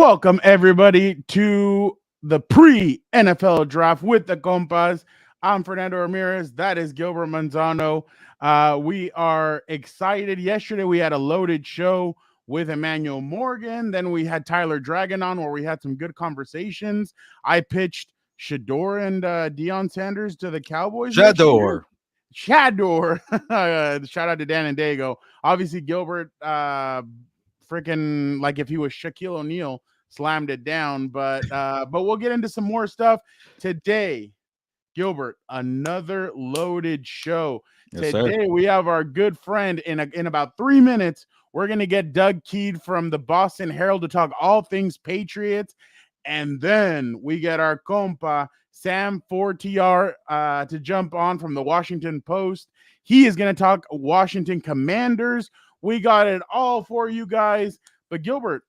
Welcome, everybody, to the pre-NFL draft with the Compas. I'm Fernando Ramirez. That is Gilbert Manzano. We are excited. Yesterday, we had a loaded show with Emmanuel Morgan. Then we had Tyler Dragon on, where we had some good conversations. I pitched Shador and Deion Sanders to the Cowboys. Shador. Shout out to Dan and Dago. Obviously, Gilbert, freaking like if he was Shaquille O'Neal, slammed it down. But we'll get into some more stuff today. Gilbert, another loaded show. Yes, Today sir. we have our good friend in about 3 minutes. We're gonna get Doug Kyed from the Boston Herald to talk all things Patriots. And then we get our compa, Sam Fortier, to jump on from the Washington Post. He is going to talk Washington Commanders. We got it all for you guys. But Gilbert,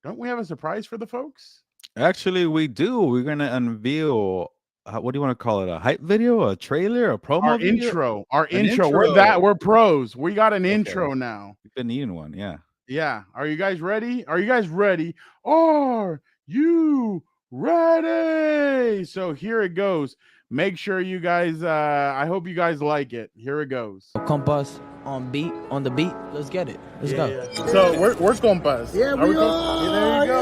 don't we have a surprise for the folks? Actually, we do. We're going to unveil, what do you want to call it? A hype video, a trailer, a promo Our video? intro. We're pros. We got an intro now. We've been needing one, yeah. Yeah. Are you guys ready? Are you ready? So here it goes. Make sure you guys, I hope you guys like it. Here it goes. Compas on the beat. Let's get it. Let's go. Yeah. So where's Compas? Yeah, we are. There you go.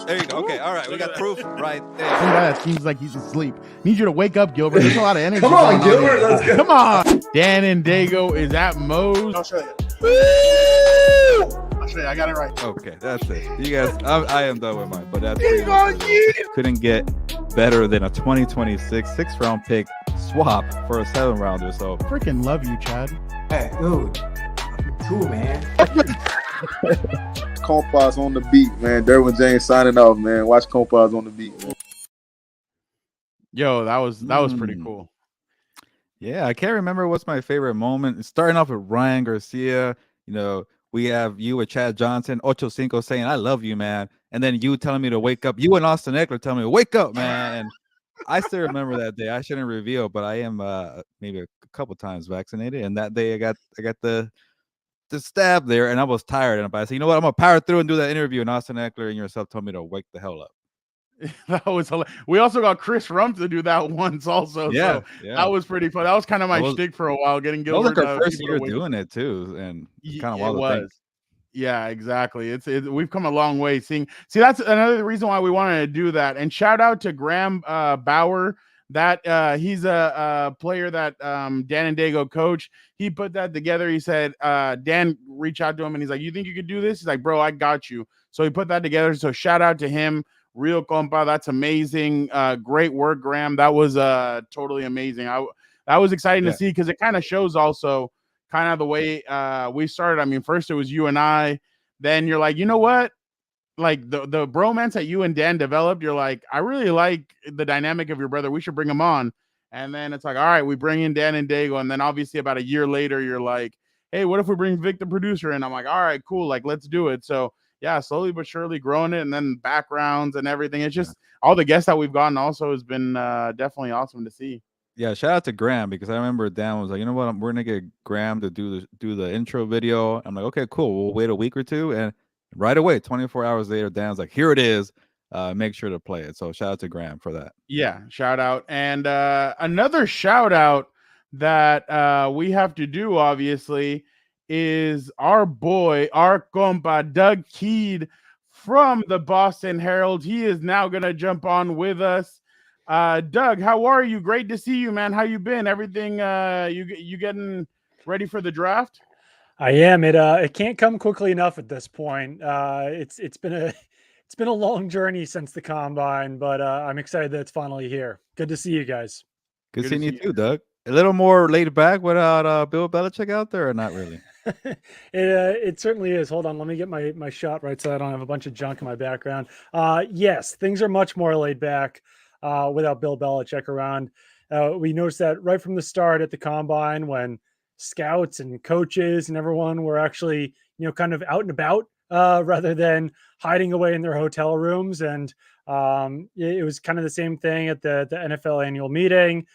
There you go. Okay, all right. We got proof right there. Some guy that seems like he's asleep. Need you to wake up, Gilbert. There's a lot of energy. Come on, Gilbert. Let's go. Come on. Dan and Dago is at Moe's. I'll show you. I'll show you. I got it right. Okay, that's it. You guys, I am done with mine, but that's couldn't get better than a 2026 6th-round pick swap for a 7th-rounder. So Freaking love you, Chad. Hey, dude. Cool, man. Compas on the beat, man. Derwin James signing off, man. Watch Compas on the beat, man. Yo, that was pretty cool. yeah, I can't remember what's my favorite moment. Starting off with Ryan Garcia, you know, we have you with Chad Johnson, Ocho Cinco saying, I love you, man. And then you telling me to wake up. You and Austin Eckler telling me to wake up, man. And I still remember that day. I shouldn't reveal, but I am maybe a couple times vaccinated. And that day I got the stab there, and I was tired. And I said, you know what? I'm gonna power through and do that interview. And Austin Eckler and yourself told me to wake the hell up. That was hilarious. We also got Chris Rump to do that once also. Yeah, so that was pretty fun. That was kind of my shtick for a while, getting That was Gilbert. like our first year doing it too, and kind of wild to think. Yeah, exactly. We've come a long way. See, that's another reason why we wanted to do that. And shout out to Graham Bauer. That he's a player that Dan and Dago coach. He put that together. He said, Dan reached out to him and he's like, you think you could do this? He's like, bro, I got you. So he put that together. So shout out to him. Real compa. That's amazing. Great work, Graham. That was totally amazing. That was exciting to see, because it kind of shows also kind of the way we started. I mean, first it was you and I. Then you're like, you know what? Like the bromance that you and Dan developed, you're like, I really like the dynamic of your brother. We should bring him on. And then it's like, all right, we bring in Dan and Dago. And then obviously about a year later, you're like, hey, what if we bring Vic the producer? And I'm like, all right, cool. Like, let's do it. So yeah, slowly but surely growing it, and then backgrounds and everything. It's just all the guests that we've gotten also has been definitely awesome to see. Yeah, shout out to Graham, because I remember Dan was like, you know what, we're gonna get Graham to do the intro video. I'm like, okay, cool. We'll wait a week or two, and right away, 24 hours later, Dan's like, here it is. Make sure to play it. So shout out to Graham for that. Yeah, shout out. And another shout out that we have to do, obviously, is our boy, our compa, Doug Kyed from the Boston Herald. He is now going to jump on with us. Doug, how are you? Great to see you, man. How you been? Everything, you getting ready for the draft? I am. It can't come quickly enough at this point. It's been a long journey since the combine, but I'm excited that it's finally here. Good to see you guys. Good seeing you too, Doug. A little more laid back without Bill Belichick out there, or not really? It certainly is. Hold on, let me get my shot right so I don't have a bunch of junk in my background. Yes, things are much more laid back without Bill Belichick around. We noticed that right from the start at the combine, when scouts and coaches and everyone were actually, kind of out and about rather than hiding away in their hotel rooms. And it was kind of the same thing at the NFL annual meeting.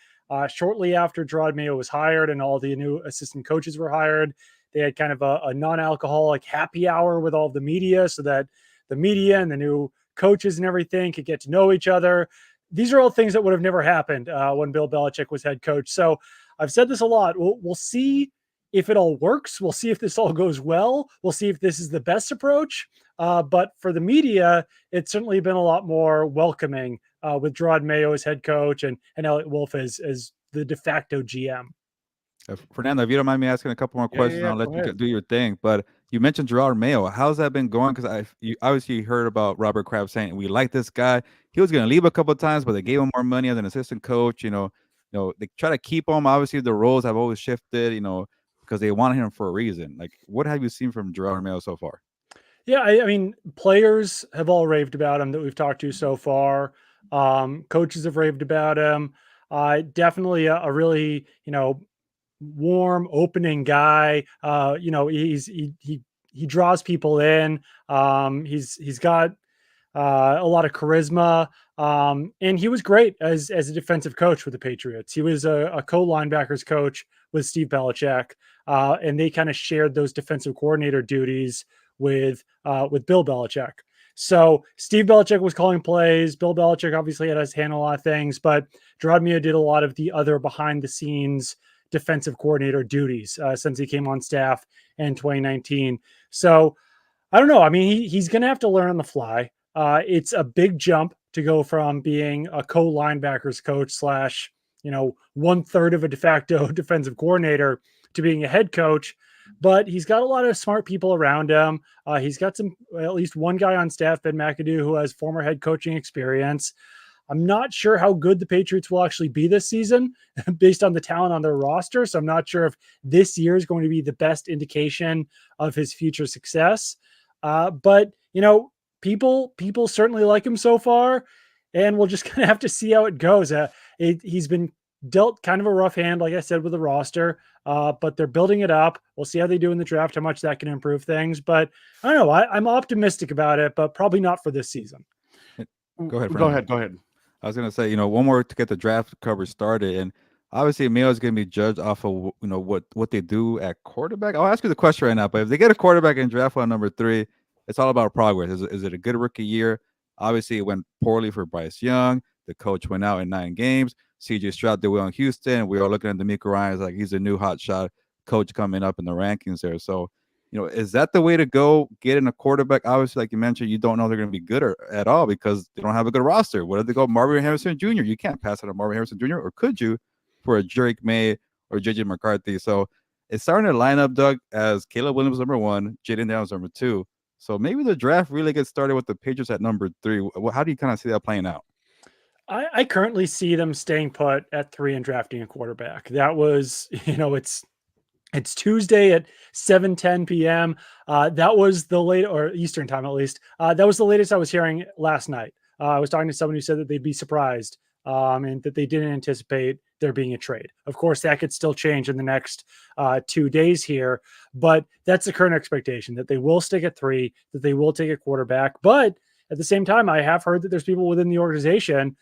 Shortly after Gerard Mayo was hired and all the new assistant coaches were hired, They had kind of a non-alcoholic happy hour with all of the media so that the media and the new coaches and everything could get to know each other. These are all things that would have never happened when Bill Belichick was head coach. So I've said this a lot. We'll see if it all works. We'll see if this all goes well. We'll see if this is the best approach. But for the media, it's certainly been a lot more welcoming with Gerard Mayo as head coach and Elliot Wolf as the de facto GM. Fernando, if you don't mind me asking a couple more questions, I'll let you do your thing. But you mentioned Gerard Mayo. How's that been going? Because you obviously heard about Robert Kraft saying we like this guy. He was going to leave a couple of times, but they gave him more money as an assistant coach. They try to keep him. Obviously, the roles have always shifted. Because they wanted him for a reason. Like, what have you seen from Gerard Mayo so far? Yeah, I mean, players have all raved about him that we've talked to so far. Coaches have raved about him. Definitely a really, warm, opening guy. He draws people in. He's got a lot of charisma. And he was great as a defensive coach with the Patriots. He was a co-linebackers coach with Steve Belichick. And they kind of shared those defensive coordinator duties with Bill Belichick. So Steve Belichick was calling plays. Bill Belichick obviously had his hand on a lot of things, but Gerard Mayo did a lot of the other behind the scenes defensive coordinator duties since he came on staff in 2019. So I don't know. I mean, he's going to have to learn on the fly. It's a big jump to go from being a co-linebackers coach / 1/3 of a de facto defensive coordinator to being a head coach, but he's got a lot of smart people around him. He's got at least one guy on staff, Ben McAdoo, who has former head coaching experience. I'm not sure how good the Patriots will actually be this season based on the talent on their roster. So I'm not sure if this year is going to be the best indication of his future success. But people certainly like him so far, and we'll just kind of have to see how it goes. He's been dealt kind of a rough hand, like I said, with the roster, but they're building it up. We'll see how they do in the draft, how much that can improve things. But I don't know. I'm optimistic about it, but probably not for this season. Go ahead. Go ahead. I was going to say, one more to get the draft coverage started. And obviously, Mayo is going to be judged off of, what they do at quarterback. I'll ask you the question right now, but if they get a quarterback in draft one number 3, it's all about progress. Is it a good rookie year? Obviously, it went poorly for Bryce Young. The coach went out in 9 games. CJ Stroud did well in Houston. We are looking at DeMeco Ryans like he's a new hotshot coach coming up in the rankings there. So, is that the way to go? Get in a quarterback. Obviously, like you mentioned, you don't know they're going to be good at all because they don't have a good roster. What if they go Marvin Harrison Jr.? You can't pass on a Marvin Harrison Jr. Or could you for a Drake Maye or JJ McCarthy? So it's starting to line up, Doug, as Caleb Williams number 1, Jaden Daniels number 2. So maybe the draft really gets started with the Patriots at number 3. How do you kind of see that playing out? I currently see them staying put at 3 and drafting a quarterback. That was, it's Tuesday at 7:10 p.m. That was the late, or Eastern time at least. That was the latest I was hearing last night. I was talking to someone who said that they'd be surprised and that they didn't anticipate there being a trade. Of course, that could still change in the next 2 days here, but that's the current expectation, that they will stick at 3, that they will take a quarterback. But at the same time, I have heard that there's people within the organization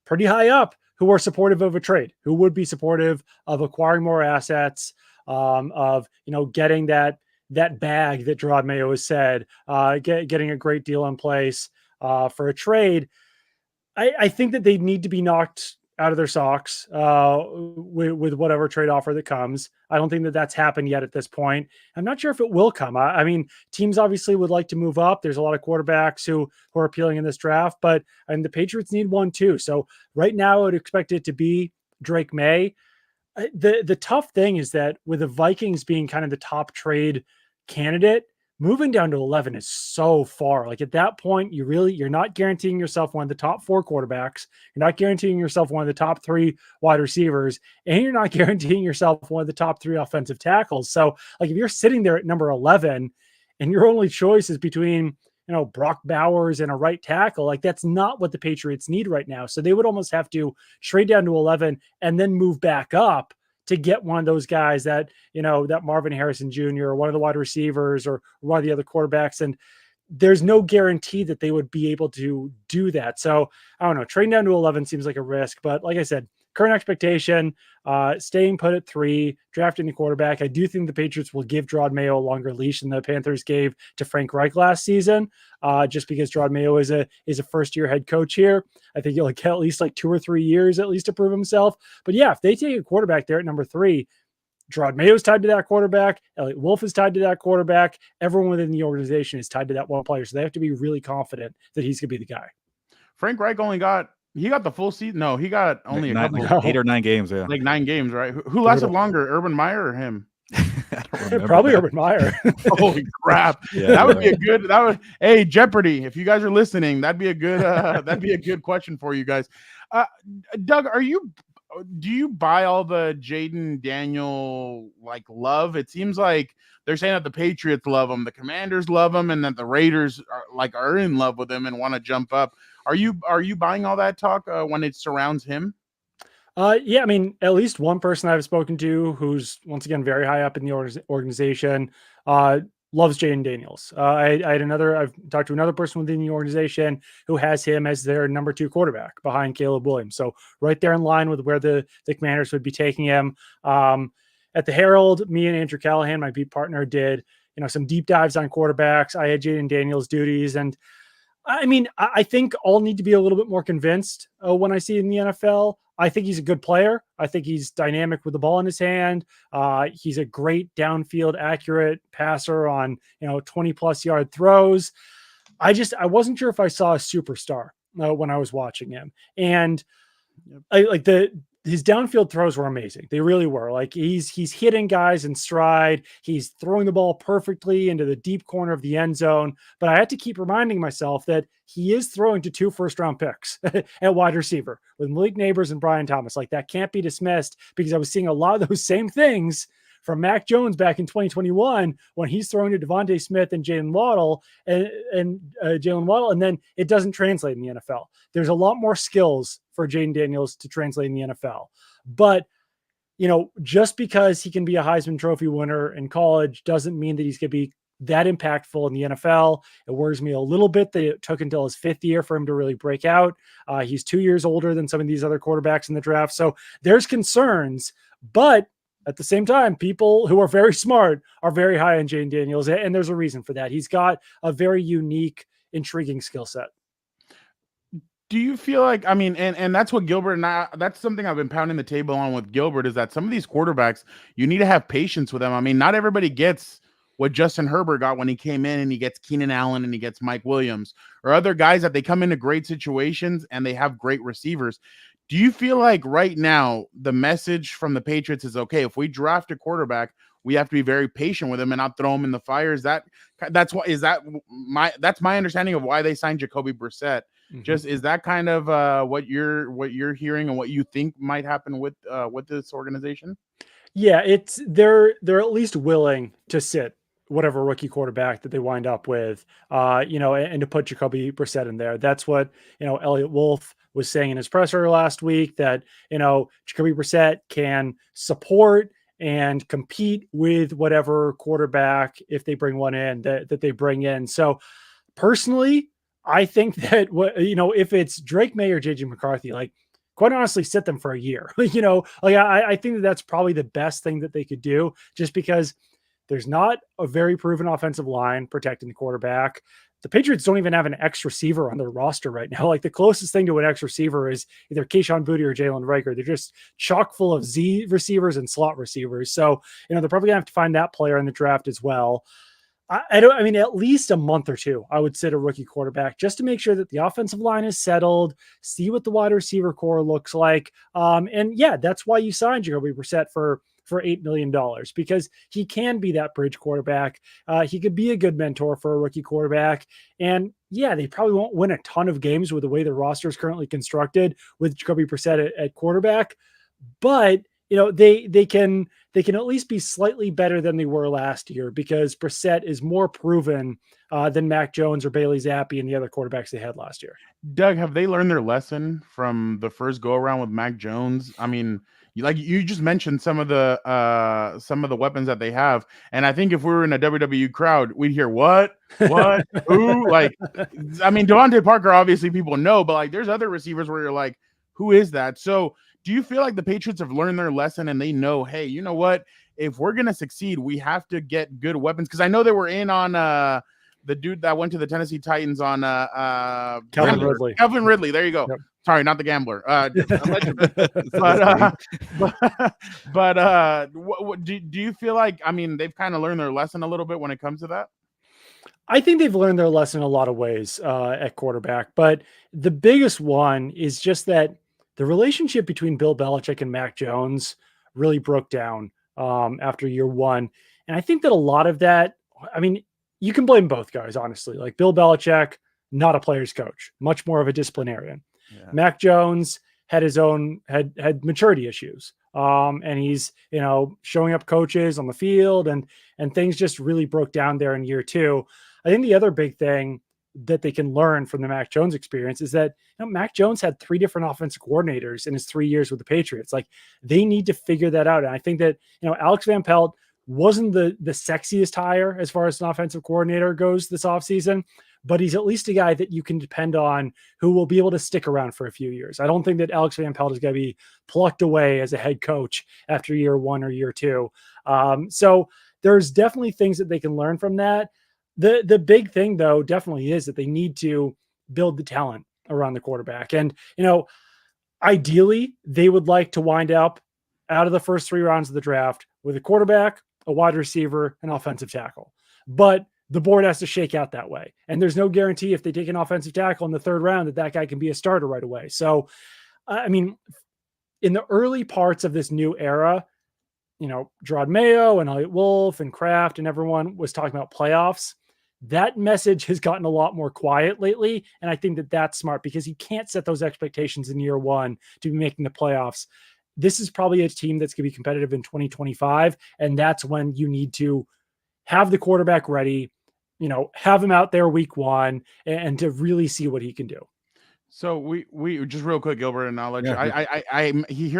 pretty high up who are supportive of a trade, who would be supportive of acquiring more assets, of getting that bag that Gerard Mayo has said, getting a great deal in place for a trade. I think that they need to be knocked out of their socks with whatever trade offer that comes. I don't think that that's happened yet at this point. I'm not sure if it will come. I mean, teams obviously would like to move up. There's a lot of quarterbacks who are appealing in this draft, but the Patriots need one too. So right now I would expect it to be Drake Maye. The tough thing is that with the Vikings being kind of the top trade candidate, moving down to 11 is so far. Like at that point, you're not guaranteeing yourself one of the top 4 quarterbacks. You're not guaranteeing yourself one of the top 3 wide receivers, and you're not guaranteeing yourself one of the top 3 offensive tackles. So like if you're sitting there at number 11 and your only choice is between, Brock Bowers and a right tackle, like that's not what the Patriots need right now. So they would almost have to trade down to 11 and then move back up to get one of those guys that, that Marvin Harrison Jr. or one of the wide receivers or one of the other quarterbacks. And there's no guarantee that they would be able to do that. So I don't know, trading down to 11 seems like a risk, but like I said, current expectation, staying put at 3, drafting a quarterback. I do think the Patriots will give Gerard Mayo a longer leash than the Panthers gave to Frank Reich last season, just because Gerard Mayo is a first-year head coach here. I think he'll get at least like 2 or 3 years at least to prove himself. But yeah, if they take a quarterback there at number 3, Gerard Mayo is tied to that quarterback. Elliott Wolf is tied to that quarterback. Everyone within the organization is tied to that one player. So they have to be really confident that he's going to be the guy. Frank Reich only got the full season. No, he got only like a couple, 8 or 9 games. Yeah, like 9 games, right? Who lasted longer, Urban Meyer or him? Probably Urban Meyer. Holy crap! Yeah, that would be a good. That would. Hey, Jeopardy! If you guys are listening, that'd be a good. That'd be a good question for you guys. Doug, do you buy all the Jaden Daniel love? It seems like they're saying that the Patriots love him, the Commanders love him, and that the Raiders are in love with him and want to jump up. Are you buying all that talk when it surrounds him? Yeah, I mean, at least one person I've spoken to who's once again very high up in the organization loves Jaden Daniels. I've talked to another person within the organization who has him as their number 2 quarterback behind Caleb Williams. So right there in line with where the Commanders would be taking him. At the Herald, me and Andrew Callahan, my beat partner, did some deep dives on quarterbacks. I had Jaden Daniels' duties, and I mean, I think I'll need to be a little bit more convinced when I see it in the NFL. I think he's a good player. I think he's dynamic with the ball in his hand. He's a great downfield accurate passer on 20+ yard throws. I wasn't sure if I saw a superstar when I was watching him, and his downfield throws were amazing. They really were. Like he's hitting guys in stride. He's throwing the ball perfectly into the deep corner of the end zone. But I had to keep reminding myself that he is throwing to 2 first-round picks at wide receiver with Malik Neighbors and Brian Thomas. Like that can't be dismissed, because I was seeing a lot of those same things from Mac Jones back in 2021 when he's throwing to Devontae Smith and Jalen Waddle and then it doesn't translate in the NFL. There's a lot more skills for Jaden Daniels to translate in the NFL. But, just because he can be a Heisman Trophy winner in college doesn't mean that he's going to be that impactful in the NFL. It worries me a little bit that it took until his 5th year for him to really break out. He's 2 years older than some of these other quarterbacks in the draft. So there's concerns, but at the same time, people who are very smart are very high on Jaden Daniels, and there's a reason for that. He's got a very unique, intriguing skill set. Do you feel like, I mean, and that's what Gilbert and that's something I've been pounding the table on with Gilbert, is that some of these quarterbacks, you need to have patience with them. I mean, not everybody gets what Justin Herbert got when he came in, and he gets Keenan Allen and he gets Mike Williams, or other guys that they come into great situations and they have great receivers. Do you feel like right now the message from the Patriots is, okay, if we draft a quarterback, we have to be very patient with him and not throw him in the fire? That's my understanding of why they signed Jacoby Brissett. Mm-hmm. Just, is that kind of what you're hearing and what you think might happen with this organization? Yeah, they're at least willing to sit whatever rookie quarterback that they wind up with, and to put Jacoby Brissett in there. That's what, Elliott Wolf was saying in his presser last week, that, Jacoby Brissett can support and compete with whatever quarterback, if they bring one in, that they bring in. So personally, I think that, if it's Drake Maye or JJ McCarthy, quite honestly, sit them for a year. I think that's probably the best thing that they could do, just because there's not a very proven offensive line protecting the quarterback. The Patriots don't even have an X receiver on their roster right now. The closest thing to an X receiver is either Keyshawn Boutte or Jalen Riker. They're just chock full of Z receivers and slot receivers. So, they're probably gonna have to find that player in the draft as well. I mean, at least a month or 2, I would sit a rookie quarterback just to make sure that the offensive line is settled, see what the wide receiver core looks like. And yeah, that's why you signed Jacoby Brissett for $8 million, because he can be that bridge quarterback. He could be a good mentor for a rookie quarterback. And yeah, they probably won't win a ton of games with the way the roster is currently constructed with Jacoby Brissett at quarterback, but they can at least be slightly better than they were last year, because Brissett is more proven than Mac Jones or Bailey Zappi and the other quarterbacks they had last year. Doug, have they learned their lesson from the first go around with Mac Jones? I mean, you just mentioned some of the weapons that they have, and I think if we were in a WWE crowd, we'd hear what, who, I mean, Devontae Parker, obviously people know, but there's other receivers where you're like, who is that? So do you feel like the Patriots have learned their lesson and they know, hey, you know what? If we're gonna succeed, we have to get good weapons. Because I know they were in on the dude that went to the Tennessee Titans on Calvin Ridley. Calvin Ridley. There you go. Yep. Sorry, not the gambler. Do you feel like, I mean, they've kind of learned their lesson a little bit when it comes to that? I think they've learned their lesson a lot of ways at quarterback, but the biggest one is just that the relationship between Bill Belichick and Mac Jones really broke down after year one. And I think that a lot of that, I mean, you can blame both guys, honestly. Like Bill Belichick, not a player's coach, much more of a disciplinarian. Yeah. Mac Jones had his own, had maturity issues. And he's, showing up coaches on the field and things just really broke down there in year two. I think the other big thing that they can learn from the Mac Jones experience is that Mac Jones had 3 different offensive coordinators in his 3 years with the Patriots. Like they need to figure that out. And I think that, Alex Van Pelt wasn't the sexiest hire as far as an offensive coordinator goes this offseason, but he's at least a guy that you can depend on who will be able to stick around for a few years. I don't think that Alex Van Pelt is going to be plucked away as a head coach after year 1 or year 2. So there's definitely things that they can learn from that. The big thing, though, definitely is that they need to build the talent around the quarterback. And, ideally, they would like to wind up out of the first 3 rounds of the draft with a quarterback, a wide receiver, an offensive tackle. But the board has to shake out that way. And there's no guarantee if they take an offensive tackle in the 3rd round that guy can be a starter right away. So, I mean, in the early parts of this new era, Gerard Mayo and Elliott Wolf and Kraft and everyone was talking about playoffs. That message has gotten a lot more quiet lately. And I think that that's smart because you can't set those expectations in year 1 to be making the playoffs. This is probably a team that's going to be competitive in 2025. And that's when you need to have the quarterback ready, have him out there week 1 and to really see what he can do. So we just real quick, Gilbert, and I'll let you.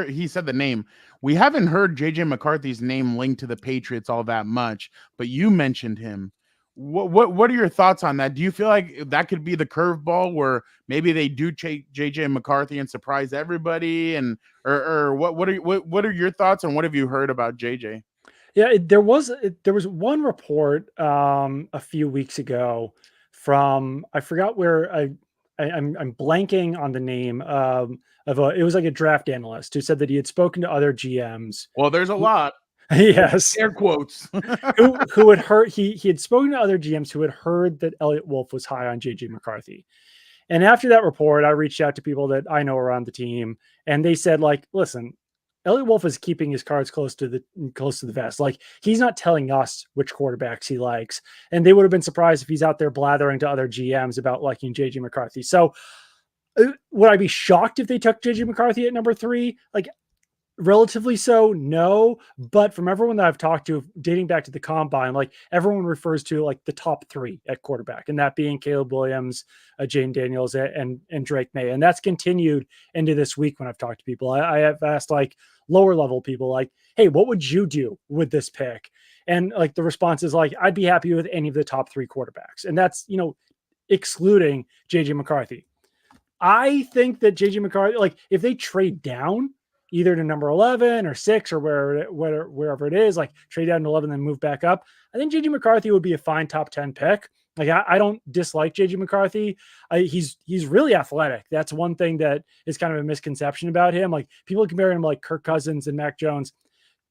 He said the name. We haven't heard JJ McCarthy's name linked to the Patriots all that much, but you mentioned him. What are your thoughts on that? Do you feel like that could be the curveball where maybe they do take JJ McCarthy and surprise everybody, and or what are your thoughts and what have you heard about JJ? Yeah, there was one report a few weeks ago from, I forgot where, I'm blanking on the name it was like a draft analyst who said that he had spoken to other GMs. Well, there's a lot. Yes, air quotes. who had heard he had spoken to other GMs who had heard that Elliott Wolf was high on JJ McCarthy. And after that report, I reached out to people that I know around the team, and they said, like, listen, Elliott Wolf is keeping his cards close to the vest. Like, he's not telling us which quarterbacks he likes. And they would have been surprised if he's out there blathering to other GMs about liking JJ McCarthy. So would I be shocked if they took JJ McCarthy at number 3? Like, relatively so, no. But from everyone that I've talked to, dating back to the combine, like everyone refers to like the top 3 at quarterback, and that being Caleb Williams, Jane Daniels, and Drake Maye. And that's continued into this week when I've talked to people. I have asked like lower level people, like, hey, what would you do with this pick? And like the response is like, I'd be happy with any of the top 3 quarterbacks. And that's, excluding JJ McCarthy. I think that JJ McCarthy, like if they trade down either to number 11 or 6 or wherever it is, like trade down to 11 and move back up, I think JJ McCarthy would be a fine top 10 pick. Like I don't dislike JJ McCarthy. He's really athletic. That's one thing that is kind of a misconception about him. Like people compare him like Kirk Cousins and Mac Jones.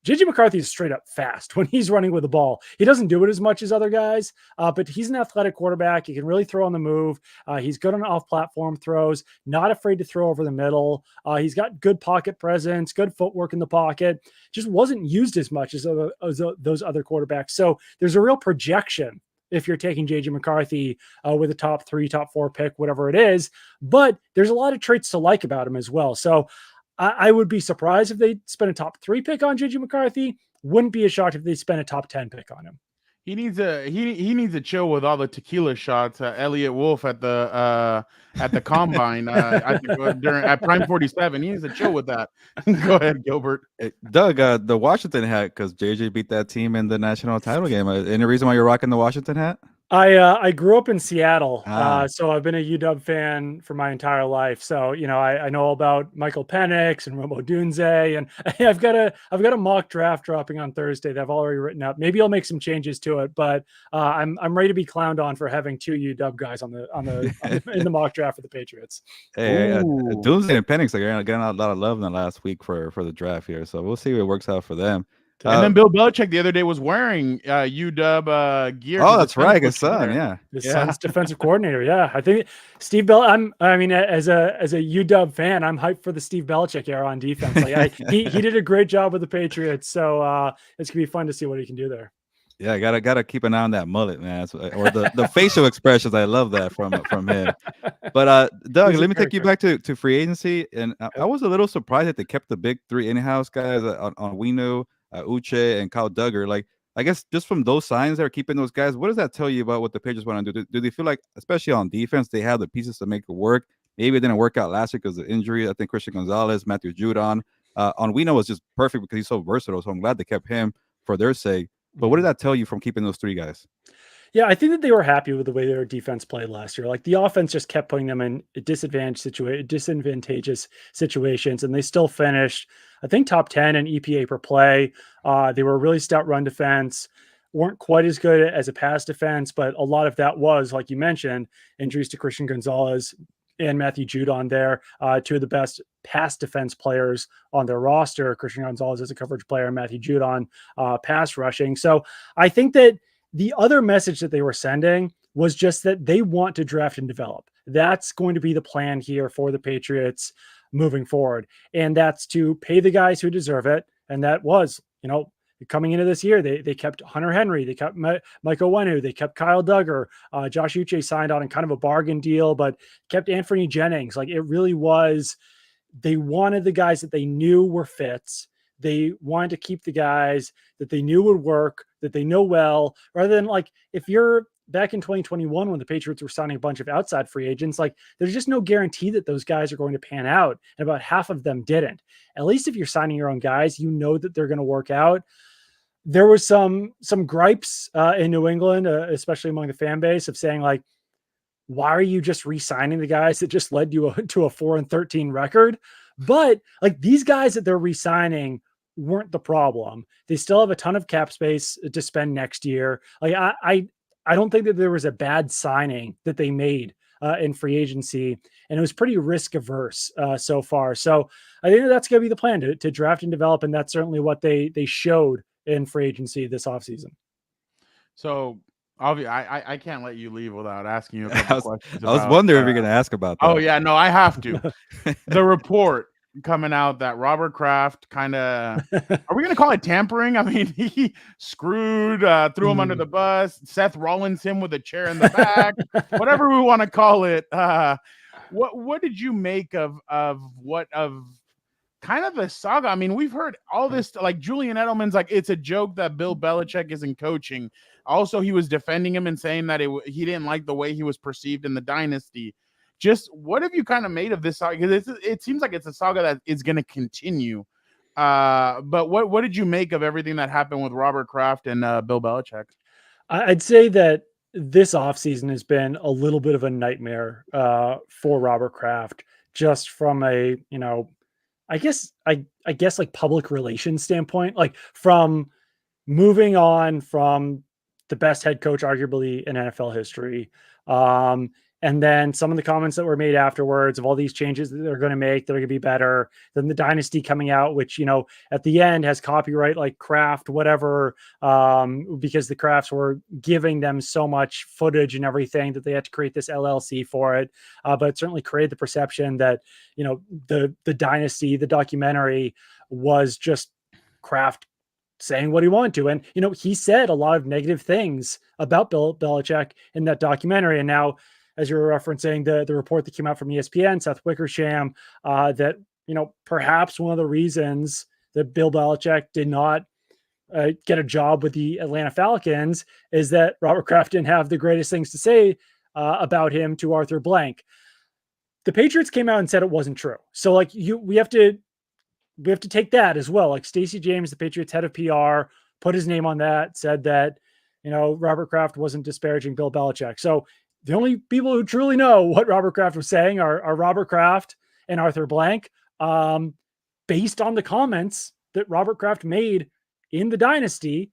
JJ McCarthy is straight up fast when he's running with the ball. He doesn't do it as much as other guys, but he's an athletic quarterback. He can really throw on the move. He's good on off-platform throws, not afraid to throw over the middle. He's got good pocket presence, good footwork in the pocket. Just wasn't used as much as those other quarterbacks. So there's a real projection if you're taking JJ McCarthy with a top 3, top 4 pick, whatever it is. But there's a lot of traits to like about him as well. So I would be surprised if they spent a top 3 pick on JJ McCarthy. Wouldn't be a shock if they spent a top 10 pick on him. He needs a chill with all the tequila shots. Elliott Wolf at the combine. I think at Prime 47, he needs to chill with that. Go ahead, Gilbert. Doug, the Washington hat, because JJ beat that team in the national title game. Any reason why you're rocking the Washington hat? I grew up in Seattle, Ah. so I've been a UW fan for my entire life. So I know about Michael Penix and Romo Dunze, and I've got a mock draft dropping on Thursday that I've already written up. Maybe I'll make some changes to it, but I'm ready to be clowned on for having 2 UW guys in the mock draft for the Patriots. Hey, Ooh. Doomsday and Penix are getting a lot of love in the last week for the draft here, so we'll see if it works out for them. And then Bill Belichick the other day was wearing UW gear. Oh, 'cause that's his son's right, his looking son, there. yeah. His Yeah. son's defensive coordinator. Yeah, I think Steve Bell. I mean, as a UW fan, I'm hyped for the Steve Belichick era on defense. Like he did a great job with the Patriots, so it's gonna be fun to see what he can do there. Yeah, gotta keep an eye on that mullet, man, or the facial expressions. I love that from him. But Doug, He's a let me take you character. back to free agency, and I was a little surprised that they kept the big 3 in-house guys on Wino, Uche, and Kyle Duggar. Like, I guess just from those signs they're keeping those guys, what does that tell you about what the Patriots want to do? Do they feel like, especially on defense, they have the pieces to make it work? Maybe it didn't work out last year because of injury. I think Christian Gonzalez, Matthew Judon, on Wino was just perfect because he's so versatile. So I'm glad they kept him for their sake. But what did that tell you from keeping those 3 guys? Yeah, I think that they were happy with the way their defense played last year. Like the offense just kept putting them in disadvantageous situations, and they still finished, I think, top 10 in EPA per play. They were a really stout run defense, weren't quite as good as a pass defense, but a lot of that was, like you mentioned, injuries to Christian Gonzalez and Matthew Judon there, 2 of the best pass defense players on their roster. Christian Gonzalez is a coverage player, Matthew Judon pass rushing. So I think that the other message that they were sending was just that they want to draft and develop. That's going to be the plan here for the Patriots moving forward. And that's to pay the guys who deserve it. And that was, coming into this year, they kept Hunter Henry, they kept Mike Owenu, they kept Kyle Duggar, Josh Uche signed on in kind of a bargain deal, but kept Anthony Jennings. Like, it really was, they wanted the guys that they knew were fits. They wanted to keep the guys that they knew would work, that they know well, rather than, like, if you're back in 2021 when the Patriots were signing a bunch of outside free agents, like, there's just no guarantee that those guys are going to pan out. And about half of them didn't. At least if you're signing your own guys, you know that they're going to work out. There was some gripes in New England, especially among the fan base, of saying, like, why are you just re-signing the guys that just led you to a 4-13 record? But, like, these guys that they're re-signing weren't the problem. They still have a ton of cap space to spend next year. Like, I don't think that there was a bad signing that they made in free agency, and it was pretty risk averse so far. So I think that's going to be the plan, to draft and develop, and that's certainly what they showed in free agency this offseason. So obviously, I can't let you leave without asking you a couple questions. I was wondering if you're going to ask about that. Oh yeah, no, I have to. The report coming out that Robert Kraft kind of, are we going to call it tampering? I mean, he screwed, threw him under the bus. Seth Rollins him with a chair in the back, whatever we want to call it. What did you make of kind of the saga? I mean, we've heard all this, like Julian Edelman's like, it's a joke that Bill Belichick isn't coaching. Also, he was defending him and saying that he didn't like the way he was perceived in the dynasty. Just what have you kind of made of this saga? Because it seems like it's a saga that is going to continue. But what did you make of everything that happened with Robert Kraft and Bill Belichick? I'd say that this offseason has been a little bit of a nightmare for Robert Kraft, just from a, I guess like public relations standpoint, like from moving on from the best head coach arguably in NFL history. And then some of the comments that were made afterwards of all these changes that they're going to make, that are going to be better. Then the dynasty coming out, which, at the end has copyright like Kraft, whatever, because the Krafts were giving them so much footage and everything that they had to create this LLC for it. But it certainly created the perception that, the dynasty, the documentary, was just Kraft saying what he wanted to. And, he said a lot of negative things about Bill Belichick in that documentary. And now, as you were referencing, the report that came out from ESPN, Seth Wickersham, that, perhaps one of the reasons that Bill Belichick did not get a job with the Atlanta Falcons is that Robert Kraft didn't have the greatest things to say about him to Arthur Blank. The Patriots came out and said it wasn't true. So, like, we have to take that as well. Like, Stacey James, the Patriots head of PR, put his name on that, said that, Robert Kraft wasn't disparaging Bill Belichick. So the only people who truly know what Robert Kraft was saying are Robert Kraft and Arthur Blank, based on the comments that Robert Kraft made in the dynasty.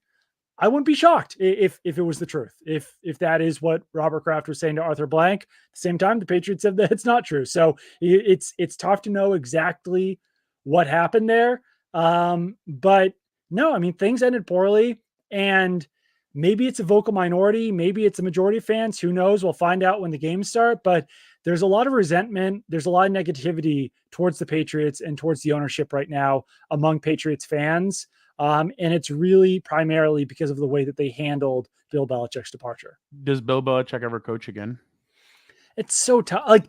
I wouldn't be shocked if it was the truth. If that is what Robert Kraft was saying to Arthur Blank. At the same time, the Patriots said that it's not true. So it's tough to know exactly what happened there. But no, I mean, things ended poorly, and maybe it's a vocal minority. Maybe it's a majority of fans. Who knows? We'll find out when the games start. But there's a lot of resentment. There's a lot of negativity towards the Patriots and towards the ownership right now among Patriots fans. And it's really primarily because of the way that they handled Bill Belichick's departure. Does Bill Belichick ever coach again? It's so tough. Like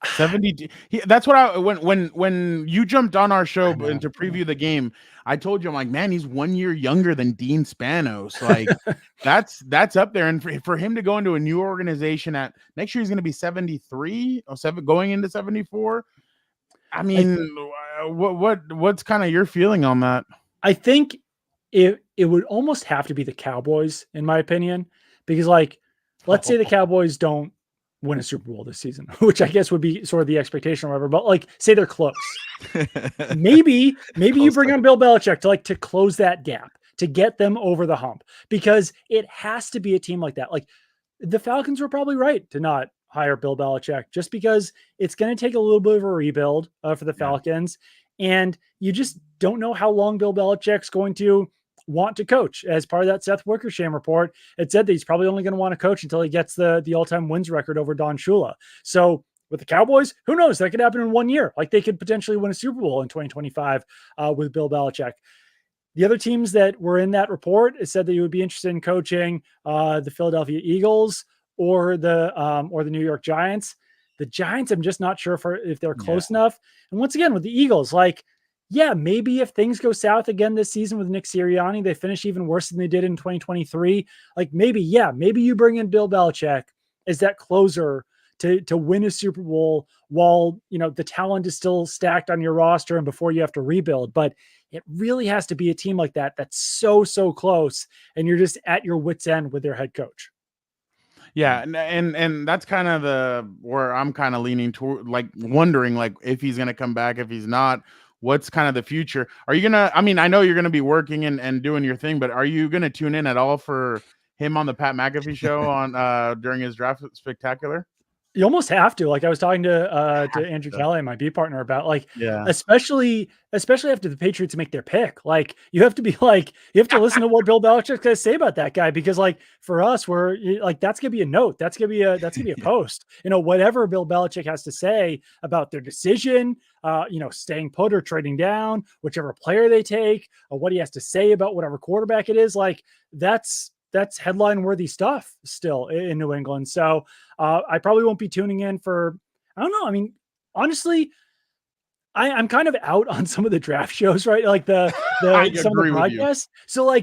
70. That's what I when you jumped on our show and to preview the game, I told you, I'm like, man, he's 1 year younger than Dean Spanos. Like that's up there. And for him to go into a new organization at next year, he's going to be 73 or going into 74. I mean, what's kind of your feeling on that? I think it would almost have to be the Cowboys, in my opinion, because let's say the Cowboys don't win a Super Bowl this season, which I guess would be sort of the expectation or whatever, but say they're close. maybe you bring on Bill Belichick to close that gap, to get them over the hump, because it has to be a team like that. Like the Falcons were probably right to not hire Bill Belichick, just because it's going to take a little bit of a rebuild for the Falcons. And you just don't know how long Bill Belichick's going to want to coach. As part of that Seth Wickersham report, it said that he's probably only going to want to coach until he gets the all-time wins record over Don Shula. So with the Cowboys, who knows? That could happen in 1 year. Like they could potentially win a Super Bowl in 2025 with Bill Belichick. The other teams that were in that report said that you would be interested in coaching the Philadelphia Eagles or the New York Giants. The Giants, I'm just not sure if they're close enough. And once again, with the Eagles, maybe if things go south again this season with Nick Sirianni, they finish even worse than they did in 2023. Maybe you bring in Bill Belichick as that closer to win a Super Bowl while, the talent is still stacked on your roster and before you have to rebuild. But it really has to be a team like that that's so close, and you're just at your wit's end with their head coach. Yeah, and that's kind of where I'm kind of leaning toward, wondering if he's gonna come back, if he's not, what's kind of the future. Are you gonna? I mean, I know you're gonna be working and doing your thing, but are you gonna tune in at all for him on the Pat McAfee show on during his draft spectacular? You almost have to. I was talking to Andrew Kelly, my beat partner, about especially after the Patriots make their pick. You have to be you have to listen to what Bill Belichick's going to say about that guy, because for us, we're that's going to be a note. That's going to be a post. Whatever Bill Belichick has to say about their decision, staying put or trading down, whichever player they take, or what he has to say about whatever quarterback it is, that's headline worthy stuff still in New England. So I probably won't be tuning in for, I don't know. I mean, honestly, I'm kind of out on some of the draft shows, right? Some of the broadcasts. So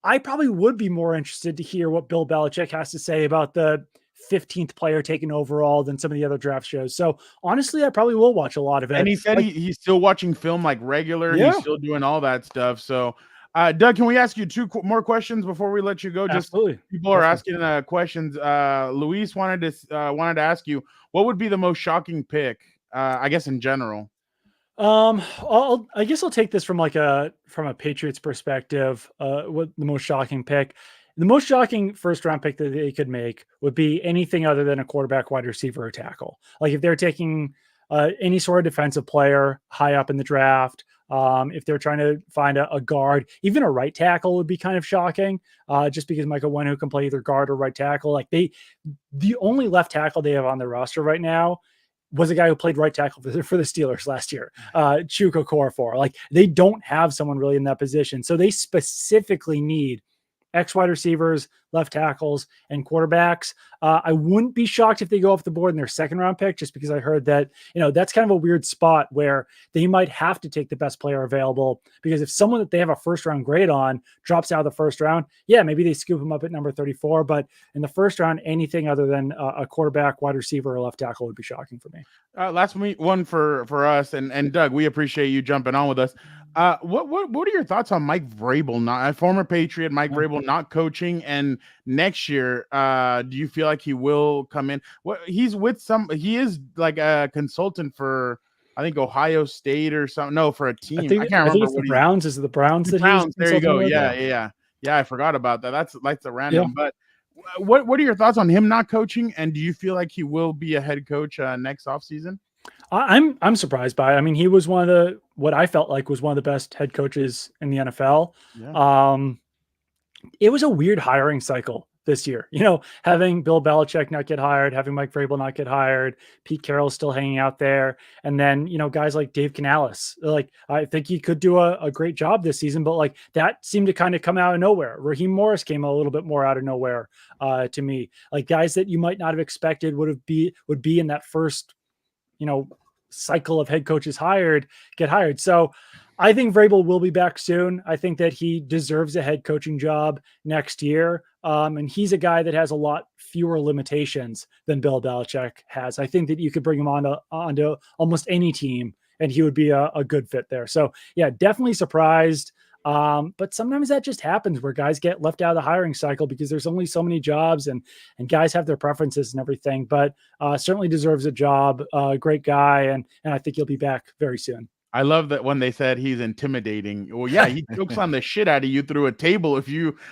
I probably would be more interested to hear what Bill Belichick has to say about the 15th player taken overall than some of the other draft shows. So honestly, I probably will watch a lot of it. And he said he's still watching film regular. Yeah. He's still doing all that stuff. So Doug, can we ask you two more questions before we let you go? Absolutely. Just people are asking questions. Luis wanted to ask you, what would be the most shocking pick? I guess in general. I guess I'll take this from a Patriots perspective. What the most shocking pick? The most shocking first round pick that they could make would be anything other than a quarterback, wide receiver, or tackle. If they're taking any sort of defensive player high up in the draft. If they're trying to find a guard, even a right tackle would be kind of shocking, just because Michael Wenu can play either guard or right tackle. The only left tackle they have on their roster right now was a guy who played right tackle for the Steelers last year, Chuka Okorafor. They don't have someone really in that position. So they specifically need X wide receivers, left tackles, and quarterbacks. I wouldn't be shocked if they go off the board in their second round pick, just because I heard that, that's kind of a weird spot where they might have to take the best player available, because if someone that they have a first round grade on drops out of the first round, maybe they scoop him up at number 34. But in the first round, anything other than a quarterback, wide receiver, or left tackle would be shocking for me. Last one for us, and Doug, we appreciate you jumping on with us. What are your thoughts on Mike Vrabel, not a former Patriot, Mike Vrabel not coaching, and next year, do you feel like he will come in? He is like a consultant for, I think, Ohio State or something. No, for a team. I can't remember it's the Browns. Is it the Browns that he's There you go. with? Yeah. I forgot about that. That's a random. But what are your thoughts on him not coaching, and do you feel like he will be a head coach next offseason? I'm surprised by it. I mean, he was what I felt like was one of the best head coaches in the NFL. Yeah. It was a weird hiring cycle this year, having Bill Belichick not get hired, having Mike Vrabel not get hired, Pete Carroll still hanging out there. And then, guys like Dave Canales, like, I think he could do a great job this season, but like that seemed to kind of come out of nowhere. Raheem Morris came a little bit more out of nowhere to me, like guys that you might not have expected would be in that first, cycle of head coaches get hired. So I think Vrabel will be back soon. I think that he deserves a head coaching job next year. And he's a guy that has a lot fewer limitations than Bill Belichick has. I think that you could bring him onto almost any team and he would be a good fit there. So yeah, definitely surprised. But sometimes that just happens where guys get left out of the hiring cycle because there's only so many jobs and guys have their preferences and everything, but certainly deserves a job. Great guy. And I think he'll be back very soon. I love that when they said he's intimidating. Well, yeah, he jokes on the shit out of you through a table.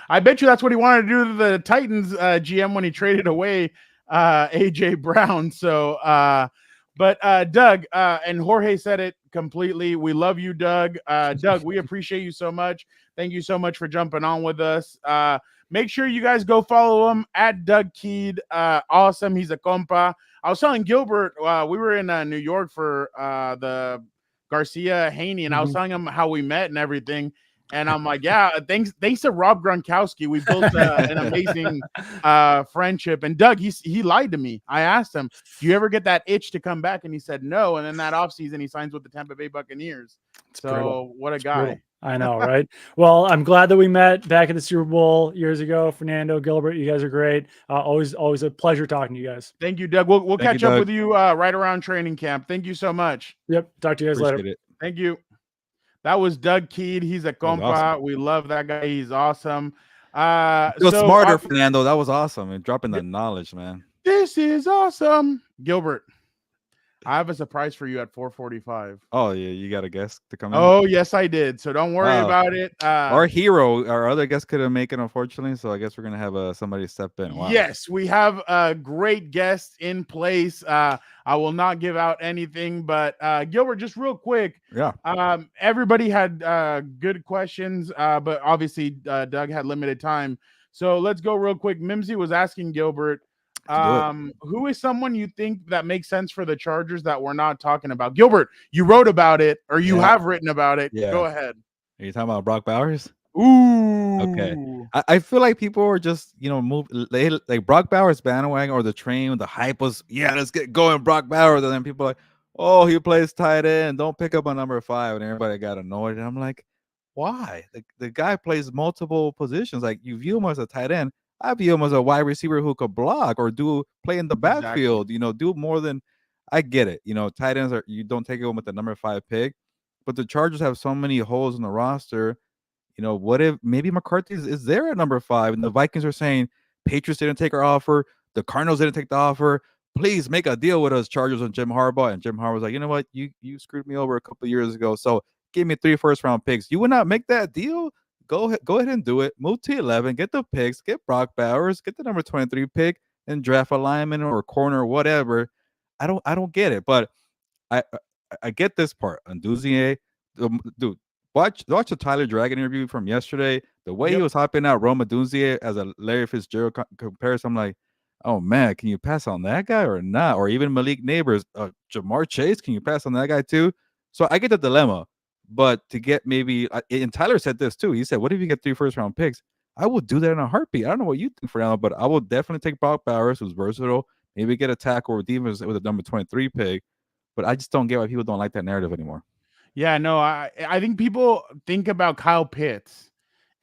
I bet you that's what he wanted to do to the Titans GM when he traded away AJ Brown. So, but Doug and Jorge said it completely. We love you, Doug. Doug, we appreciate you so much. Thank you so much for jumping on with us. Make sure you guys go follow him at Doug Kyed. Awesome. He's a compa. I was telling Gilbert, we were in New York for the Garcia Haney, and I was telling him how we met and everything. And I'm like, yeah, thanks to Rob Gronkowski, we built an amazing friendship. And Doug, he lied to me. I asked him, do you ever get that itch to come back? And he said no. And then that offseason, he signs with the Tampa Bay Buccaneers. What a guy. Brutal. I know, right? Well, I'm glad that we met back at the Super Bowl years ago. Fernando, Gilbert, you guys are great. Always a pleasure talking to you guys. Thank you, Doug. We'll catch up with you right around training camp. Thank you so much. Yep. Talk to you guys later. Thank you. That was Doug Kyed. He's a compa. Awesome. We love that guy. He's awesome. Smarter, Fernando. That was awesome. And dropping the knowledge, man. This is awesome. Gilbert, I have a surprise for you at 4:45. Oh, yeah. You got a guest to come in? Oh, yes, I did. So don't worry about it. Our hero, our other guest couldn't make it, unfortunately. So I guess we're going to have somebody step in. Wow. Yes, we have a great guest in place. I will not give out anything, but Gilbert, just real quick. Yeah. Everybody had good questions, but obviously Doug had limited time. So let's go real quick. Mimsy was asking Gilbert, who is someone you think that makes sense for the Chargers that we're not talking about? Gilbert, you wrote about it, or you have written about it. Yeah. Go ahead. Are you talking about Brock Bowers? Ooh. Okay. I feel like people are just, like Brock Bowers bandwagon or the train, the hype was, let's get going, Brock Bowers. And then people are like, oh, he plays tight end. Don't pick up a number 5. And everybody got annoyed. And I'm like, why? The guy plays multiple positions. Like, you view him as a tight end. I view him as a wide receiver who could block or play in the backfield, do more than I get it. Tight ends you don't take him with the number 5 pick, but the Chargers have so many holes in the roster. What if maybe McCarthy is there at number 5 and the Vikings are saying Patriots didn't take our offer, the Cardinals didn't take the offer. Please make a deal with us, Chargers and Jim Harbaugh. And Jim Harbaugh was like, you know what, you screwed me over a couple of years ago, so give me 3 first-round picks. You would not make that deal? Go ahead and do it. Move to 11, get the picks, get Brock Bowers, get the number 23 pick, and draft a lineman or a corner or whatever. I don't get it, but I get this part. Nduzie, dude, watch the Tyler Dragon interview from yesterday. The way he was hopping out Rome Odunze as a Larry Fitzgerald comparison, I'm like, oh man, can you pass on that guy or not? Or even Malik Neighbors, Jamar Chase, can you pass on that guy too? So I get the dilemma. But to get maybe, and Tyler said this too. He said, what if you get 3 first-round picks? I will do that in a heartbeat. I don't know what you think, Fernando, but I will definitely take Brock Bowers, who's versatile. Maybe get a tackle or defense with a number 23 pick. But I just don't get why people don't like that narrative anymore. Yeah, no, I think people think about Kyle Pitts,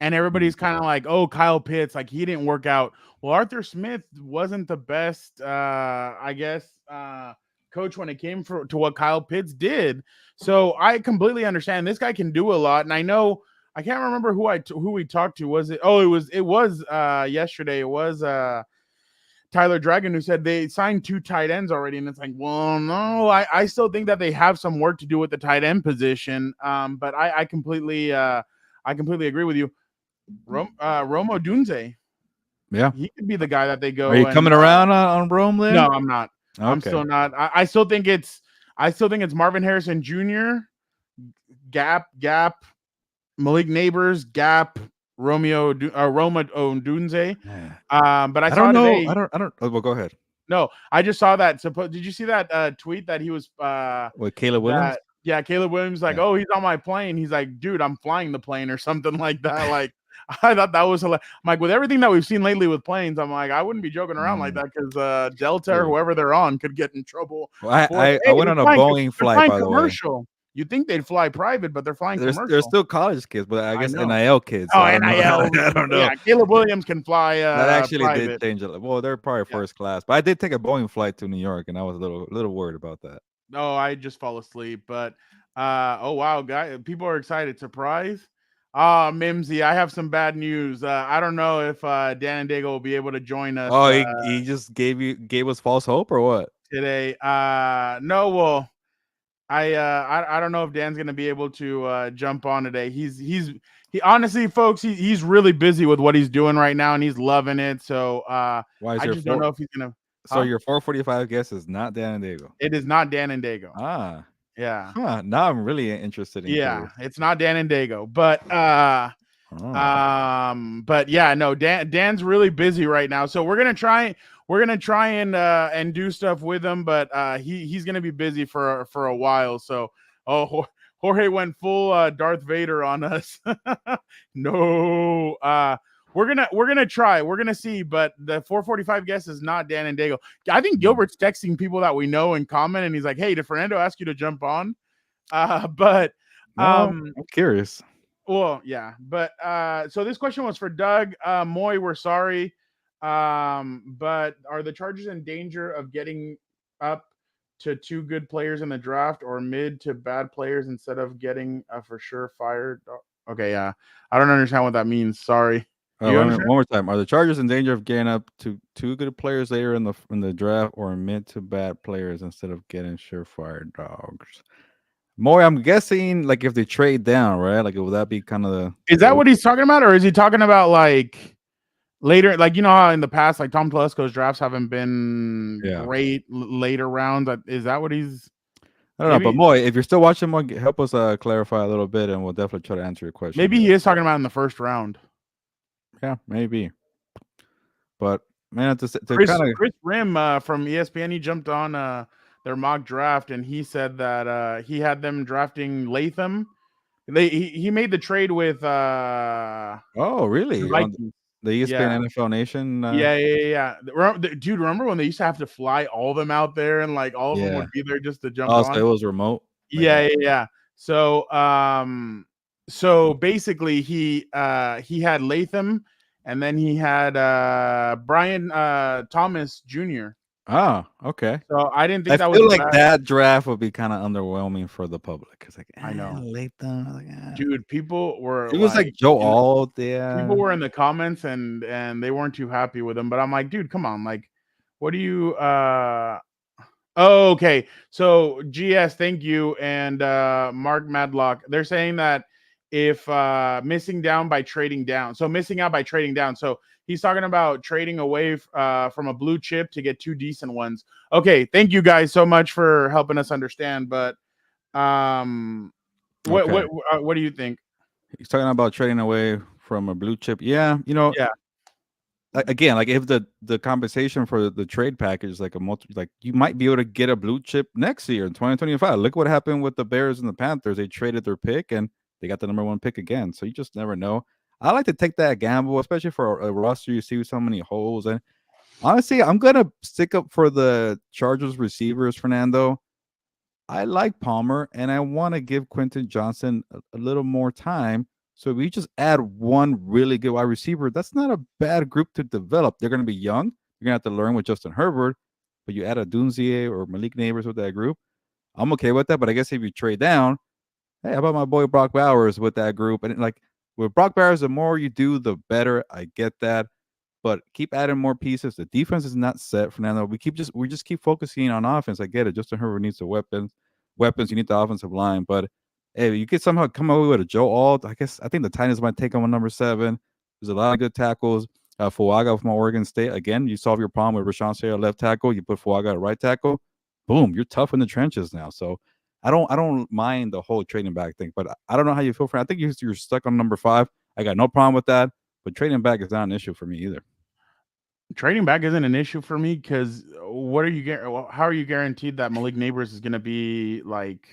and everybody's kind of like, oh, Kyle Pitts, like he didn't work out. Well, Arthur Smith wasn't the best, I guess, coach when it came to what Kyle Pitts did. So I completely understand this guy can do a lot. And I know I can't remember who we talked to. Was it? Oh, it was yesterday. It was Tyler Dragon who said they signed 2 tight ends already, and it's like, well, no, I still think that they have some work to do with the tight end position. But I completely agree with you. Romo Dunze, Yeah, he could be the guy that they go. Are you coming around on Rome there? No, I'm not. Okay. I'm still not. I still think it's Marvin Harrison Jr. Gap, Malik Neighbors, Gap, Roma Odunze. But I saw don't know. today. I don't. Oh, well, go ahead. No, I just saw that. Did you see that tweet that he was With Caleb Williams? Yeah, Caleb Williams, like, oh, he's on my plane. He's like, dude, I'm flying the plane or something like that. Like, I thought that was hilarious. I'm like, with everything that we've seen lately with planes, I'm like, I wouldn't be joking around like that because Delta or whoever they're on could get in trouble. Well, I went on a Boeing flight, by the way. Commercial. You'd think they'd fly private, but they're flying commercial. They're still college kids, but I guess NIL kids. Oh, so NIL. I don't know. Yeah, Caleb Williams can fly. That actually private. did change it. Well, they're probably first class, but I did take a Boeing flight to New York, and I was a little worried about that. No, I just fall asleep. But oh wow, guys, people are excited. Surprise. Mimsy, I have some bad news. I don't know if Dan and Dago will be able to join us. Oh, he just gave us false hope or what? Today. No, well, I don't know if Dan's gonna be able to jump on today. He honestly, folks, he's really busy with what he's doing right now, and he's loving it. So I just don't know if he's gonna. So your 445 guess is not Dan and Dago. It is not Dan and Dago. Ah. Yeah. Huh, now I'm really interested in it's not Dan and Dago, but but yeah, no, Dan's really busy right now. So we're gonna try and do stuff with him, but he's gonna be busy for a while. So Jorge went full Darth Vader on us. No, we're gonna try. We're gonna see, but the 445 guess is not Dan and Dago. I think Gilbert's texting people that we know in common, and he's like, "Hey, did Fernando ask you to jump on?" But I'm curious. Well, yeah, but so this question was for Doug. Maye, we're sorry, but are the Chargers in danger of getting up to 2 good players in the draft or mid to bad players instead of getting a for sure fired? Okay, yeah, I don't understand what that means. Sorry. One more time. Are the Chargers in danger of getting up to 2 good players later in the draft or mid to bad players instead of getting surefire dogs? Maye, I'm guessing like if they trade down, right? Like will that be kind of the? Is that what he's talking about, or is he talking about like later? Like you know how in the past, like Tom Telesco's drafts haven't been great later rounds. Is that what he's? I don't know, but Maye, if you're still watching, Maye, help us clarify a little bit, and we'll definitely try to answer your question. Maybe he is talking about in the first round. Yeah, maybe. But man, Chris Rim from ESPN, he jumped on their mock draft, and he said that he had them drafting Latham. He made the trade with oh really? The ESPN NFL Nation. Yeah. Dude, remember when they used to have to fly all of them out there, and like all of them would be there just to jump on? So it was remote. Yeah. So basically he had Latham, and then he had Brian Thomas Jr. Oh, okay. So I didn't think I feel like that draft would be kind of underwhelming for the public. It's like I know Latham, like, dude. People were. It was like Joe Alt. Yeah. People were in the comments and they weren't too happy with him. But I'm like, dude, come on, like, what do you? Oh, okay. So GS, thank you, and Mark Madlock. They're saying that if missing out by trading down. So he's talking about trading away from a blue chip to get 2 decent ones. Okay, thank you guys so much for helping us understand. But what do you think? He's talking about trading away from a blue chip. Yeah, you know. Yeah. Again, like if the compensation for the trade package is like you might be able to get a blue chip next year in 2025. Look what happened with the Bears and the Panthers. They traded their pick and they got the number 1 pick again. So you just never know. I like to take that gamble, especially for a roster you see so many holes. And honestly, I'm gonna stick up for the Chargers receivers, Fernando. I like Palmer, and I want to give Quentin Johnson a little more time. So if we just add 1 really good wide receiver, that's not a bad group to develop. They're going to be young. You're going to have to learn with Justin Herbert. but you add a Dunzier or Malik Neighbors with that group, I'm okay with that. But I guess if you trade down, hey, how about my boy Brock Bowers with that group? And like with Brock Bowers, the more you do, the better. I get that. But keep adding more pieces. The defense is not set, Fernando. We just keep focusing on offense. I get it. Justin Herbert needs the weapons. You need the offensive line. But hey, you could somehow come away with a Joe Alt. I think the Titans might take him on number 7. There's a lot of good tackles. Fuaga from Oregon State. Again, you solve your problem with Rashawn Slater left tackle. You put Fuaga at right tackle. Boom, you're tough in the trenches now. So I don't mind the whole trading back thing. But I don't know how you feel for it. I think you're stuck on number 5. I got no problem with that. But trading back is not an issue for me either. Trading back isn't an issue for me because how are you guaranteed that Malik Neighbors is going to be like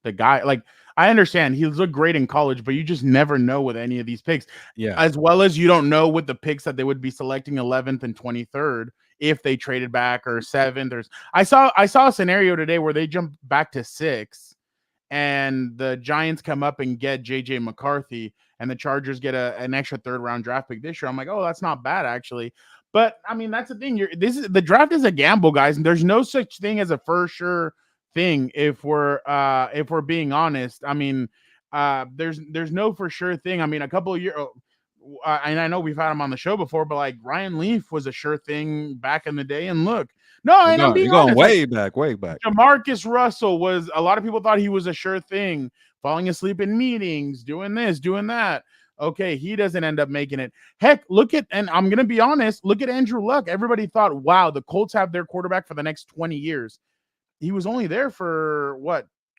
the guy? Like, I understand he's looked great in college, but you just never know with any of these picks. Yeah. As well as you don't know with the picks that they would be selecting 11th and 23rd if they traded back, or 7th. I saw a scenario today where they jump back to 6 and the Giants come up and get JJ McCarthy and the Chargers get an extra 3rd round draft pick this year. I'm like, oh, that's not bad actually. But I mean, that's the thing. The draft is a gamble, guys, and there's no such thing as a for sure thing. If we're being honest, I mean, there's no for sure thing. I mean, a couple of years, and I know we've had him on the show before, but like Ryan Leaf was a sure thing back in the day. And look, I'm being going honest, way back. Jamarcus Russell was. A lot of people thought he was a sure thing, falling asleep in meetings, doing this, doing that. Okay, he doesn't end up making it. Heck, and I'm going to be honest, look at Andrew Luck. Everybody thought, wow, the Colts have their quarterback for the next 20 years. He was only there for,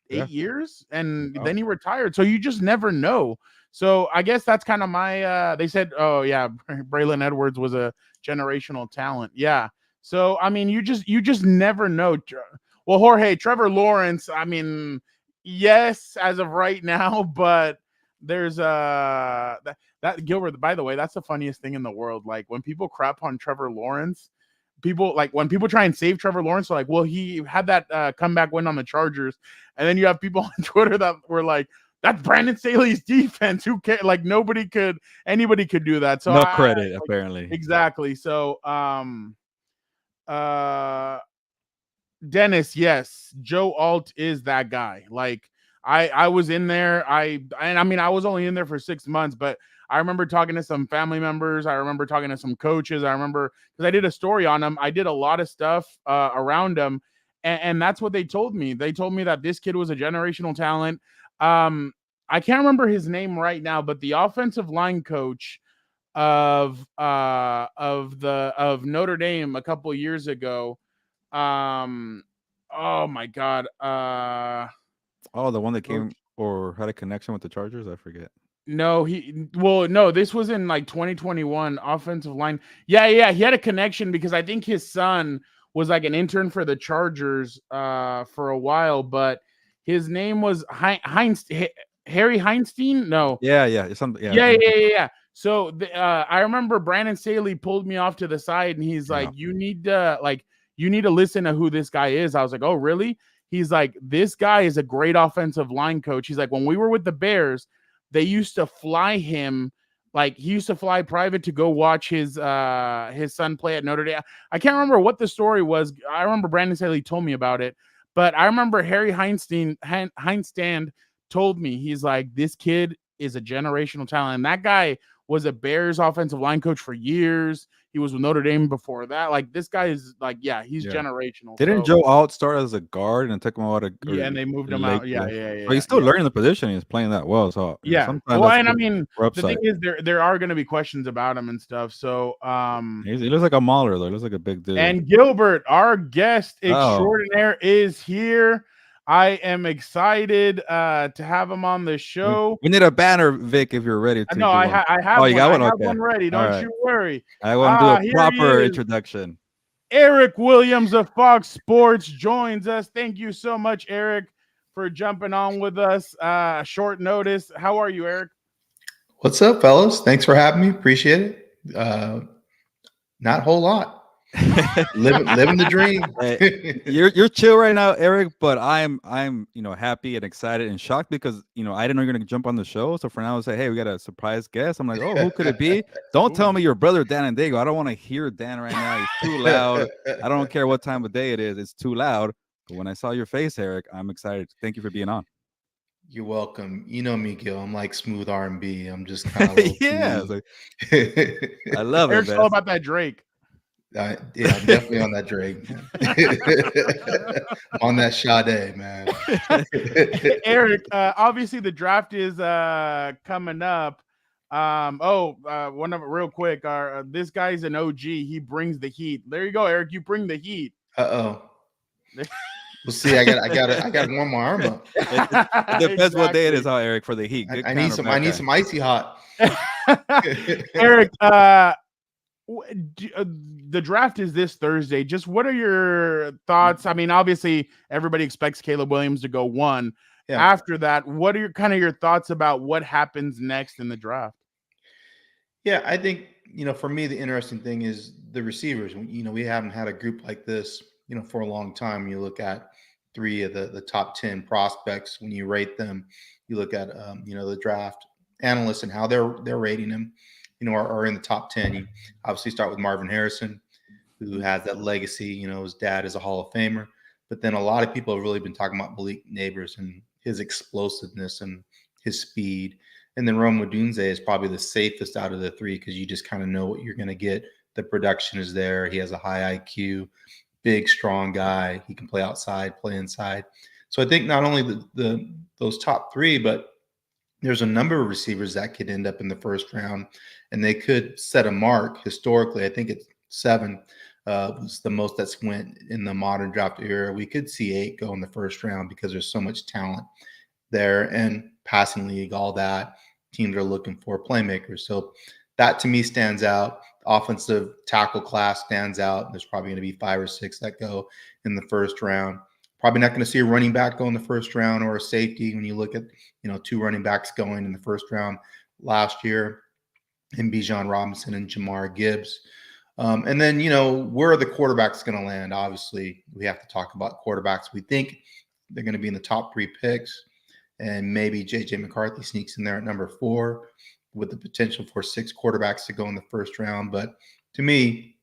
8 years? And then he retired. So you just never know. So I guess that's kind of my they said, oh, yeah, Braylon Edwards was a generational talent. Yeah. So, I mean, you just never know. Well, Jorge, Trevor Lawrence, I mean, yes, as of right now, but there's that Gilbert, by the way, that's the funniest thing in the world. Like when people crap on Trevor Lawrence, when people try and save Trevor Lawrence, they're like, well, he had that comeback win on the Chargers. And then you have people on Twitter that were like, that's Brandon Staley's defense. Who cares? Like anybody could do that. So no credit, apparently. Exactly. So Dennis, yes, Joe Alt is that guy. Like I was in there. I was only in there for 6 months, but I remember talking to some family members. I remember talking to some coaches. I remember because I did a story on him. I did a lot of stuff around him, and that's what they told me. They told me that this kid was a generational talent. I can't remember his name right now, but the offensive line coach of Notre Dame a couple of years ago. Oh my God. The one that came or had a connection with the Chargers? I forget. No, this was in like 2021 offensive line. Yeah. He had a connection because I think his son was like an intern for the Chargers for a while, but his name was Harry Heinstein. No. Yeah. Yeah. So I remember Brandon Staley pulled me off to the side and he's like, you need to listen to who this guy is. I was like, oh, really? He's like, this guy is a great offensive line coach. He's like, when we were with the Bears, they used to fly him. Like he used to fly private to go watch his son play at Notre Dame. I can't remember what the story was. I remember Brandon Staley told me about it, but I remember Harry Heinstand told me, he's like, this kid is a generational talent. And that guy was a Bears offensive line coach for years. He was with Notre Dame before that. Like this guy is like, he's generational. Didn't Joe Alt start as a guard and took him out? And they moved him out. Yeah. But he's still learning the position. He's playing that well. So well, and I mean, the thing is, there are going to be questions about him and stuff. So he looks like a mauler though. He looks like a big dude. And Gilbert, our guest extraordinaire, is here. I am excited to have him on the show. We need a banner, Vic, if you're ready. No, I have. Oh, you got one? I have one ready. Don't you worry. I want to do a proper introduction. Eric Williams of Fox Sports joins us. Thank you so much, Eric, for jumping on with us. Short notice. How are you, Eric? What's up, fellas? Thanks for having me. Appreciate it. Not a whole lot. living the dream. Hey, you're chill right now, Eric, but I'm happy and excited and shocked because I didn't know you're gonna jump on the show. So for now, I say, hey, we got a surprise guest. I'm like, oh, who could it be? Don't tell me your brother Dan and Dago. I don't want to hear Dan right now. He's too loud. I don't care what time of day it is. It's too loud. But when I saw your face, Eric, I'm excited. Thank you for being on. You're welcome. You know me, Gil. I'm like smooth R&B. I'm just kind of yeah. Like, I love Eric's it. all about that Drake. Yeah, I'm definitely on that Drake. On that Sade, man. Eric, obviously the draft is coming up. One of real quick. This guy's an OG. He brings the heat. There you go, Eric. You bring the heat. We'll see. I got one more arm up. It depends what day it is, Eric, for the heat. I need some icy hot. Eric, the draft is this Thursday. Just what are your thoughts? I mean, obviously everybody expects Caleb Williams to go 1. Yeah. After that, what are your thoughts about what happens next in the draft? Yeah, I think, for me, the interesting thing is the receivers. We haven't had a group like this, for a long time. When you look at 3 of the top 10 prospects, when you rate them, you look at, the draft analysts and how they're rating them, are in the top 10. You obviously start with Marvin Harrison, who has that legacy. His dad is a Hall of Famer. But then a lot of people have really been talking about Malik Neighbors and his explosiveness and his speed. And then Rome Odunze is probably the safest out of the 3 because you just kind of know what you're going to get. The production is there. He has a high IQ, big, strong guy. He can play outside, play inside. So I think not only those top 3, but there's a number of receivers that could end up in the first round, and they could set a mark historically. I think it's 7 was the most that's went in the modern draft era. We could see 8 go in the first round because there's so much talent there, and passing league, all that. Teams are looking for playmakers. So that to me stands out. Offensive tackle class stands out. There's probably going to be 5 or 6 that go in the first round. Probably not going to see a running back go in the first round or a safety when you look at, 2 running backs going in the first round last year, and Bijan Robinson and Jamar Gibbs. And then, where are the quarterbacks going to land? Obviously, we have to talk about quarterbacks. We think they're going to be in the top 3 picks, and maybe J.J. McCarthy sneaks in there at number 4 with the potential for 6 quarterbacks to go in the first round. But to me,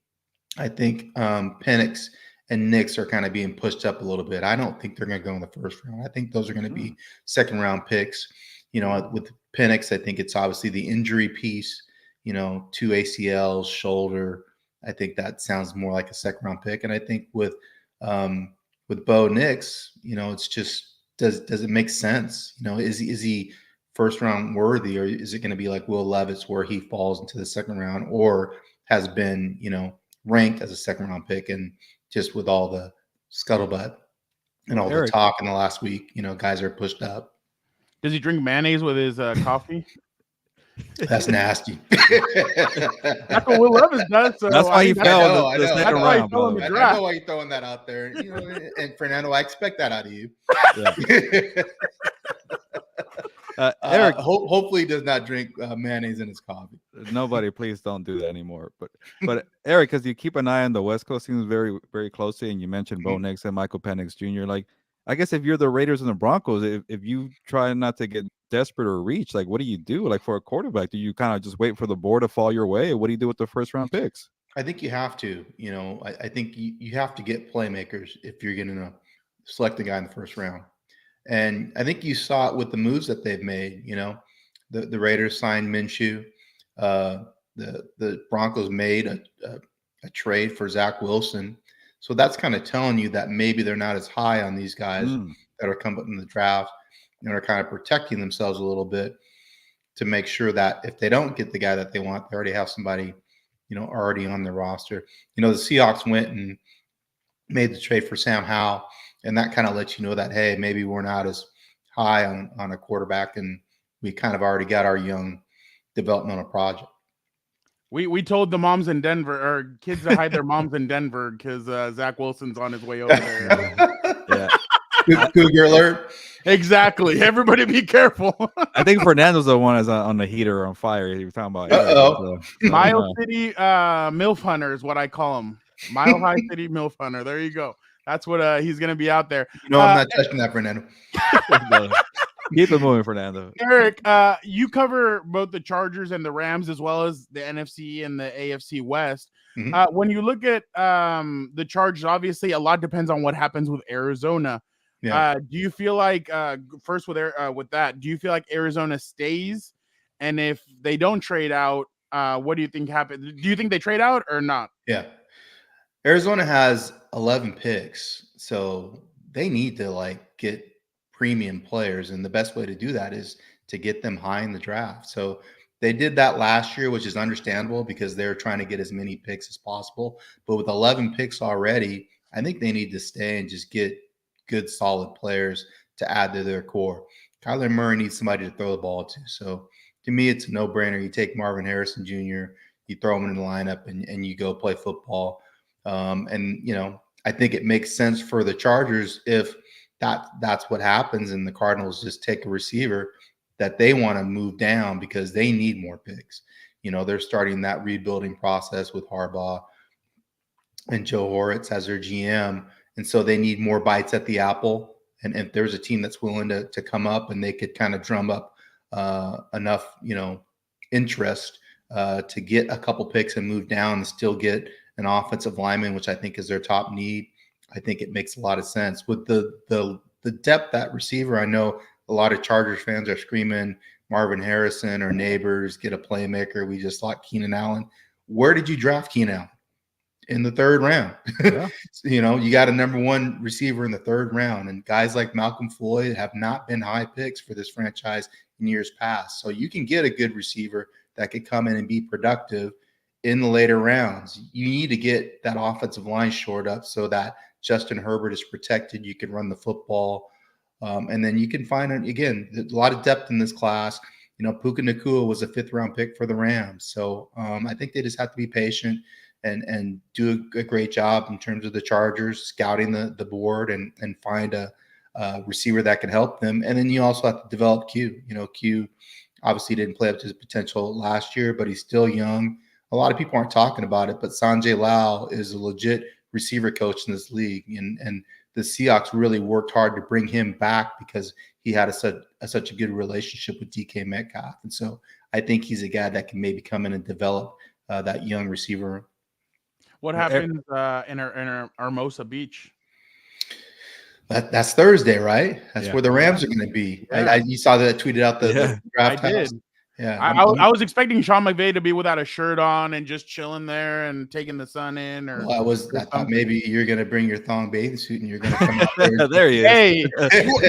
I think Penix and Nix are kind of being pushed up a little bit. I don't think they're going to go in the first round. I think those are going to be second-round picks. With Penix, I think it's obviously the injury piece, 2 ACLs, shoulder. I think that sounds more like a second-round pick. And I think with Bo Nix, it's just does it make sense? Is he first-round worthy, or is it going to be like Will Levis where he falls into the second round or has been, ranked as a second-round pick? And just with all the scuttlebutt and all the talk in the last week, guys are pushed up. Does he drink mayonnaise with his coffee? That's nasty. That's what Will Levis does. So that's why he fell in the second round. I know why you're throwing that out there. And Fernando, I expect that out of you. Eric, hopefully he does not drink mayonnaise in his coffee. Nobody, please don't do that anymore. But Eric, because you keep an eye on the West Coast teams very, very closely, and you mentioned Bo Nix and Michael Penix Jr. Like, I guess if you're the Raiders and the Broncos, if you try not to get desperate or reach, like, what do you do? Like, for a quarterback, do you kind of just wait for the board to fall your way? Or what do you do with the first round picks? I think you have to. I think you have to get playmakers if you're going to select a guy in the first round. And I think you saw it with the moves that they've made. The Raiders signed Minshew. The Broncos made a trade for Zach Wilson. So that's kind of telling you that maybe they're not as high on these guys that are coming up in the draft and are kind of protecting themselves a little bit to make sure that if they don't get the guy that they want, they already have somebody, already on their roster. The Seahawks went and made the trade for Sam Howell. And that kind of lets you know that, hey, maybe we're not as high on a quarterback, and we kind of already got our young developmental project. We told the moms in Denver, or kids to hide their moms in Denver because Zach Wilson's on his way over there. Yeah. Cougar alert. Exactly. Everybody be careful. I think Fernando's the one that's on the heater on fire. He was talking about Miles City MILF Hunter is what I call him. Mile High City MILF Hunter. There you go. That's what he's going to be out there. You know, I'm not touching that, Fernando. No. Keep it moving, Fernando. Eric, you cover both the Chargers and the Rams as well as the NFC and the AFC West. Mhm. When you look at the Chargers, obviously a lot depends on what happens with Arizona. Yeah. Do you feel like first with that, do you feel like Arizona stays? And if they don't trade out, what do you think happens? Do you think they trade out or not? Yeah. Arizona has 11 picks, so they need to like get premium players, and the best way to do that is to get them high in the draft. So they did that last year, which is understandable because they're trying to get as many picks as possible. But with 11 picks already, I think they need to stay and just get good, solid players to add to their core. Kyler Murray needs somebody to throw the ball to. So to me, it's a no-brainer. You take Marvin Harrison Jr., you throw him in the lineup, and you go play football. And you know, I think it makes sense for the Chargers if that's what happens, and the Cardinals just take a receiver that they want to move down because they need more picks. You know, they're starting that rebuilding process with Harbaugh and Joe Horitz as their GM, and so they need more bites at the apple. And if there's a team that's willing to come up and they could kind of drum up enough, you know, interest to get a couple picks and move down and still get an offensive lineman, which I think is their top need, I think it makes a lot of sense. With the depth at receiver, I know a lot of Chargers fans are screaming Marvin Harrison or Neighbors, get a playmaker. We just lost Keenan Allen. Where did you draft Keenan Allen? In the third round. Yeah. You know, you got a number one receiver in the third round, and guys like Malcolm Floyd have not been high picks for this franchise in years past. So you can get a good receiver that could come in and be productive in the later rounds. You need to get that offensive line shored up so that Justin Herbert is protected. You can run the football. And then you can find, again, a lot of depth in this class. You know, Puka Nacua was a 5th-round pick for the Rams. So I think they just have to be patient and do a great job in terms of the Chargers, scouting the board and find a receiver that can help them. And then you also have to develop Q. You know, Q obviously didn't play up to his potential last year, but he's still young. A lot of people aren't talking about it, but Sanjay Lal is a legit receiver coach in this league. And the Seahawks really worked hard to bring him back because he had such a good relationship with DK Metcalf. And so I think he's a guy that can maybe come in and develop that young receiver. What happens in Hermosa Beach? That's Thursday, right? That's Yeah. where the Rams are going to be. Yeah. You saw that I tweeted out the draft I house. did. Yeah, I was expecting Sean McVay to be without a shirt on and just chilling there and taking the sun in. Or I thought maybe you're going to bring your thong bathing suit and you're going to come out there. There he is. Hey,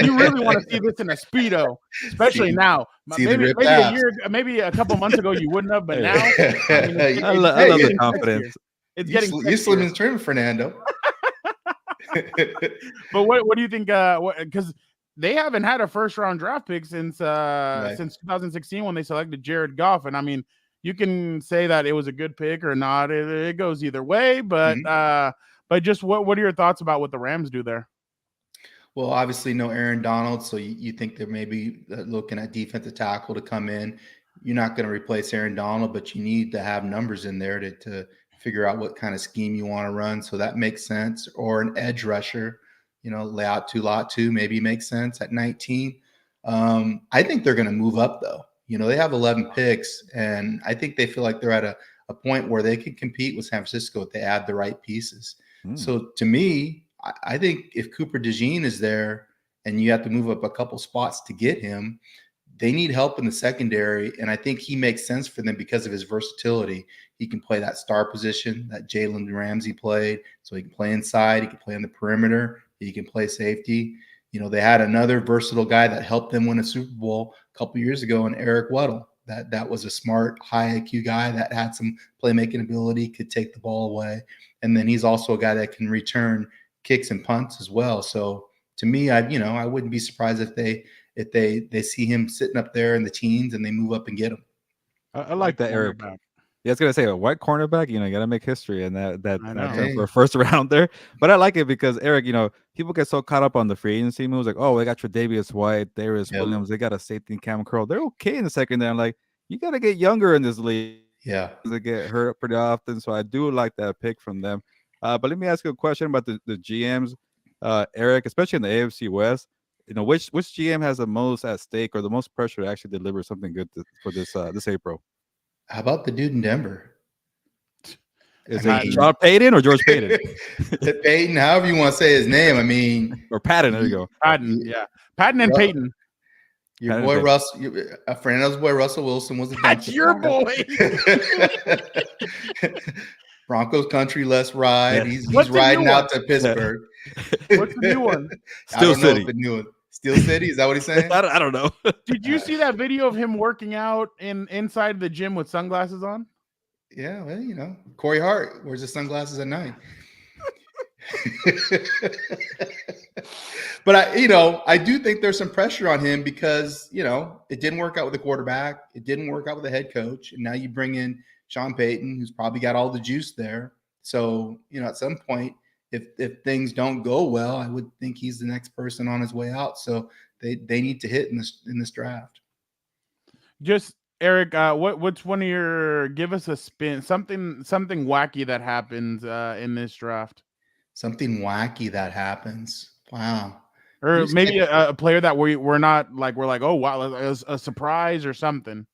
you really want to see this in a Speedo, especially now. Maybe a couple months ago you wouldn't have, but now I love the confidence. It's getting you slim and trim, Fernando. But what do you think? Because they haven't had a first-round draft pick since 2016 when they selected Jared Goff, and I mean, you can say that it was a good pick or not. It goes either way, but but just what are your thoughts about what the Rams do there? Well, obviously no Aaron Donald, so you think they're maybe looking at defensive tackle to come in. You're not going to replace Aaron Donald, but you need to have numbers in there to figure out what kind of scheme you want to run. So that makes sense. Or an edge rusher, you know, layout 2, lot 2 maybe makes sense at 19. I think they're going to move up though. You know, they have 11 picks, and I think they feel like they're at a point where they can compete with San Francisco if they add the right pieces. So to me, I think if Cooper DeJean is there and you have to move up a couple spots to get him, they need help in the secondary, and I think he makes sense for them because of his versatility. He can play that star position that Jalen Ramsey played, so he can play inside, he can play on the perimeter, he can play safety. You know, they had another versatile guy that helped them win a Super Bowl a couple years ago in Eric Weddle. That was a smart, high IQ guy that had some playmaking ability, could take the ball away, and then he's also a guy that can return kicks and punts as well. So to me, I wouldn't be surprised if they see him sitting up there in the teens and they move up and get him. I like that, Eric. Yeah, I was gonna say a white cornerback. You know, you gotta make history, and that for a first round there. But I like it because Eric, you know, people get so caught up on the free agency moves, like, oh, they got Tre'Davious White, Darius Williams, they got a safety in Cam Curl. They're okay in the second down. Like, you gotta get younger in this league. Yeah, they get hurt pretty often. So I do like that pick from them. But let me ask you a question about the GMs, Eric, especially in the AFC West. Which GM has the most at stake or the most pressure to actually deliver something good for this April? How about the dude in Denver? Is I it mean- Sean Payton or George Payton? Payton, however you want to say his name. I mean, Or Patton? There you go. Patton, yeah, Patton and Well, Peyton. your Patton boy Payton. Russ, Fernando's boy Russell Wilson was a That's dumpster your fire. boy. Broncos country, let's ride. Yeah. He's What's the new riding out one? to Pittsburgh. What's the new one? I Steel don't know City. what the new one. Steel City, is that what he's saying? I don't know. Did you see that video of him working out inside the gym with sunglasses on? Yeah, well, Corey Hart wears his sunglasses at night. But I do think there's some pressure on him because it didn't work out with the quarterback, it didn't work out with the head coach, and now you bring in Sean Payton, who's probably got all the juice there. So at some point, if things don't go well, I would think he's the next person on his way out. So they need to hit in this draft. Just Eric, what's one of your? Give us a spin. Something wacky that happens in this draft, Something wacky that happens. Wow. or Just maybe get- a player that we're not like. We're like, oh wow, a surprise or something.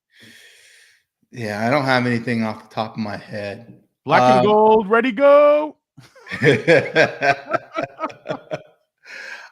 Yeah, I don't have anything off the top of my head. Black and gold, ready go.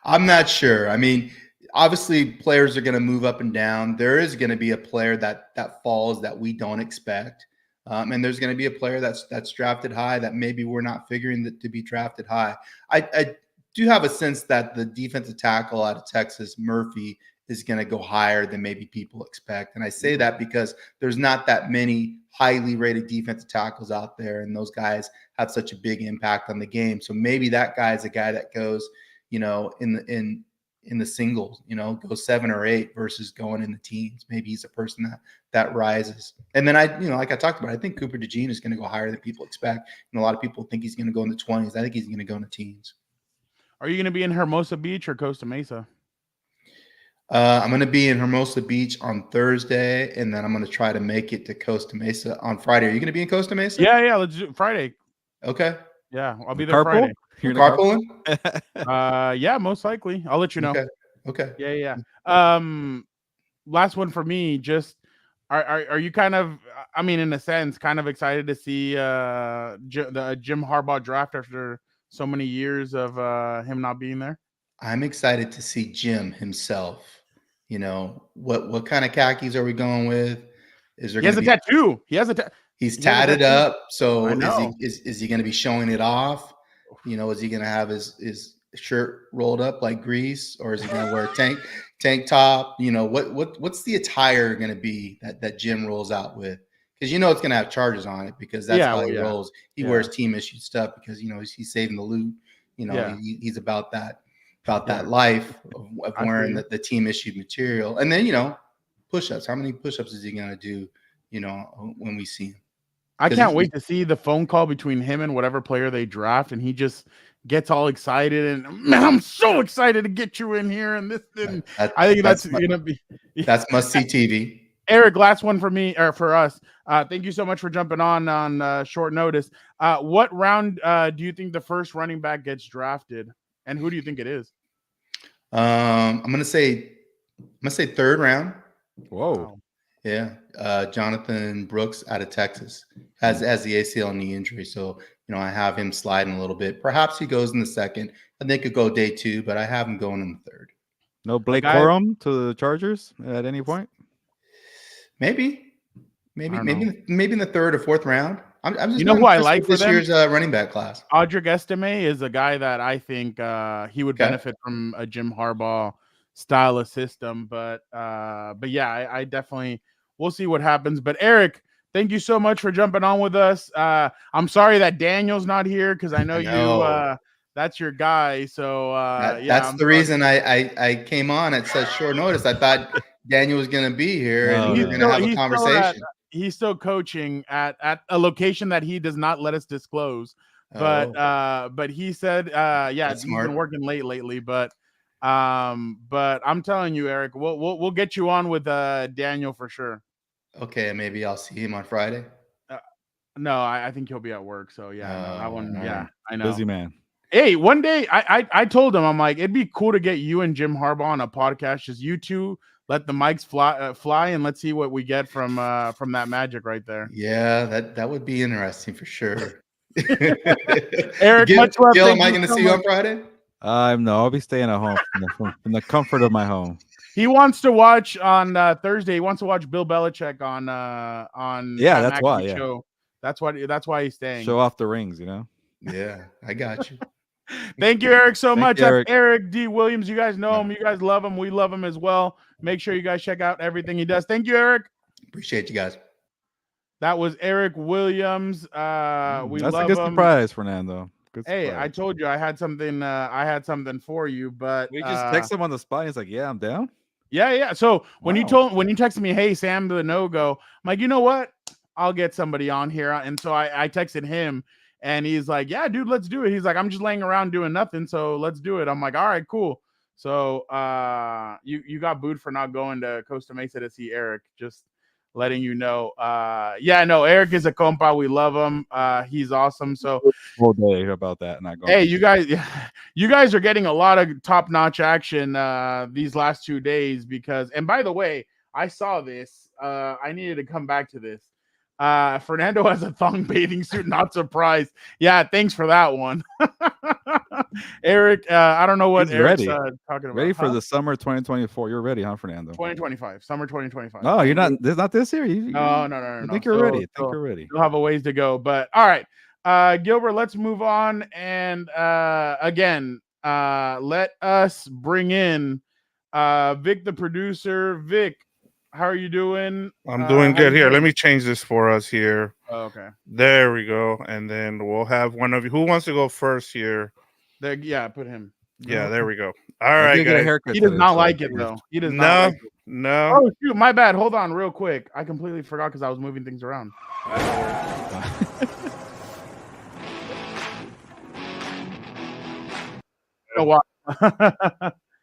I'm not sure. I mean, obviously players are going to move up and down. There is going to be a player that falls that we don't expect. And there's going to be a player that's drafted high that maybe we're not figuring that to be drafted high. I do have a sense that the defensive tackle out of Texas, Murphy, is going to go higher than maybe people expect. And I say that because there's not that many highly rated defensive tackles out there, and those guys have such a big impact on the game. So maybe that guy is a guy that goes, in the singles, goes 7 or 8 versus going in the teens. Maybe he's a person that rises. And then like I talked about, I think Cooper DeJean is going to go higher than people expect. And a lot of people think he's going to go in the 20s. I think he's going to go in the teens. Are you going to be in Hermosa Beach or Costa Mesa? I'm going to be in Hermosa Beach on Thursday, and then I'm going to try to make it to Costa Mesa on Friday. Are you going to be in Costa Mesa? Yeah. Let's do Friday. Okay. Yeah, I'll be there Carpool? Friday. You're carpooling? Yeah, most likely. I'll let you know. Okay. Yeah. Last one for me. Just are you kind of? I mean, in a sense, kind of excited to see the Jim Harbaugh draft after so many years of him not being there? I'm excited to see Jim himself. What kind of khakis are we going with? Is there? He has a tattoo. He has a tattoo. He's tatted up. So I know. is he going to be showing it off? Is he going to have his shirt rolled up like Grease, or is he going to wear a tank top? What's the attire going to be that Jim rolls out with? Because it's going to have charges on it, because that's how he rolls. He wears team issued stuff because he's saving the loot. He's about that life of wearing the team issued material. And then push-ups. How many push-ups is he going to do? When we see him. I can't wait to see the phone call between him and whatever player they draft, and he just gets all excited and, man, I'm so excited to get you in here. And I think that's gonna be that's must-see TV. Eric, last one for me or for us. Thank you so much for jumping on short notice. What round do you think the first running back gets drafted, and who do you think it is? I'm gonna say third round. Whoa. Wow. Yeah, Jonathan Brooks out of Texas has the ACL knee injury, so I have him sliding a little bit. Perhaps he goes in the second. I think it could go day 2, but I have him going in the third. No Blake Corum to the Chargers at any point? Maybe in the third or fourth round. I'm just who I like for this them? year's running back class. Audric Estime is a guy that I think he would benefit from a Jim Harbaugh style of system, but yeah, I definitely. We'll see what happens. But Eric, thank you so much for jumping on with us. I'm sorry that Daniel's not here because I know you. That's your guy. So that's the reason I came on at such short notice. I thought Daniel was going to be here and we were going to have a conversation. He's still coaching at a location that he does not let us disclose. But he said, he's been working late lately. But I'm telling you, Eric, we'll get you on with Daniel for sure. Okay, maybe I'll see him on Friday. No, I think he'll be at work. So yeah, no, that one. all Yeah, right. I know. Busy man. Hey, one day I told him, I'm like, it'd be cool to get you and Jim Harbaugh on a podcast. Just you two, let the mics fly, and let's see what we get from that magic right there. Yeah, that would be interesting for sure. Eric, much love. Gil, Thank am I you going to so see you much. on Friday? No, I'll be staying at home from the comfort of my home. He wants to watch on Thursday. He wants to watch Bill Belichick on Yeah, Pat that's why. McAfee Yeah, show. That's why he's staying. show off the rings, you know. Yeah, I got you. Thank you, Eric, so Thank much. you, That's Eric. Eric D. Williams. You guys know him. You guys love him. We love him as well. Make sure you guys check out everything he does. Thank you, Eric. Appreciate you guys. That was Eric Williams. We That's love a good him. surprise, Fernando. Good Hey, surprise. I told you I had something for you, but We just text him on the spot. He's like, "Yeah, I'm down." yeah. So when you Wow. texted me, hey Sam, the no-go, I'm like, you know what? I'll get somebody on here. And so I texted him and he's like, yeah, dude, let's do it. He's like, I'm just laying around doing nothing, so let's do it. I'm like, all right, cool. So you got booed for not going to Costa Mesa to see Eric. Just letting you know. Yeah, no, Eric is a compa. We love him. He's awesome. So Whole day about that. Not going. hey, you guys are getting a lot of top-notch action these last 2 days because, and by the way, I saw this. I needed to come back to this. Fernando has a thong bathing suit. Not surprised. Yeah, thanks for that one. Eric, I don't know what He's Eric's ready. talking about. Ready for the summer 2024. You're ready, huh, Fernando? 2025, summer 2025. No, you're not. This not this year. No. I think you're ready. I think you're ready. You'll have a ways to go. But all right, Gilbert, let's move on. And again, let us bring in Vic, the producer. Vic, how are you doing? I'm doing good. Here, doing? let me change this for us here. Oh, okay. There we go. And then we'll have one of you. Who wants to go first here? There, yeah, put him. Yeah, there we go. All I right, did get a guys. haircut He does today, not so like I'm it pleased. though. He does not No, like it. no. Oh shoot, my bad. Hold on, real quick. I completely forgot because I was moving things around. A while.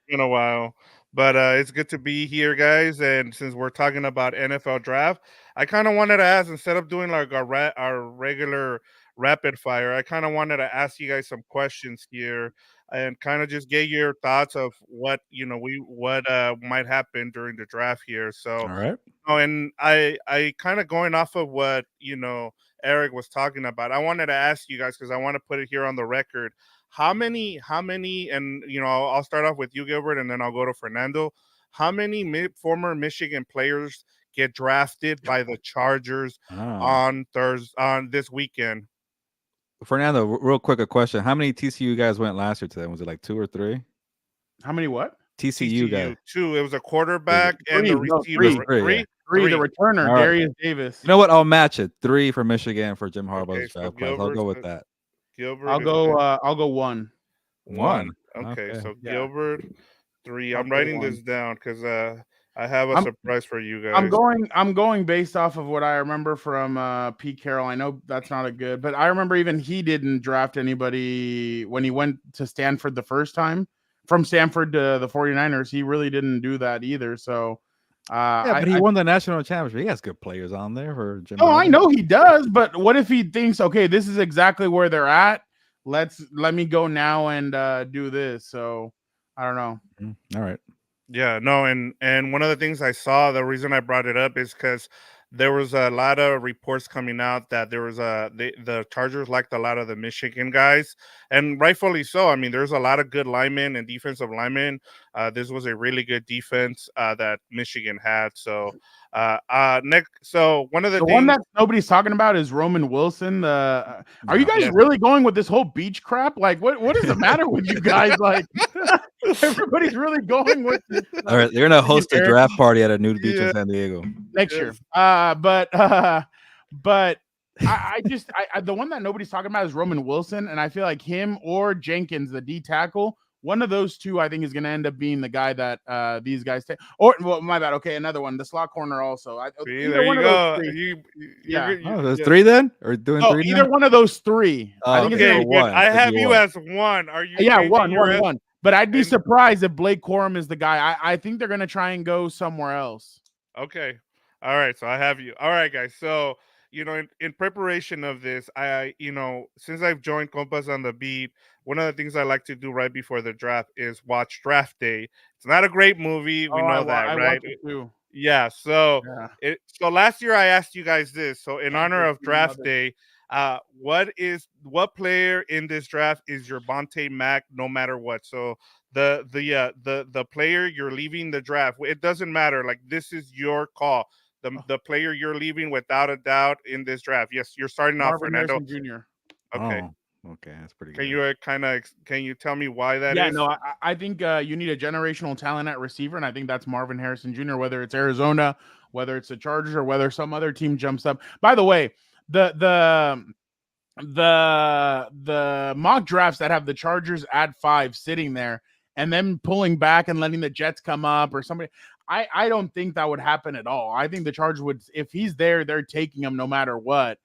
In a while. But it's good to be here, guys. And since we're talking about NFL draft, I kind of wanted to ask, instead of doing like our regular rapid fire, I kind of wanted to ask you guys some questions here and kind of just get your thoughts of what might happen during the draft here. So All right. oh, and I kind of going off of what Eric was talking about. I wanted to ask you guys because I want to put it here on the record. How many, and I'll start off with you, Gilbert, and then I'll go to Fernando. How many former Michigan players get drafted by the Chargers on this weekend? Fernando, real quick, a question. How many TCU guys went last year to them? Was it like 2 or 3? How many what? TCU guys. 2. It was a quarterback and the receiver. Three. Three, the returner, All right. Darius Davis. You know what? I'll match it. 3 for Michigan for Jim Harbaugh's Okay, so draft class. I'll go with that. Gilbert. I'll go one. One. Okay, so Yeah. Gilbert 3. I'll I'm go writing one. this down because I have a surprise for you guys. I'm going based off of what I remember from Pete Carroll. I know that's not a good, but I remember even he didn't draft anybody when he went to Stanford the first time. From Stanford to the 49ers, he really didn't do that either. So Yeah, but he won the national championship. He has good players on there for Jim. Oh, Harbaugh. I know he does, but what if he thinks, okay, this is exactly where they're at. Let me go now and do this. So I don't know. All right. Yeah, no, and one of the things I saw, the reason I brought it up is because there was a lot of reports coming out that there was the Chargers liked a lot of the Michigan guys, and rightfully so. I mean, there's a lot of good linemen and defensive linemen. This was a really good defense that Michigan had. So next, so one of the things, one that nobody's talking about is Roman Wilson. Are you guys Yeah. really going with this whole beach crap? Like, what is the matter with you guys? Like, everybody's really going with this. All right. They're gonna host a draft party at a nude beach in San Diego next year. But I just the one that nobody's talking about is Roman Wilson, and I feel like him or Jenkins, the D tackle, one of those two, I think, is going to end up being the guy that these guys take. Or, well, my bad. Okay, another one, the slot corner also. See, there you go. there's 3 then, or doing 3? Either one of those 3. I think Okay, it's one. I have you one. as 1. Are you? yeah, changing one. your But I'd be surprised if Blake Corum is the guy. I think they're going to try and go somewhere else. Okay. All right. So I have you. All right, guys. So in preparation of this, since I've joined Compas on the Beat, one of the things I like to do right before the draft is watch Draft Day. It's not a great movie, we Oh, know that, I right? watch it too. Yeah. So Yeah. so last year I asked you guys this. So in honor of Draft Mother. Day, what player in this draft is your Bonte Mac no matter what? So the player you're leaving the draft, it doesn't matter. Like, this is your call. The player you're leaving without a doubt in this draft. Yes, you're starting off, Marvin Fernando. Harrison Jr. Okay. Oh, okay, that's pretty Can good. you can you tell me why that Yeah, is? no, I think you need a generational talent at receiver, and I think that's Marvin Harrison Jr., whether it's Arizona, whether it's the Chargers, or whether some other team jumps up. By the way, the mock drafts that have the Chargers at 5 sitting there and then pulling back and letting the Jets come up or somebody, I don't think that would happen at all. I think the Chargers would, if he's there, they're taking him no matter what.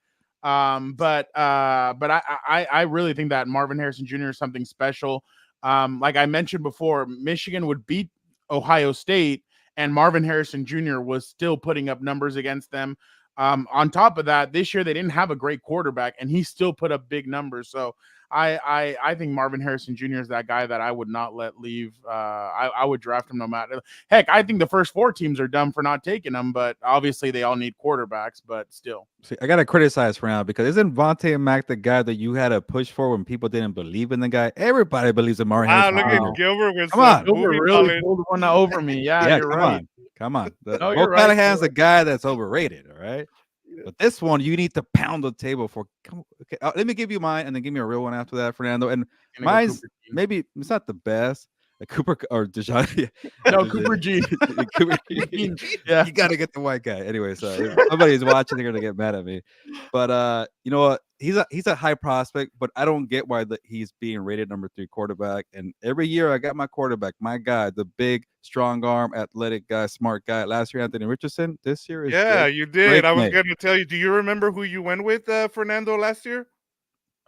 But I really think that Marvin Harrison Jr. is something special. Like I mentioned before, Michigan would beat Ohio State, and Marvin Harrison Jr. was still putting up numbers against them. On top of that, this year they didn't have a great quarterback, and he still put up big numbers. So I think Marvin Harrison Jr. is that guy that I would not let leave. I would draft him no matter. Heck, I think the first 4 teams are dumb for not taking him, but obviously they all need quarterbacks. But still, See, I gotta criticize for now because isn't Vontae Mack the guy that you had to push for when people didn't believe in the guy? Everybody believes in Marvin Wow, Harrison look Jr. at Gilbert with Come on. some Gilbert movie really knowledge. pulled one over me. Yeah, you're come right. on. Come on. No, Bo you're right. Callahan's a guy that's overrated, all right? But this one, you need to pound the table for. Okay, let me give you mine, and then give me a real one after that, Fernando. And Gonna go mine's Cooper G. maybe it's not the best. Cooper or Deshaun. No, Cooper G. Cooper G. Yeah. You got to get the white guy. Anyway, so if somebody's watching, they're gonna get mad at me. But you know what? He's a high prospect, but I don't get why he's being rated number 3 quarterback. And every year I got my quarterback, my guy, the big, strong arm, athletic guy, smart guy. Last year, Anthony Richardson. This year is You did. Drake I was Maye. going to tell you. Do you remember who you went with, Fernando, last year?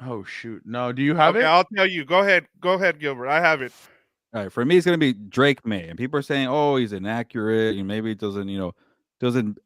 Oh shoot. No, do you have Okay, it? I'll tell you. Go ahead, Gilbert. I have it. All right, for me, it's gonna be Drake Maye, and people are saying, "Oh, he's inaccurate, and maybe it doesn't, doesn't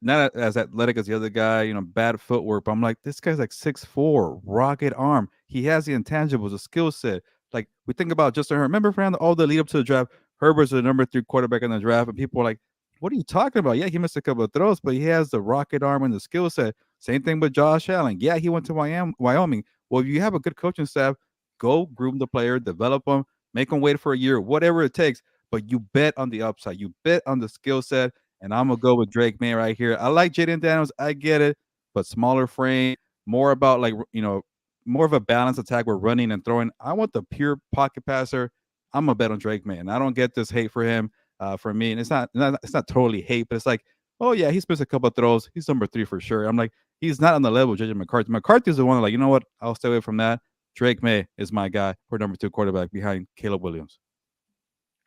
not as athletic as the other guy, bad footwork." But I'm like, this guy's like 6'4", rocket arm. He has the intangibles, the skill set. Like we think about Justin Herbert. Remember, Fernando, all the lead up to the draft, Herbert's the number 3 quarterback in the draft, and people were like, "What are you talking about?" Yeah, he missed a couple of throws, but he has the rocket arm and the skill set. Same thing with Josh Allen. Yeah, he went to Wyoming. Well, if you have a good coaching staff, go groom the player, develop them. Make them wait for a year, whatever it takes. But you bet on the upside. You bet on the skill set. And I'm going to go with Drake Maye right here. I like Jaden Daniels. I get it. But smaller frame, more about more of a balanced attack with running and throwing. I want the pure pocket passer. I'm going to bet on Drake Maye. And I don't get this hate for him for me. And it's not totally hate, but it's like, oh, yeah, he missed a couple of throws. He's number 3 for sure. I'm like, he's not on the level of JJ McCarthy. McCarthy's the one like, you know what? I'll stay away from that. Drake Maye is my guy for number 2 quarterback behind Caleb Williams.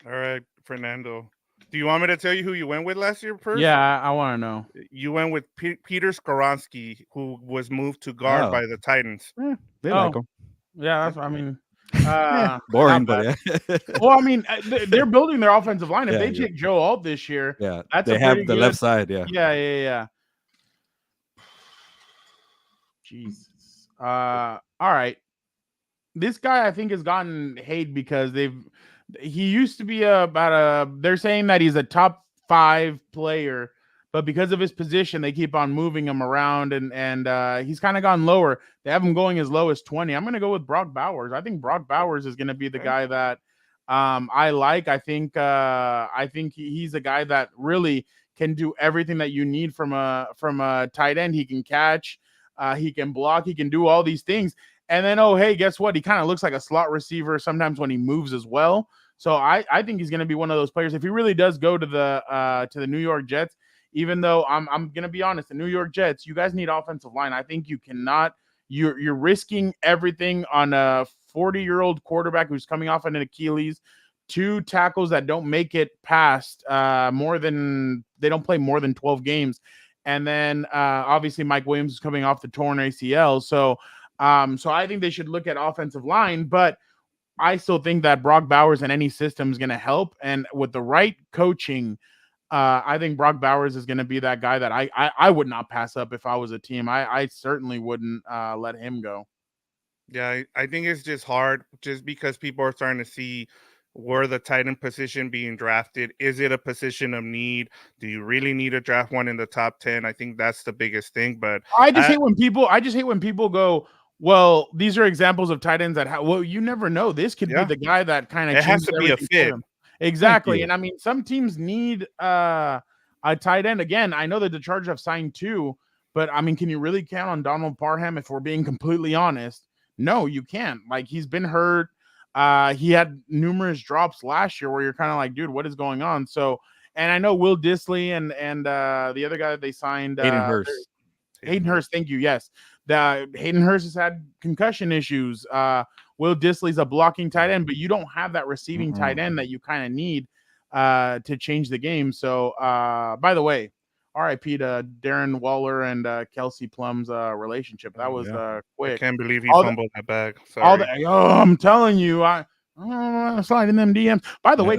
All right, Fernando. Do you want me to tell you who you went with last year first? Yeah, I want to know. You went with Peter Skoronski, who was moved to guard by the Titans. They like him. Yeah, that's. I mean, boring, but yeah. Well, I mean, they're building their offensive line. If they Yeah. take Joe Alt this year, that's they have the left side. Yeah. Yeah. Jesus. All right. This guy, I think, has gotten hate because he used to be they're saying that he's a top 5 player, but because of his position, they keep on moving him around, and he's kind of gone lower. They have him going as low as 20. I'm going to go with Brock Bowers. I think Brock Bowers is going to be the guy that I like. I think he's a guy that really can do everything that you need from a tight end. He can catch, he can block, he can do all these things. And then, hey, guess what? He kind of looks like a slot receiver sometimes when he moves as well. So I think he's going to be one of those players. If he really does go to the New York Jets, even though I'm going to be honest, the New York Jets, you guys need offensive line. I think you cannot. You're risking everything on a 40-year-old quarterback who's coming off an Achilles, 2 tackles that don't make it past they don't play more than 12 games, and then obviously Mike Williams is coming off the torn ACL. So I think they should look at offensive line, but I still think that Brock Bowers in any system is going to help. And with the right coaching, I think Brock Bowers is going to be that guy that I would not pass up if I was a team. I certainly wouldn't let him go. Yeah, I think it's just hard just because people are starting to see where the tight end position being drafted. Is it a position of need? Do you really need to draft one in the top 10? I think that's the biggest thing. But I just hate when people go, well, these are examples of tight ends that well, you never know. This could be the guy that kind of it has changes to be a everything for fit. them. Exactly. And I mean, some teams need a tight end. Again, I know that the Chargers have signed 2, but I mean, can you really count on Donald Parham if we're being completely honest? No, you can't. Like, he's been hurt. He had numerous drops last year where you're kind of like, dude, what is going on? So, and I know Will Dissly and the other guy that they signed, Hayden Hurst. Hayden Hurst, thank you. Yes, Hayden Hurst has had concussion issues. Will Dissly's a blocking tight end, but you don't have that receiving tight end that you kind of need to change the game. So, by the way, R.I.P. to Darren Waller and Kelsey Plum's relationship. That was quick. I can't believe he All fumbled that bag. Sorry. I'm telling you, I'm sliding them DMs. By the way,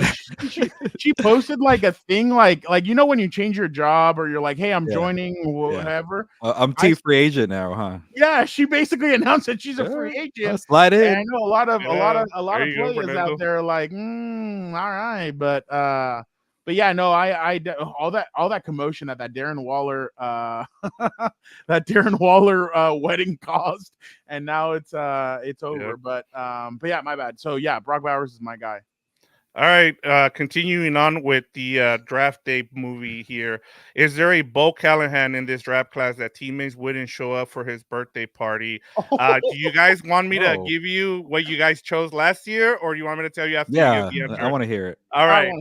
she posted like a thing like you know when you change your job or you're like, hey, I'm joining whatever. I'm free agent now, huh? Yeah, she basically announced that she's a free agent. Slide in. And I know a lot of go, players out there are like, all right, but yeah, no, I all that commotion that Darren Waller wedding caused, and now it's over. But yeah, my bad. So yeah, Brock Bowers is my guy. All right, continuing on with the draft day movie here. Is there a Bo Callahan in this draft class that teammates wouldn't show up for his birthday party? Do you guys want me to give you what you guys chose last year, or do you want me to tell you after you give the answer? I want to hear it. All right.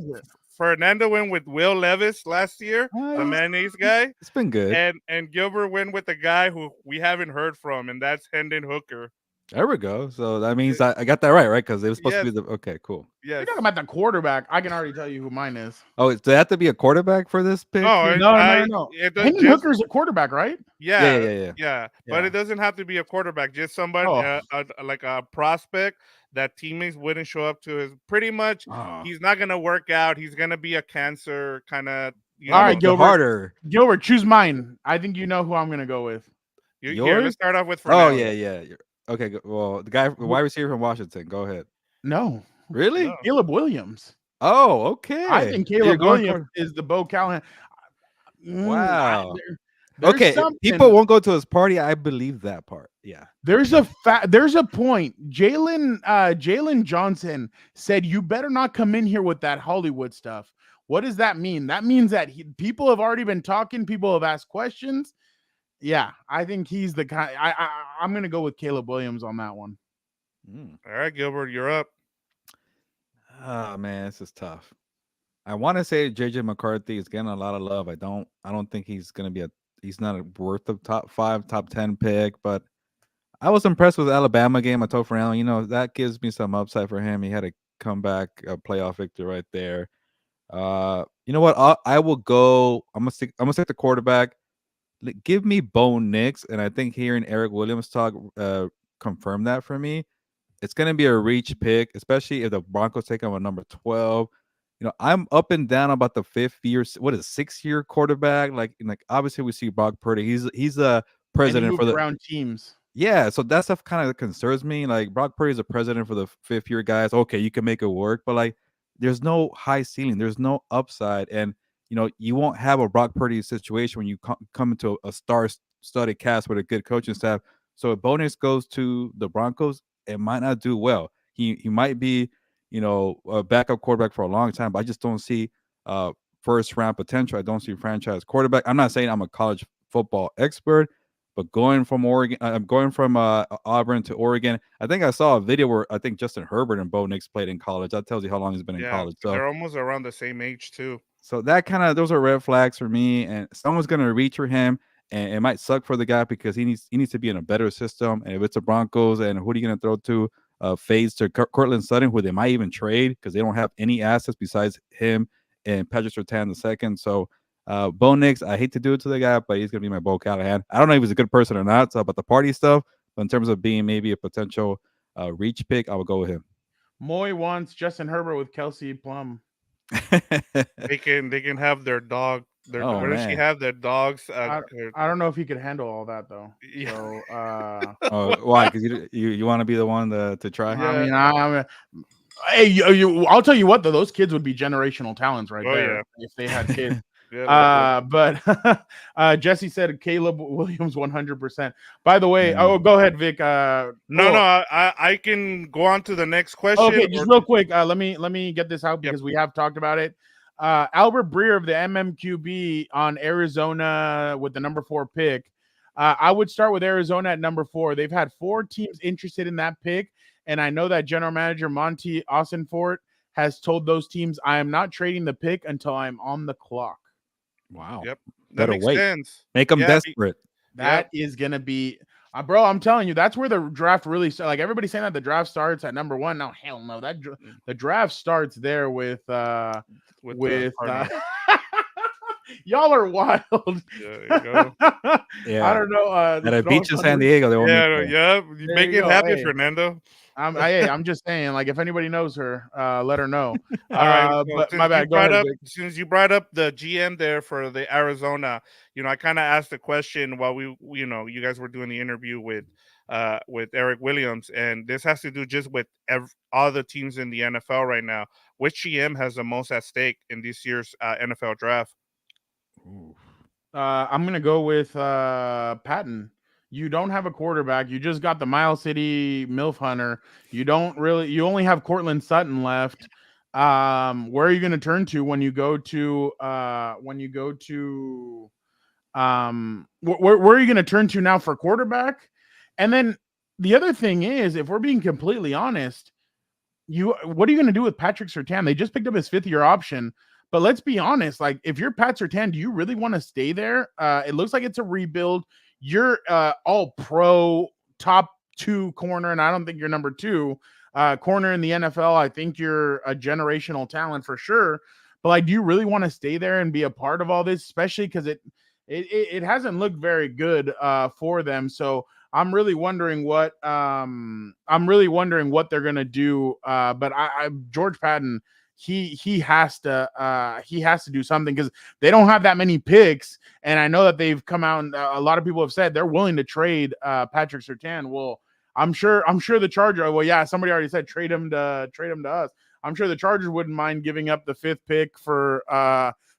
Fernando went with Will Levis last year, the mayonnaise guy. It's been good. And Gilbert went with the guy who we haven't heard from, and that's Hendon Hooker. There we go. So that means I got that right? Because it was supposed to be okay, cool. Yeah, you're talking about the quarterback. I can already tell you who mine is. Oh, does it have to be a quarterback for this pick? No. Hendon Hooker's a quarterback, right? Yeah. But it doesn't have to be a quarterback. Just somebody like a prospect that teammates wouldn't show up to. His pretty much. He's not gonna work out. He's gonna be a cancer kind of. All right, Gilbert. Gilbert, choose mine. I think you know who I'm gonna go with. Here, let's start off with Fernando. Oh yeah. Okay, well, the wide receiver from Washington. Go ahead. No. Really? No. Caleb Williams. Oh, okay. I think Caleb Williams is the Bo Callahan. Wow. Okay, people won't go to his party. I believe that part. Yeah. There's a point. Jalen Johnson said, "You better not come in here with that Hollywood stuff." What does that mean? That means that people have already been talking. People have asked questions. Yeah, I think he's the guy. I'm going to go with Caleb Williams on that one. All right, Gilbert, you're up. Oh man, this is tough. I want to say JJ McCarthy is getting a lot of love. I don't think he's going to be he's not worth the top 5, top 10 pick, but I was impressed with the Alabama game. I told Fernando, that gives me some upside for him. He had a comeback, a playoff victory right there. You know what? I will go. I'm gonna stick the quarterback. Give me Bo Nix, and I think hearing Eric Williams talk confirmed that for me. It's going to be a reach pick, especially if the Broncos take him at number 12. I'm up and down about the 6-year quarterback. Like obviously we see Brock Purdy. He's a president for the around teams. Yeah, so that stuff kind of concerns me. Like Brock Purdy is a president for the 5th-year guys. Okay, you can make it work, but like there's no high ceiling. There's no upside, and you won't have a Brock Purdy situation when you come into a star-studded cast with a good coaching staff. So if Bo Nix goes to the Broncos, it might not do well. He might be, a backup quarterback for a long time, but I just don't see first-round potential. I don't see franchise quarterback. I'm not saying I'm a college football expert, but going from Auburn to Oregon, I think I saw a video where I think Justin Herbert and Bo Nix played in college. That tells you how long he's been in college. So they're almost around the same age too. So those are red flags for me, and someone's going to reach for him, and it might suck for the guy because he needs to be in a better system. And if it's the Broncos, and who are you going to throw to? Fades to Cortland Sutton, who they might even trade because they don't have any assets besides him and Patrick Surtain II. So Bo Nix, I hate to do it to the guy, but he's going to be my Bo Callahan. I don't know if he's a good person or not, so about the party stuff, but in terms of being maybe a potential reach pick, I would go with him. Moy wants Justin Herbert with Kelsey Plum. They can have their dog. Oh, Where does she man. have their dogs? I don't know if he could handle all that though. Yeah. So Oh, why? Because you want to be the one to try? I mean, hey, I'll tell you what though, those kids would be generational talents right Oh, there yeah. if they had kids. Yeah, But Jesse said Caleb Williams 100%. By the way, Yeah. go ahead, Vic. no, I can go on to the next question. Okay, just real quick. Let me get this out because we have talked about it. Albert Breer of the MMQB on Arizona with the number 4 pick. I would start with Arizona at number 4. They've had 4 teams interested in that pick, and I know that general manager Monty Austinfort has told those teams, I am not trading the pick until I'm on the clock. Wow. Yep. That Better makes wait. sense. Make them desperate. That is going to be, bro, I'm telling you, that's where the draft really starts. Like everybody's saying that the draft starts at number 1. No, hell no. The draft starts there with y'all are wild. Yeah, Yeah. I don't know. At a beach in San Diego, they won't You make it happen, Fernando. I'm just saying, like, if anybody knows her, let her know. All right, but my bad. Go ahead, Vic. Since you brought up the GM there for the Arizona, I kind of asked the question while you guys were doing the interview with Eric Williams, and this has to do just with all the teams in the NFL right now. Which GM has the most at stake in this year's NFL draft? I'm gonna go with Patton. You don't have a quarterback. You just got the Miles City MILF Hunter. You only have Cortland Sutton left. Where are you going to turn to when you go to where are you going to turn to now for quarterback? And then the other thing is, if we're being completely honest, what are you going to do with Patrick Surtain? They just picked up his 5th-year option. But let's be honest, like if you're Pat Surtain, do you really want to stay there? It looks like it's a rebuild. You're all pro top 2 corner, and I don't think you're number 2 corner in the NFL. I think you're a generational talent for sure. But like, do you really want to stay there and be a part of all this, especially because it hasn't looked very good for them. So I'm really wondering what they're gonna do. But George Patton, he has to do something because they don't have that many picks, and I know that they've come out and a lot of people have said they're willing to trade Patrick Surtain. Well, I'm sure the Chargers. Well, yeah, somebody already said trade him to us. I'm sure the Chargers wouldn't mind giving up the 5th pick for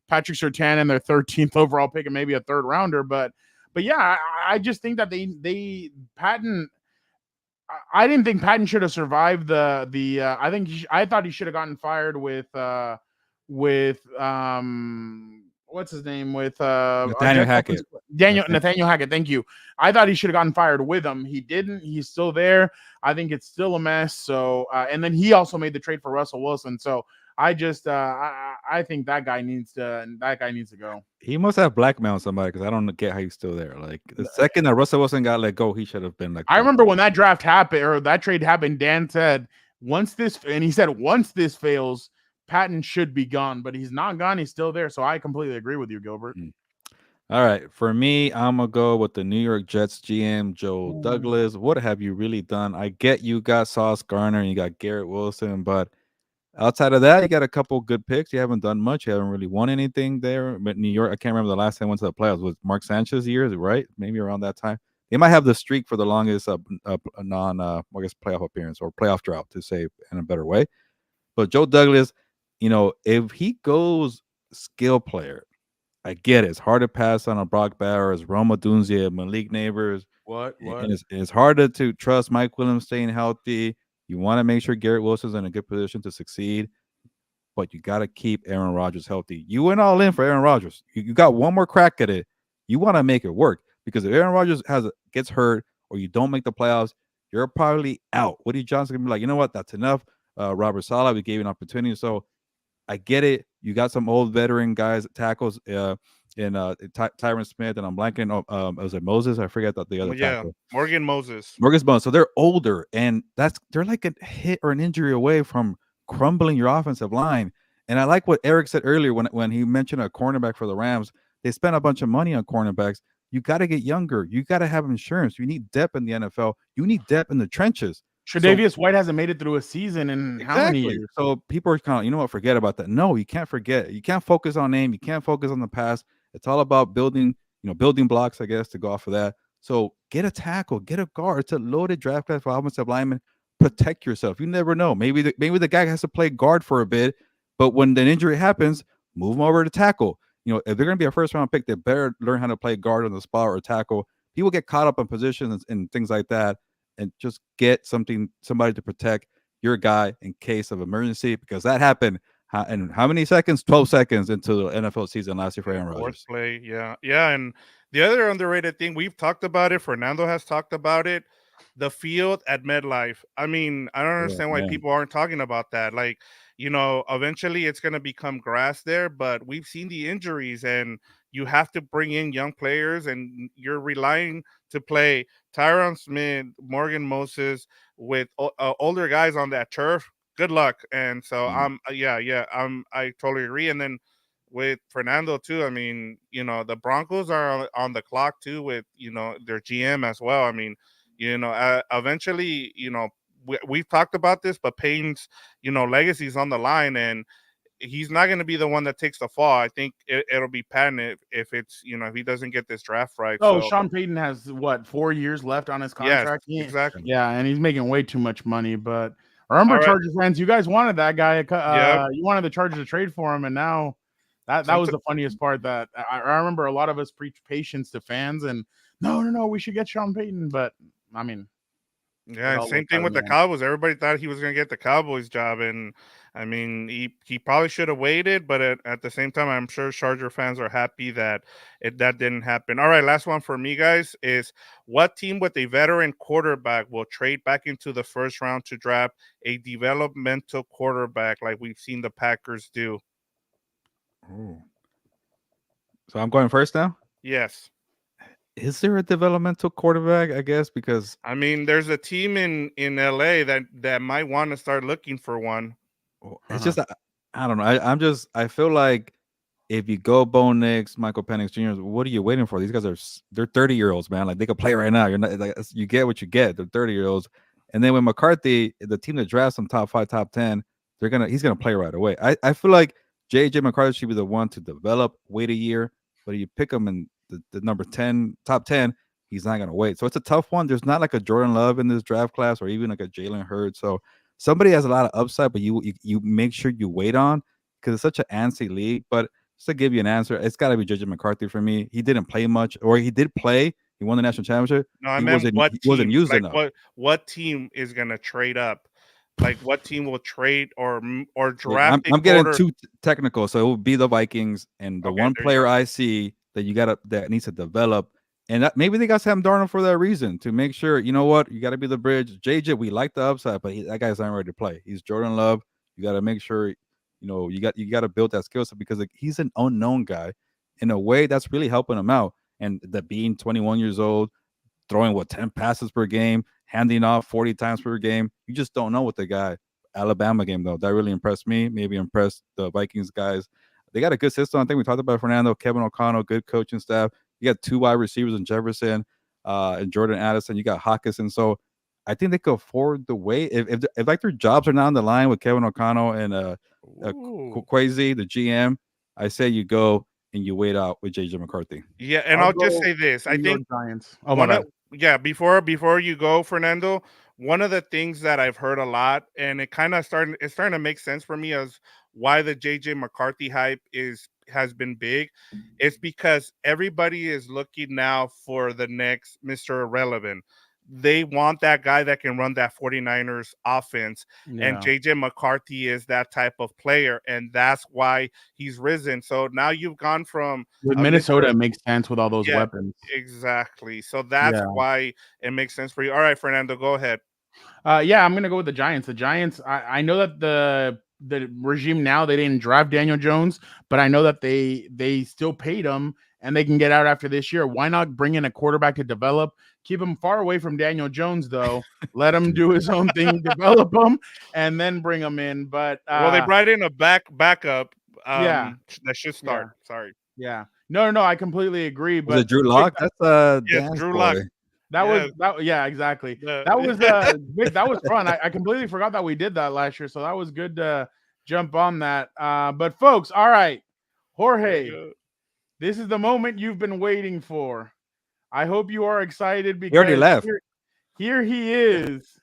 Patrick Surtain and their 13th overall pick and maybe a 3rd rounder. But yeah, I just think that Patton. I didn't think Patton should have survived I thought he should have gotten fired with what's his name, with Nathaniel Hackett. Nathaniel Hackett. Thank you. I thought he should have gotten fired with him. He didn't. He's still there. I think it's still a mess. So and then he also made the trade for Russell Wilson. So I just I think that guy needs to go. He must have blackmailed somebody because I don't get how he's still there. Like the second that Russell Wilson got let go, he should have been like. I remember when that draft happened or that trade happened. Dan said once this fails, Patton should be gone, but he's not gone. He's still there. So I completely agree with you, Gilbert. All right, for me, I'm gonna go with the New York Jets GM Joe Douglas. What have you really done? I get you got Sauce Gardner and you got Garrett Wilson, but outside of that, you got a couple good picks. You haven't done much. You haven't really won anything there. But New York, I can't remember the last time I went to the playoffs. Was Mark Sanchez years, right? Maybe around that time. They might have the streak for the longest playoff appearance or playoff drought, to say in a better way. But Joe Douglas, if he goes skill player, I get it. It's hard to pass on a Brock Bowers, Roma Dunzia, Malik Neighbors. What? And it's harder to trust Mike Williams staying healthy. You want to make sure Garrett Wilson's in a good position to succeed, but you got to keep Aaron Rodgers healthy. You went all in for Aaron Rodgers. You got one more crack at it. You want to make it work because if Aaron Rodgers gets hurt or you don't make the playoffs, you're probably out. Woody Johnson can be like, you know what? That's enough. Robert Saleh, we gave you an opportunity. So I get it. You got some old veteran guys, tackles, Tyron Smith, and I'm blanking. Was it Moses? I forget the other tackle. Morgan Moses. So they're older, and they're like a hit or an injury away from crumbling your offensive line. And I like what Eric said earlier when he mentioned a cornerback for the Rams. They spent a bunch of money on cornerbacks. You got to get younger. You got to have insurance. You need depth in the NFL. You need depth in the trenches. Tre'Davious White hasn't made it through a season in how many years? So people are kind of, you know what, forget about that. No, you can't forget. You can't focus on name. You can't focus on the past. It's all about building, building blocks, I guess, to go off of that. So get a tackle, get a guard. It's a loaded draft class for offensive linemen. Protect yourself. You never know. Maybe the guy has to play guard for a bit, but when the injury happens, move him over to tackle. If they're going to be a first round pick, they better learn how to play guard on the spot or tackle. People get caught up in positions and things like that, and just get somebody to protect your guy in case of emergency, because that happened. And how many seconds? 12 seconds into the NFL season last year for Aaron Rodgers. Play, yeah. And the other underrated thing, we've talked about it. Fernando has talked about it. The field at MetLife. I mean, I don't understand why people aren't talking about that. Like, eventually it's going to become grass there, but we've seen the injuries, and you have to bring in young players, and you're relying to play Tyron Smith, Morgan Moses with older guys on that turf. Good luck. And so I totally agree. And then with Fernando too, I mean, the Broncos are on the clock too with, their GM as well. I mean, eventually, we've talked about this, but Payne's, legacy is on the line, and he's not going to be the one that takes the fall. I think it'll be Patton if it's, if he doesn't get this draft right. Oh, so Sean Payton has 4 years left on his contract? Yes, exactly. Yeah, and he's making way too much money. But remember, Chargers fans, you guys wanted that guy. You wanted the Chargers to trade for him, and now that was the funniest part. That I remember a lot of us preach patience to fans, and no, we should get Sean Payton. But I mean, yeah, same thing with the Cowboys. Everybody thought he was going to get the Cowboys job, and I mean, he probably should have waited. But at the same time, I'm sure Charger fans are happy that that didn't happen. All right, last one for me, guys, is what team with a veteran quarterback will trade back into the first round to draft a developmental quarterback like we've seen the Packers do? Oh. So I'm going first now? Yes. Is there a developmental quarterback, I guess? Because I mean, there's a team in LA that might want to start looking for one. It's just I don't know. I feel like if you go Bo Nix, Michael Penix Jr., what are you waiting for? These guys they're 30-year-olds, man. Like, they could play right now. You're not like, you get what you get. They're 30-year-olds. And then with McCarthy, the team that drafts them top 5, top 10, he's gonna play right away. I feel like JJ McCarthy should be the one to develop, wait a year, but if you pick him in the number 10, top 10, he's not gonna wait. So it's a tough one. There's not like a Jordan Love in this draft class, or even like a Jalen Hurts. So somebody has a lot of upside, but you make sure you wait on, because it's such an antsy league. But just to give you an answer, it's got to be JJ McCarthy for me. He didn't play much, or he did play. He won the national championship. No, I meant he wasn't used enough. What team is going to trade up? Like, what team will trade or draft? I'm getting too technical, so it will be the Vikings, and the one player I see that needs to develop. And maybe they got Sam Darnold for that reason, to make sure, you know what, you got to be the bridge. JJ, we like the upside, but that guy's not ready to play. He's Jordan Love. You got to make sure, you got to build that skill set, because he's an unknown guy. In a way, that's really helping him out. And being 21 years old, throwing 10 passes per game, handing off 40 times per game, you just don't know with the guy. Alabama game, though, that really impressed me. Maybe impressed the Vikings guys. They got a good system. I think we talked about Fernando, Kevin O'Connell, good coaching staff. You got 2 wide receivers in Jefferson and Jordan Addison. You got Hawkinson. So I think they could afford the wait. If like their jobs are not on the line with Kevin O'Connell and Kwesi, the GM, I say you go and you wait out with JJ McCarthy. Yeah, and I'll just say this. I think Giants. Before you go, Fernando, one of the things that I've heard a lot, and it's starting to make sense for me as why the JJ McCarthy hype has been big. It's because everybody is looking now for the next Mr. Irrelevant. They want that guy that can run that 49ers offense. Yeah. And JJ McCarthy is that type of player, and that's why he's risen. So now you've gone from with Minnesota, it makes sense with all those weapons. Exactly. So that's why it makes sense for you. All right, Fernando, go ahead. I'm gonna go with the Giants. The Giants, I know that the regime now, they didn't draft Daniel Jones, but I know that they still paid him, and they can get out after this year. Why not bring in a quarterback to develop? Keep him far away from Daniel Jones, though. Let him do his own thing, develop him, and then bring him in. But they brought in a backup. That should start. Yeah. Sorry. Yeah. No, I completely agree. But was it Drew Lock? That's Drew Lock. That Yeah. was that. Yeah, exactly. The- That was big. That was fun. I completely forgot that we did that last year, so that was good to jump on that. But folks, all right, Jorge, this is the moment you've been waiting for. I hope you are excited because He already left. Here he is.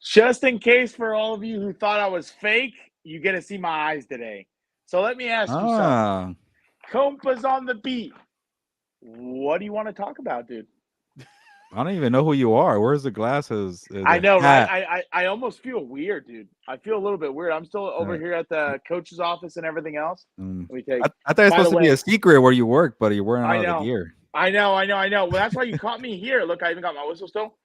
Just in case for all of you who thought I was fake, you get to see my eyes today. So let me ask you something. Ah, Compas on the beat. What do you want to talk about, dude? I don't even know who you are. Where's the glasses? I know, hat? right? I almost feel weird, dude. I feel a little bit weird. I'm still over here at the coach's office and everything else. Let me take. I thought it was By supposed the to be way- a secret where you work, but you're wearing I all know. the gear. I know. Well, that's why you caught me here. Look, I even got my whistle still.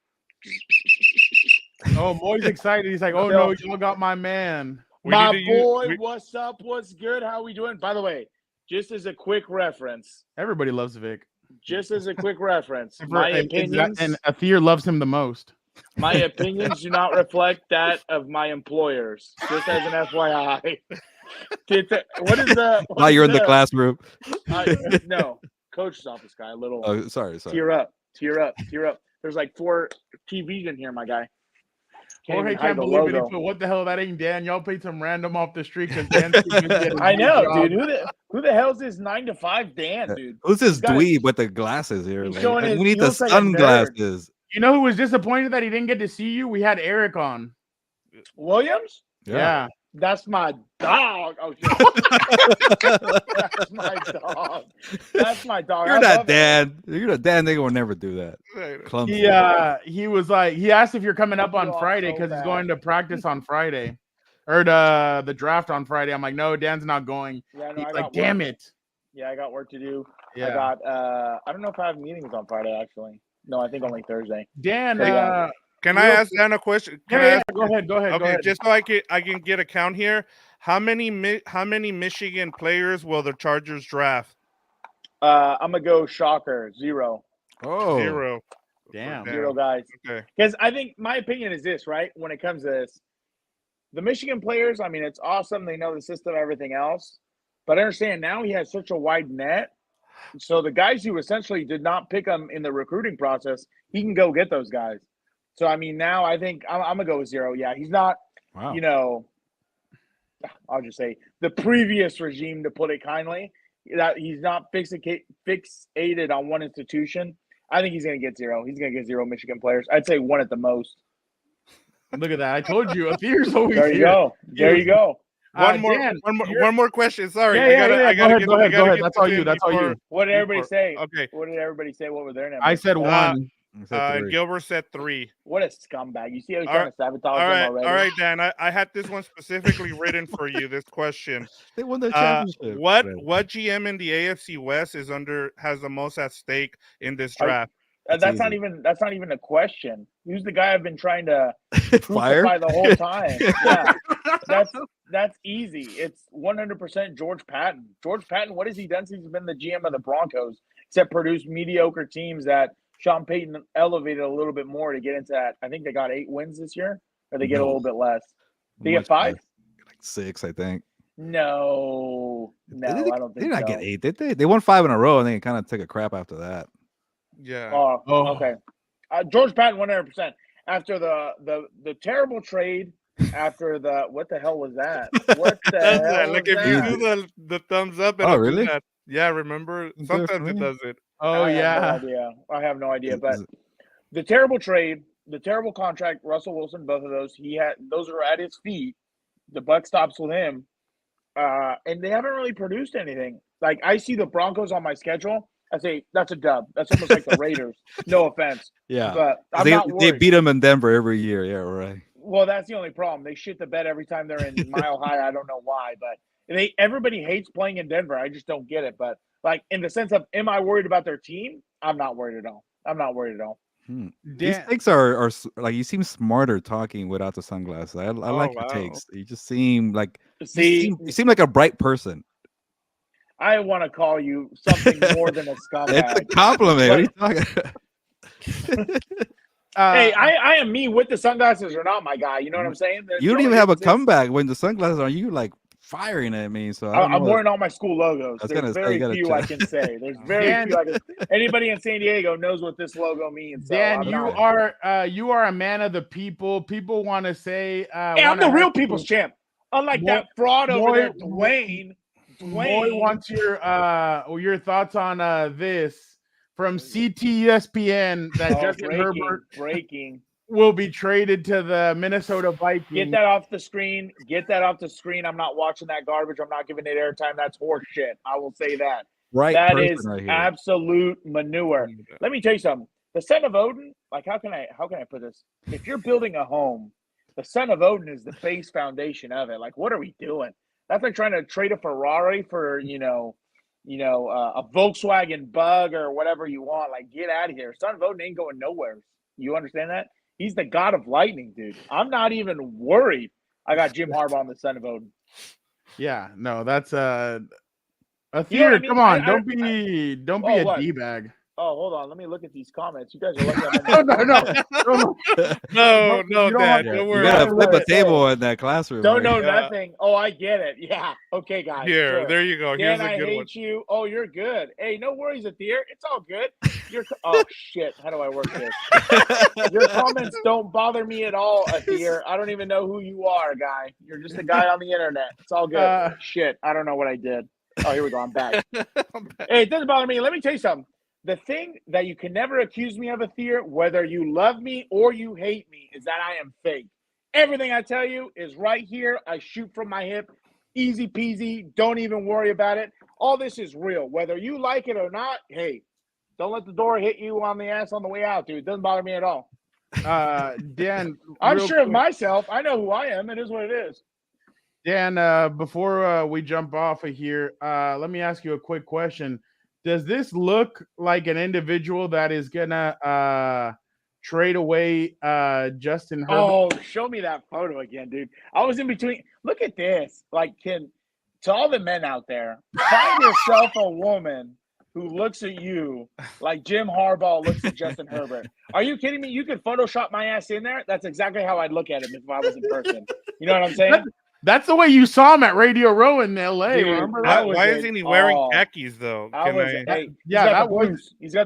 Oh, Moy's excited. He's like, "Oh no, y'all got my man." My boy, what's up? What's good? How we doing? By the way, just as a quick reference, Everybody loves Vic. just as a quick reference, my opinions and Athir loves him the most. My opinions do not reflect that of my employers. Just as an FYI. What is the? While you're in the classroom. No, coach's office guy. A little. Oh, sorry. Tear up. There's like 4 TVs in here, my guy. Jorge can't believe it. He put, what the hell? That ain't Dan. Y'all paid some random off the street because Dan. I know, dude. Who the hell's this 9 to 5 Dan, dude? Who's this dweeb with the glasses here? Like, we need the sunglasses. You know who was disappointed that he didn't get to see you? We had Eric on. Williams? Yeah. That's my dog. Oh, shit. That's my dog. That's my dog. You're not Dan. You're not Dan. They will never do that. Clumsy. He was like, he asked if you're coming up on Friday because he's going to practice on Friday, or the draft on Friday. I'm like, no, Dan's not going. Yeah, no, he's like, damn it. Yeah, I got work to do. Yeah. I got. I don't know if I have meetings on Friday. Actually, no, I think only Thursday. Dan, can I ask Dan a question? Go ahead. Okay, go ahead. Just so I can get a count here. How many Michigan players will the Chargers draft? I'm gonna go shocker 0. Oh, 0. Damn. 0 guys. Okay. Because I think my opinion is this, right? When it comes to this, the Michigan players. I mean, it's awesome. They know the system, everything else. But I understand now he has such a wide net. So the guys who essentially did not pick him in the recruiting process, he can go get those guys. So, I mean, now I think I'm going to go with 0. Yeah, he's not, wow. you know, I'll just say the previous regime, to put it kindly, that he's not fixated on one institution. I think he's going to get 0. He's going to get 0 Michigan players. I'd say 1 at the most. Look at that. I told you. Athir's always there you here. go. There you go. One more question. Sorry. Yeah. Go ahead. That's all you. That's all you. What did everybody say? Okay. What did everybody say? What were their names? I said 1. Gilbert said 3. What a scumbag. You see how he's trying to sabotage him already? All right, Dan. I had this one specifically written for you, this question. They won the championship. What GM in the AFC West has the most at stake in this draft? That's not even a question. Who's the guy I've been trying to fire the whole time? Yeah. That's easy. It's 100% George Patton. George Patton, what has he done since he's been the GM of the Broncos except produce mediocre teams that Sean Payton elevated a little bit more to get into that? I think they got 8 wins this year, or they get a little bit less. They get 5? Like 6, I think. No, I don't think they did not so. get 8. They won 5 in a row, and they kind of took a crap after that. Yeah. Oh, okay. George Patton 100%. After the terrible trade, after the what the hell was that? What the hell? Like if you do the thumbs up. And really? That, yeah, remember sometimes it does it. Oh yeah. I have no idea. But the terrible trade, the terrible contract, Russell Wilson, both of those, those are at his feet. The buck stops with him, and they haven't really produced anything. Like I see the Broncos on my schedule. I say that's a dub. That's almost like the Raiders. No offense. Yeah, but I'm not worried. They beat them in Denver every year. Yeah, right. Well, that's the only problem. They shit the bed every time they're in Mile High. I don't know why, but everybody hates playing in Denver. I just don't get it. But like in the sense of, am I worried about their team? I'm not worried at all. These takes are like, you seem smarter talking without the sunglasses. I like your takes. You just seem like you seem like a bright person. I want to call you something more than a scumbag. It's a compliment. What are you talking about? Hey, I am me with the sunglasses or not, my guy. You know what I'm saying? You don't even have a comeback when the sunglasses are. You like firing at me. So I don't I'm know. wearing all my school logos. I was There's gonna say, very you gotta few check. I can say. There's very few. Anybody in San Diego knows what this logo means. So Dan, I'm you are a man of the people. People want to say, Hey, I'm the real people's champ. Unlike that fraud over there, Dwayne. Moy wants your thoughts on this from CTESPN that Justin Herbert breaking will be traded to the Minnesota Vikings. Get that off the screen. Get that off the screen. I'm not watching that garbage. I'm not giving it airtime. That's horse shit. I will say that. Right. That is absolute manure. Let me tell you something. The son of Odin, like how can I put this? If you're building a home, the son of Odin is the base foundation of it. Like, what are we doing? That's like trying to trade a Ferrari for, a Volkswagen Bug or whatever you want. Like, get out of here. Son of Odin ain't going nowhere. You understand that? He's the god of lightning, dude. I'm not even worried. I got Jim Harbaugh on the son of Odin. Yeah, no, that's a theater. You know what I mean? Come on, don't be a D-bag. Oh, hold on. Let me look at these comments. You guys are looking at No, Dad. Don't worry. You gotta flip a table in that classroom. Don't know nothing. Oh, I get it. Yeah. Okay, guys. Here, sure. there you go. Here's a good one. I hate you. Oh, you're good. Hey, no worries, Athir. It's all good. Oh shit. How do I work this? Your comments don't bother me at all, Athir. I don't even know who you are, guy. You're just a guy on the internet. It's all good. Shit. I don't know what I did. Oh, here we go. I'm back. Hey, it doesn't bother me. Let me tell you something. The thing that you can never accuse me of, Athir, whether you love me or you hate me, is that I am fake. Everything I tell you is right here. I shoot from my hip. Easy peasy. Don't even worry about it. All this is real. Whether you like it or not, hey, don't let the door hit you on the ass on the way out, dude. It doesn't bother me at all. Dan, I'm sure of myself. I know who I am. It is what it is. Dan, before we jump off of here, let me ask you a quick question. Does this look like an individual that is gonna trade away Justin Herbert? Oh, show me that photo again, dude. I was in between. Look at this. Like, to all the men out there, find yourself a woman who looks at you like Jim Harbaugh looks at Justin Herbert. Are you kidding me? You could Photoshop my ass in there. That's exactly how I'd look at him if I was in person. You know what I'm saying? That's the way you saw him at Radio Row in L.A. Dude, remember? Why isn't he wearing khakis though? He's got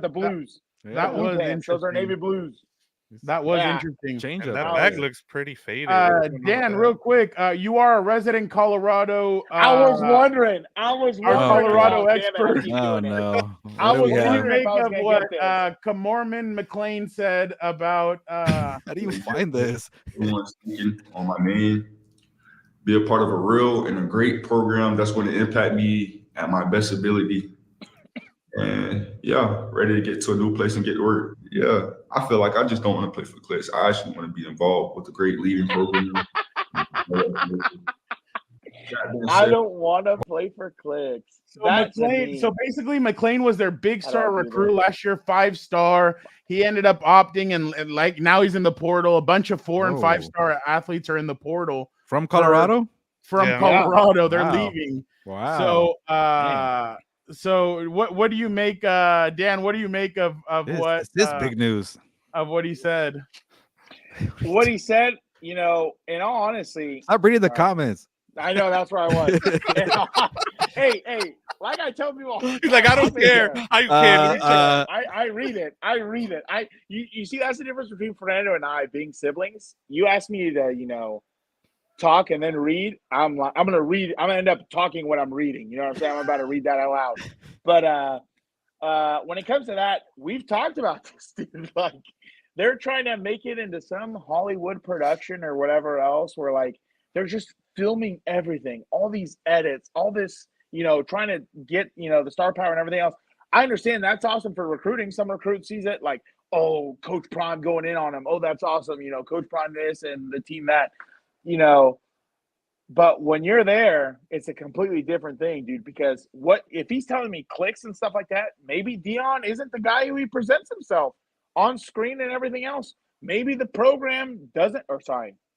the blues. That was interesting. Those are navy blues. That was interesting. Change that up. bag looks pretty faded. Dan, real quick, you are a resident Colorado. I was wondering. Our Colorado expert. Oh no! I was What do you wondering make if I was of gonna what get this. Comorman McLean said about? How do you find this? Everyone's thinking on my name. Be a part of a real and a great program that's going to impact me at my best ability. And yeah, ready to get to a new place and get to work. Yeah, I feel like I just don't want to play for clicks. I actually want to be involved with a great leading program. I don't want to play for clicks. So basically, McLean was their big star recruit last year, 5-star. He ended up opting and like now he's in the portal. A bunch of 4- and 5-star athletes are in the portal. From Colorado? Colorado. They're leaving. Wow. So what do you make, Dan? What do you make of this big news? Of what he said? What he said, in all honesty. I'm reading the comments. I know, that's where I was. Hey, like I tell people, he's like, I don't care. I read it. You see, that's the difference between Fernando and I being siblings. You ask me to, talk and then read. I'm gonna read. I'm gonna end up talking what I'm reading. You know what I'm saying? I'm about to read that out loud. But when it comes to that, we've talked about this, dude. Like, they're trying to make it into some Hollywood production or whatever else, where like they're just filming everything, all these edits, all this, trying to get, the star power and everything else. I understand that's awesome for recruiting. Some recruit sees it like, oh, Coach Prime going in on him. Oh, that's awesome. Coach Prime this and the team that, but when you're there, it's a completely different thing, dude, because what if he's telling me clicks and stuff like that, maybe Dion isn't the guy who he presents himself on screen and everything else. Maybe the program doesn't,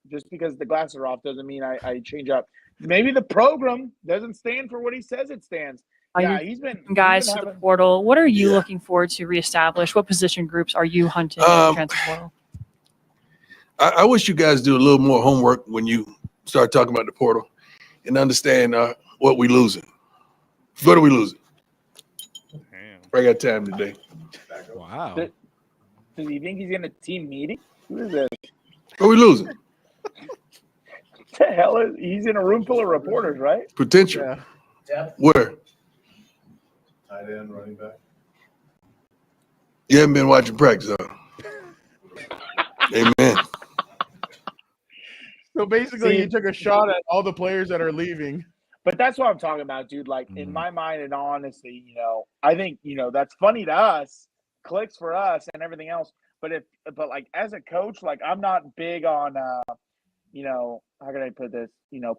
just because the glasses are off doesn't mean I change up. Maybe the program doesn't stand for what he says it stands. He's been to the portal. What are you looking forward to reestablish? What position groups are you hunting in the transfer portal? I wish you guys do a little more homework when you start talking about the portal. and understand what we losing. What are we losing? I got time today. Wow. Does he think he's in a team meeting? Who is this? What are we losing? What the hell is he's in a room full of reporters, right? Potential. Yeah. Where? Tight end, running back. You haven't been watching practice, huh? Amen. So basically, See- you took a shot at all the players that are leaving. But that's what I'm talking about, dude. Like in my mind, and honestly, I think that's funny to us, clicks for us, and everything else. But like as a coach, like I'm not big on, how can I put this?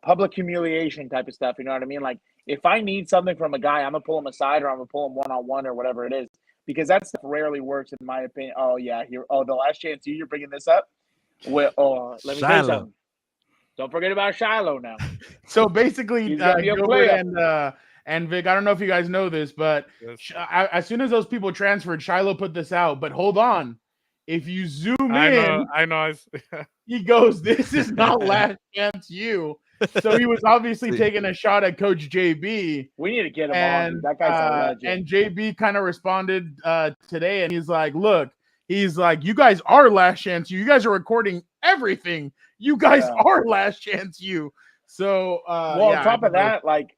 Public humiliation type of stuff. You know what I mean? Like if I need something from a guy, I'm gonna pull him aside, or I'm gonna pull him one-on-one, or whatever it is, because that stuff rarely works in my opinion. Oh yeah, the last chance you're bringing this up. Well, let me tell you something. Don't forget about Shiloh now. So basically, He's gonna be a Gilbert player. and Vic, I don't know if you guys know this, but as soon as those people transferred, Shiloh put this out. But hold on, if you zoom in, I know. he goes, "This is not last chance you." So he was obviously taking a shot at Coach JB. We need to get him on. Dude. That guy's a legend. And JB kind of responded today, and he's like, "Look, you guys are last chance you. You guys are recording everything. You guys are last chance you." So, on top of that, like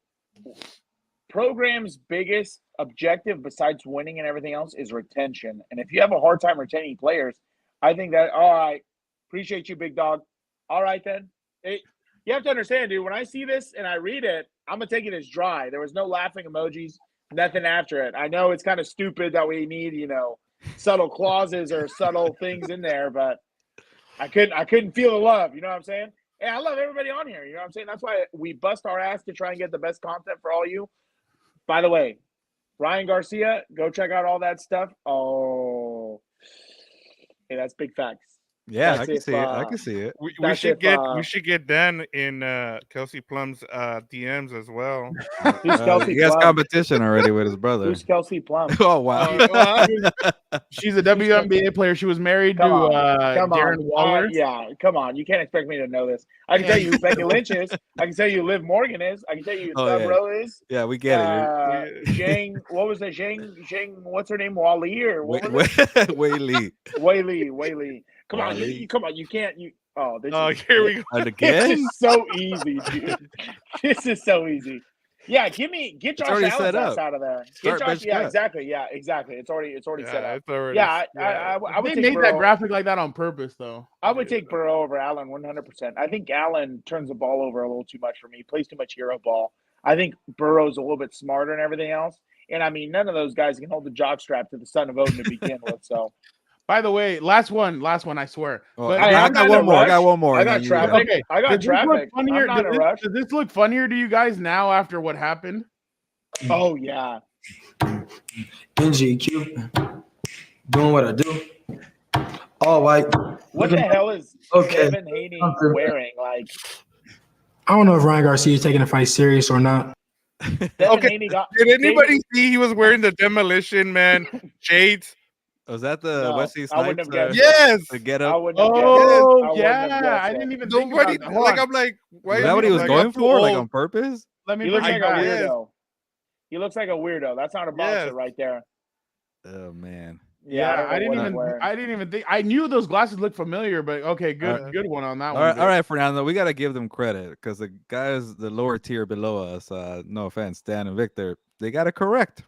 program's biggest objective besides winning and everything else is retention. And if you have a hard time retaining players, I think that, all right, appreciate you, big dog. All right, then. You have to understand, dude, when I see this and I read it, I'm going to take it as dry. There was no laughing emojis, nothing after it. I know it's kind of stupid that we need, subtle clauses or subtle things in there, but I couldn't feel the love. You know what I'm saying? Hey, I love everybody on here. You know what I'm saying? That's why we bust our ass to try and get the best content for all you. By the way, Ryan Garcia, go check out all that stuff. Oh, hey, that's big facts. Yeah, I can see it. I can see it. We should get Dan in Kelsey Plum's DMs as well. Who's Kelsey he has Plum? competition already with his brother. Who's Kelsey Plum? Oh wow. She's a WNBA player. She was married to Darren Waller. Yeah, come on. You can't expect me to know this. I can tell you who Becky Lynch is. I can tell you who Liv Morgan is. I can tell you who Thub Rowe is. Yeah, we get it. Zhang, what was it? Zhang, what's her name? Wally or what was it? Wei Li. Wei Li. Come on, you can't. Here we go. This is so easy, dude. This is so easy. Yeah, get Josh Allen's ass out of there. Get Josh, exactly. It's already set up. I would they take made Burrow. that graphic like that on purpose, though. I would take Burrow over Allen 100%. I think Allen turns the ball over a little too much for me. He plays too much hero ball. I think Burrow's a little bit smarter and everything else. And I mean, none of those guys can hold the jockstrap to the son of Odin to begin with. So. By the way, last one, I swear. Oh, but I got one more. I got one more. I got traffic. Okay, I got traffic. I'm not in a rush. Does this look funnier to you guys now after what happened? Oh yeah. NGQ, doing what I do. All white. What the hell is Kevin Haney wearing? Like, I don't know if Ryan Garcia is taking the fight serious or not. Okay. Did anybody see he was wearing the Demolition Man shades? Was that the Wesley Snipes? Yes. The get up. Oh yeah, I didn't even think about that. Like I'm like, why is that what he was going for? Like on purpose? Let me. He looks like a weirdo. He looks like a weirdo. That's not a boxer right there. Oh man. Yeah, I didn't even think. I knew those glasses looked familiar, but okay, good one on that one. All right, Fernando, we got to give them credit because the guys, the lower tier below us, no offense, Dan and Victor, they got it correct.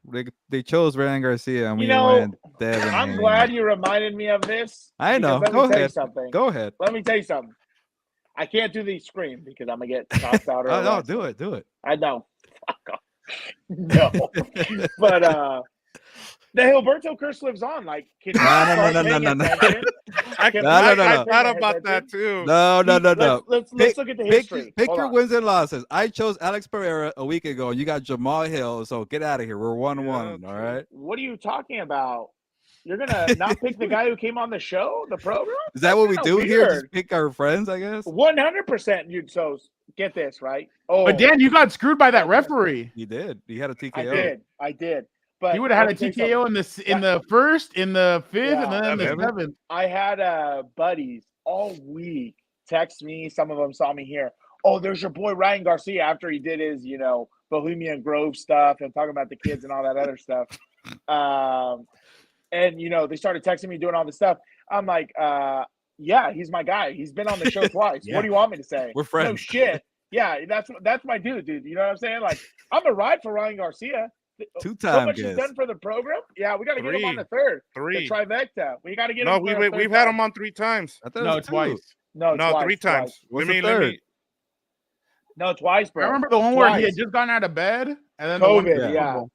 They chose Ryan Garcia, and we went Devin. I'm glad you reminded me of this. I know. Go ahead. Go ahead. Let me tell you something. I can't do the scream because I'm gonna get tossed out. Oh no, do it. I know. Fuck off. No, but the Hilberto curse lives on. Like, can no. I thought about that too. No. Let's look at the history. Pick your wins and losses. I chose Alex Pereira a week ago. You got Jamal Hill, so get out of here. We're 1-1. All right. What are you talking about? You're gonna not pick the guy who came on the show, the program? Is that what we do here? Just pick our friends, I guess. 100%. You so get this right. Oh, but Dan, you got screwed by that referee. He did. He had a TKO. I did. But he would have had a TKO in the first, in the fifth, and then in the seventh. I had buddies all week text me. Some of them saw me here oh, there's your boy Ryan Garcia after he did his, Bohemian Grove stuff and talking about the kids and all that other stuff. And they started texting me doing all this stuff. I'm like, yeah, he's my guy. He's been on the show twice. Yeah. What do you want me to say? We're friends. No shit. Yeah, that's my dude. You know what I'm saying? Like, I'm a ride for Ryan Garcia. Two-time So much he's guest. done for the program. Yeah, we got to get him on the Three. The trifecta. We got to get No, him. we've had him on 3 times. I thought it No, was two. twice. No, 3 times. What's the third? No, twice, bro. I remember the one where he Twice. had just gotten out of bed, and then COVID, the one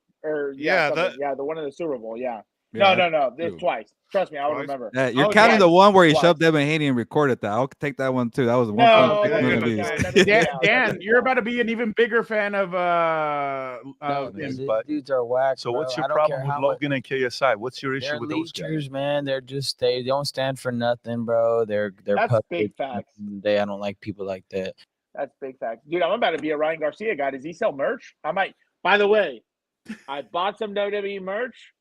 the one in the Super Bowl, yeah. Yeah, No, this true. twice. Trust me, I would Twice? remember. Yeah, you're Oh, counting twice. the one where he Twice. shoved Devin Haney and recorded that. I'll take that one too. That was one. No, big that one is of these. that is- Dan, yeah. Dan, you're about to be an even bigger fan of No, him. these dudes are whack. So bro. what's I your don't problem care with how much- Logan and KSI? What's your issue They're with those guys? leechers, man. They're just they don't stand for nothing, bro. They're That's puppets. big facts. I don't like people like that. That's big facts. Dude, I'm about to be a Ryan Garcia guy. Does he sell merch? I might. By the way, I bought some WWE merch.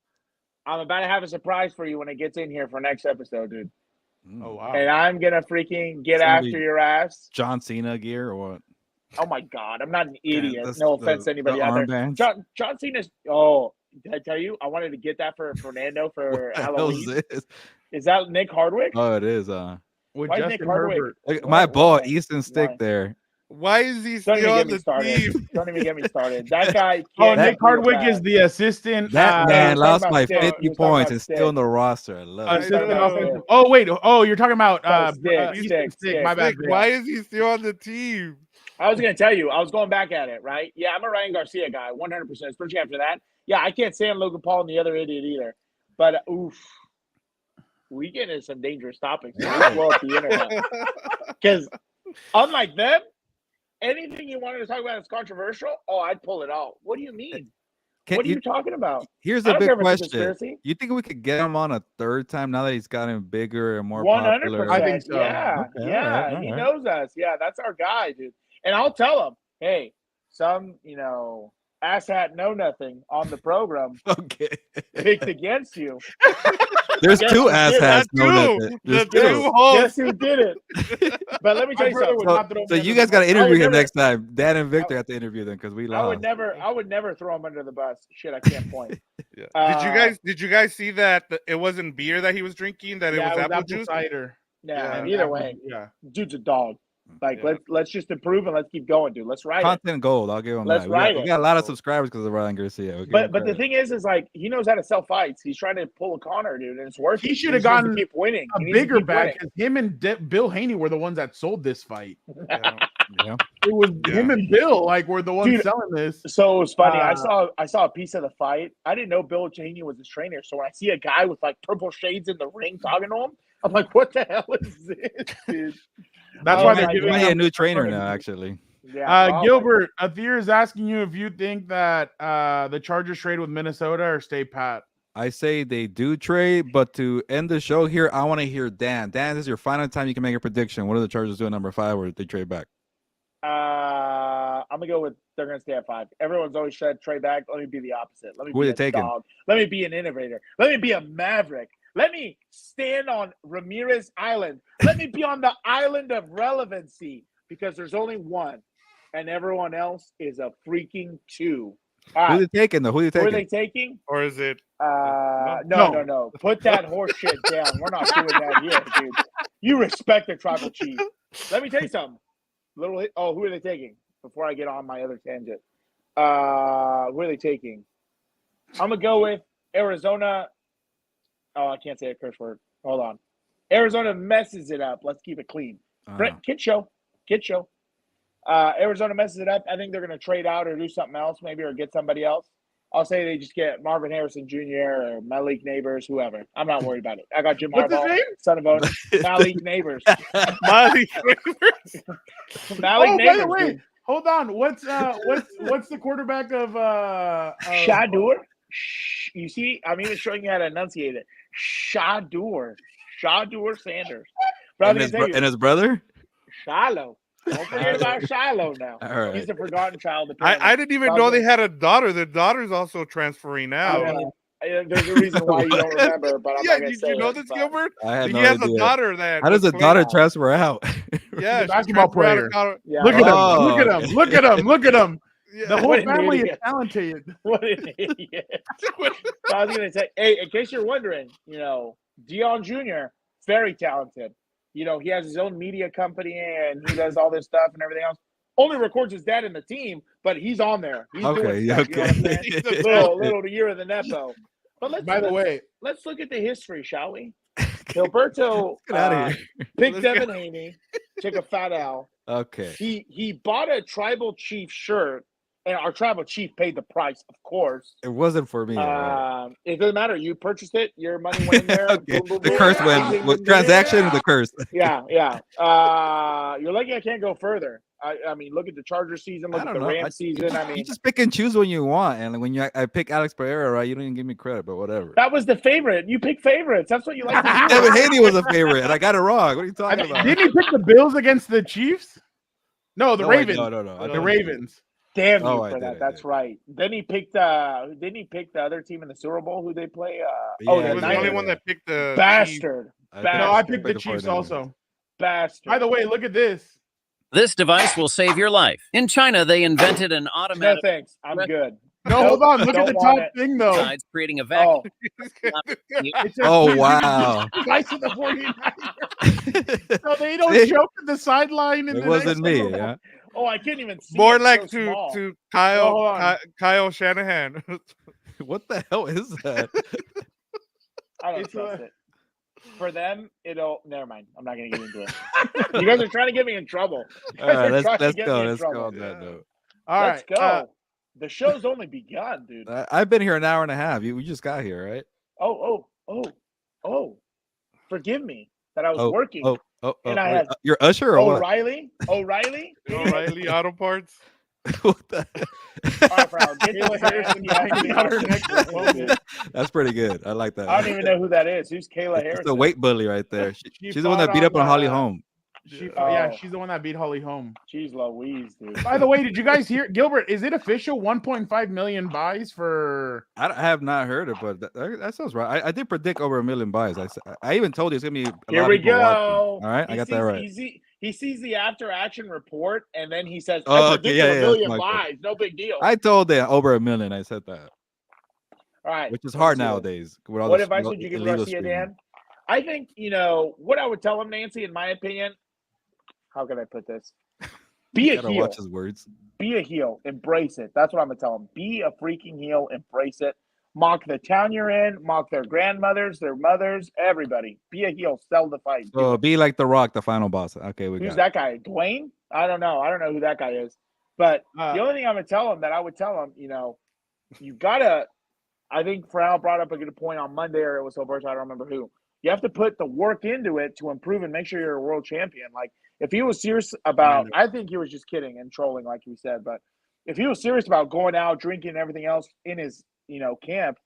I'm about to have a surprise for you when it gets in here for next episode, dude. Oh wow! And I'm gonna freaking get It's gonna after be your ass. John Cena gear or what? Oh my god, I'm not an idiot. that's No the- offense to anybody the out there. armbands? John Cena's. Oh, did I tell you? I wanted to get that for Fernando for What the hell Halloween. is this? Is that Nick Hardwick? Oh, it is. With Why is Nick Justin Hardwick? Herbert. Look, my ball, Why? Easton Stick Why? there. Why is he Don't still even on get me the started. team? Don't even get me started. That guy. Oh, can't Nick do Hardwick that. is the assistant. That man was talking lost about by Stick. He 50 was talking points about and still Stick. in the roster. I love it. Assistant know. offensive. Oh wait. Oh, you're talking about Stick, Easton Stick. My bad. Why is he still on the team? I was going to tell you. I was going back at it, right? Yeah, I'm a Ryan Garcia guy, 100%, especially after that. Yeah, I can't stand Logan Paul and the other idiot either. But, oof. We get into some dangerous topics. We blow up the internet. Because, unlike them, anything you wanted to talk about is controversial. Oh, I'd pull it out. What do you mean? What are you talking about? Here's I a don't big care if it's a question. conspiracy. You think we could get him on a third time now that he's gotten bigger and more 100%. popular? I think so. Yeah, Okay, yeah. all right, He all knows us. Yeah, that's our guy, dude. And I'll tell him, hey, some, asshat know nothing on the program Okay. picked against you. There's Guess two who did asshats. that know too? nothing. There's The two. two hosts. Guess who did it? But let me tell My you brother something. would So, not throw me so under you the guys got to bus. interview him never- next time. Dan and Victor have to interview them because we I would lost. never throw him under the bus. Shit, I can't point. Yeah. Did you guys see that it wasn't beer that he was drinking? That Yeah, it was it was apple apple juice? cider. Yeah, And either apple- way, Yeah. dude's a dog. Like Yeah. let's just improve and let's keep going, dude. Let's ride it. Content gold. I'll give him Let's that. ride We it. got a lot of subscribers because of Ryan Garcia. We'll give him But the credit. thing is like he knows how to sell fights. He's trying to pull a Connor, dude, and it's working. He should have just needs to gotten keep winning. a He needs to bigger keep bag winning. because him and Bill Haney were the ones that sold this fight. Yeah. Yeah. It was him and Bill were the ones Dude, selling this. So it was funny. I Uh, saw a piece of the fight. I didn't know Bill Cheney was his trainer. So when I see a guy with like purple shades in the ring talking to him, I'm like, what the hell is this, dude? That's Oh why my they're He giving might be a him new trainer now, actually. Yeah, probably. Gilbert, Athir is asking you if you think that the Chargers trade with Minnesota or stay pat. I say they do trade, but to end the show here, I want to hear Dan. Dan, this is your final time you can make a prediction. What do the Chargers do at number 5 or they trade back? I'm gonna go with they're gonna stay at 5. Everyone's always said trade back. Let me be the opposite. Let me Who are be they a taking? dog. Let me be an innovator. Let me be a maverick. Let me stand on Ramirez Island. Let me be on the island of relevancy because there's only one, and everyone else is a freaking 2. All Who are right. they taking, though? Who are they Who are taking? they taking? Or is it? No. Put that horse shit down. We're not doing that here, dude. You respect the tribal chief. Let me tell you something. Who are they taking? Before I get on my other tangent. Who are they taking? I'm going to go with Arizona. Oh, I can't say a curse word. Hold on. Arizona messes it up. Let's keep it clean. Kid show. Arizona messes it up. I think they're going to trade out or do something else, maybe, or get somebody else. I'll say they just get Marvin Harrison Jr. or Malik Neighbors, whoever. I'm not worried about it. I got Jim What's his Harbaugh, name? son of a Malik Neighbors. Malik Malik Oh, Neighbors. wait. dude. Hold on. What's the quarterback of Shadur. You see, I'm even showing you how to enunciate it. Shadur Sanders. Bro, And his brother? Shiloh. Don't forget about Shiloh now. All right. He's a forgotten child. I didn't even know they had a daughter. Their daughter's also transferring out. I mean, There's a reason why you don't remember, but I'm Yeah, not gonna did say you know it, this, but- Gilbert? I had He no has idea. a daughter that. How does was a daughter playing- transfer out? Yeah, He's a she basketball transferred out of player. Colorado. Yeah. Look at him. Oh, Look at okay. him. Look at him. Look at him. Yeah. The whole What an family is idiot. talented. What an idiot. So I was gonna say, hey, in case you're wondering, Dion Jr., very talented. He has his own media company and he does all this stuff and everything else. Only records his dad in the team, but he's on there. He's doing stuff. You know what I'm saying? He's little year of the Nepo. But By the way, let's look at the history, shall we? Gilberto Get out of here. picked Devin Haney, took a fat L. Okay. He bought a tribal chief shirt, and our tribal chief paid the price, of course. It wasn't for me. It doesn't matter. You purchased it. Your money went in there. Okay. Boom, boom, The boom. curse Everything went was- transaction or the curse. Yeah. You're lucky I can't go further. I mean, look at the Charger season. Look I at don't the know. Rams season. I You mean, just pick and choose when you want, and when I pick Alex Pereira, right? You don't even give me credit, but whatever. that was the favorite. You pick favorites. That's what you like to do. Devin Haney was a favorite, and I got it wrong. What are you talking about? didn't he pick the Bills against the Chiefs? No, the No, wait, Ravens. no. The Ravens. Damn you Oh, I for did, that. I That's did. right. Then he picked. Didn't he pick the other team in the Super Bowl? Who they play? Oh, Yeah, the He was the Niners. only one that picked the Bastard. I think No, I Bastard. picked the Pick the Chiefs 49ers. also. Bastard. By the way, look at this. This device will save your life. In China, they invented an No automatic thanks. I'm good. No, hold on. Look at the Don't want top it. thing, though. sides, creating a vacuum. Oh, It says, Oh, "Please wow. use device of the 49ers." So they don't See? joke at the sideline. In It the wasn't next me. one. Yeah. oh, I can't even see. More it. like So small. to Oh, hold on. Kyle Shanahan. What the hell is that? I don't It's trust it. For them, it'll. Never mind. I'm not gonna get into it. You guys are trying to get me in trouble. You All guys right, are trying to let's get go. me in Let's go trouble. on that note. All Let's right. go. The show's only begun, dude. I've been here an hour and a half. We just got here, right? Oh. Forgive me that I was Oh, working. And I wait, had you're Usher or what? O'Reilly. O'Reilly Auto Parts. What the- All right, bro. Get Kayla Harrison. You have to be on her next one, dude. That's pretty good. I like that. I don't even know who that is. Who's Kayla It's Harrison? the weight bully right there. She She's the one that fought beat up on Holly on, Holm. Yeah, Oh. she's the one that beat Holly Holm. Jeez Louise, dude. By the way, did you guys hear, Gilbert? Is it official? 1.5 million buys for. I have not heard it, but that sounds right. I did predict over 1 million buys. I even told you it's gonna be. Here we go. All right, I got that right. He sees the after action report and then he says, Oh, I okay, predicted yeah, a yeah, million that's my fault. buys. No big deal. I told them over 1 million. I said that, All right. which is hard let's do it. nowadays. With all What this advice would you give illegal Garcia, streaming. Dan? I think, what I would tell him, Nancy, in my opinion, how can I put this? Be You a gotta heel. watch his words. Be a heel. Embrace it. That's what I'm going to tell him. Be a freaking heel. Embrace it. Mock the town you're in. Mock their grandmothers, their mothers, everybody. Be a heel. Sell the fight. So be like The Rock, the final boss. Okay, we Who's got. that guy? Dwayne? I don't know. I don't know who that guy is. But the only thing I'm going to tell him that I would tell him, you got to, I think Farrell brought up a good point on Monday, or it was Hilbert, I don't remember who. You have to put the work into it to improve and make sure you're a world champion. Like, if he was serious about, I think he was just kidding and trolling, like you said, but if he was serious about going out, drinking, and everything else in his, camp,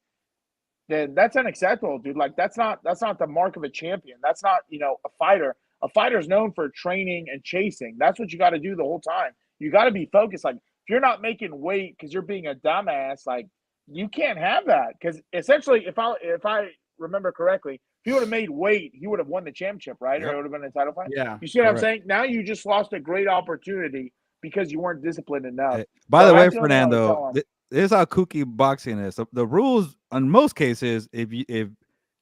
then that's unacceptable, dude. Like, that's not the mark of a champion. That's not, a fighter. A fighter is known for training and chasing. That's what you got to do the whole time. You got to be focused. Like, if you're not making weight because you're being a dumbass, like, you can't have that. Because essentially, if I remember correctly, if he would have made weight, he would have won the championship, right? Yep. Or it would have been a title fight. Yeah. You see what I'm Correct. saying? Now you just lost a great opportunity because you weren't disciplined enough. By So the way, that's the only thing I would tell Fernando, him. this is how kooky boxing is. The rules, in most cases, if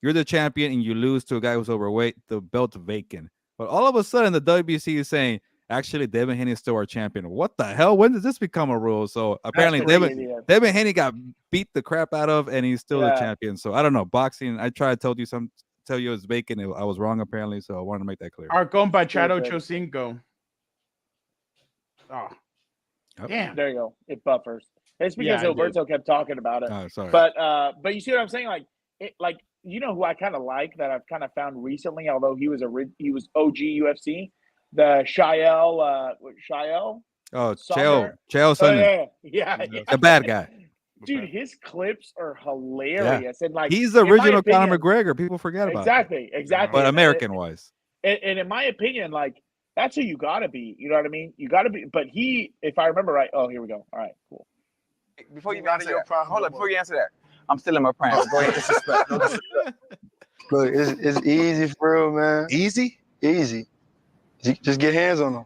you're the champion and you lose to a guy who's overweight, the belt's vacant. But all of a sudden, the WBC is saying, actually, Devin Haney is still our champion. What the hell? When did this become a rule? So apparently, Devin Haney got beat the crap out of, and he's still the champion. So I don't know. Boxing, I tried, tell you it's vacant. I was wrong, apparently. So I wanted to make that clear. Our compa Chad Ochocinco. Oh. Yep. Damn. There you go. It buffers. It's because Yeah, I did. Alberto kept talking about it. Oh, sorry. But you see what I'm saying? Like, who I kind of like that I've kind of found recently, although he was OG UFC, the Shael. Oh, Somner. Chael Sonnen. Yeah. The bad guy. Dude, his clips are hilarious. And like, He's the in my original Conor opinion- McGregor. People forget about Exactly. But And- American wise. And in my opinion, like, that's who you got to be. You know what I mean? You got to be. But he, if I remember right, oh, here we go. All right, cool. Before you answer that, hold on. Before you answer that, I'm still in my prime. Go ahead. Disrespect. No disrespect. Look, it's easy for real, man. Easy? Easy. Just get hands on him.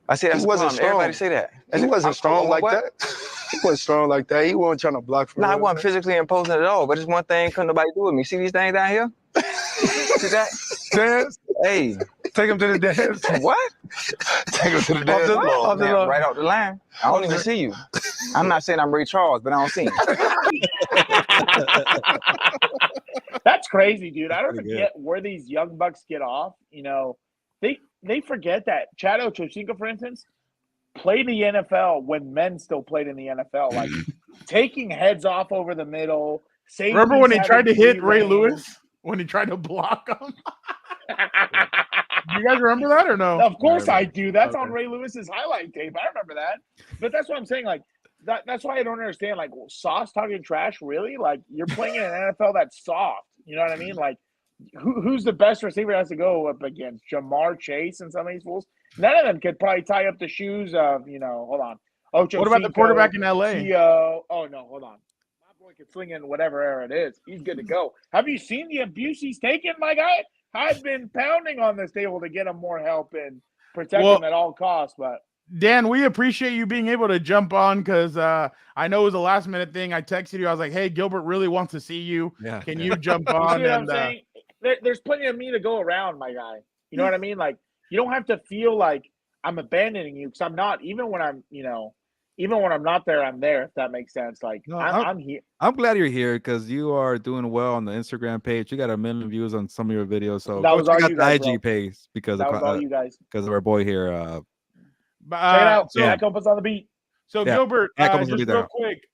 I say that's He the wasn't problem. strong. Everybody say that. He wasn't strong like what? that. He wasn't strong like that. He wasn't trying to block for No, I real. wasn't physically imposing at all, but it's one thing couldn't nobody do with me. See these things down here? See that? Dance? Hey. Take him to the dance. What? Take him to the dance. Off the right off the line. I don't even see you. I'm not saying I'm Ray Charles, but I don't see him. That's crazy, dude. I don't Pretty get where these young bucks get off. You know, they forget that Chad Ochocinco, for instance, played the NFL when men still played in the NFL, like taking heads off over the middle. Remember when he safeties tried to having hit Ray free Lewis? lanes. When he tried to block him? You guys remember that or no? Of course I do. That's Okay. on Ray Lewis's highlight tape. I remember that. But that's what I'm saying. Like that's why I don't understand. Like Sauce talking trash, really? Like you're playing in an NFL that's soft. You know what I mean? Like who's the best receiver has to go up against? Jamar Chase and some of these fools? None of them could probably tie up the shoes of, hold on. Ocho What about the Cinco, quarterback in LA? Oh no, hold on. My boy can sling in whatever era it is. He's good to go. Have you seen the abuse he's taken, my guy? I've been pounding on this table to get him more help and protect him at all costs, but Dan, we appreciate you being able to jump on because I know it was a last minute thing. I texted you. I was like, hey, Gilbert really wants to see you. Yeah. Can you jump you on? see what I'm saying? There's plenty of me to go around, my guy. You know what I mean? Like, you don't have to feel like I'm abandoning you because I'm not. Even when I'm not there, I'm there, if that makes sense. Like, No, I'm here. I'm glad you're here because you are doing well on the Instagram page. You got 1 million views on some of your videos. So That go was check all out you the guys, IG bro. page because That was all you guys. because of our boy here. Check it out. So, Yeah, Compas on the beat. So Yeah. Gilbert, Yeah, Compas will just be real there. quick,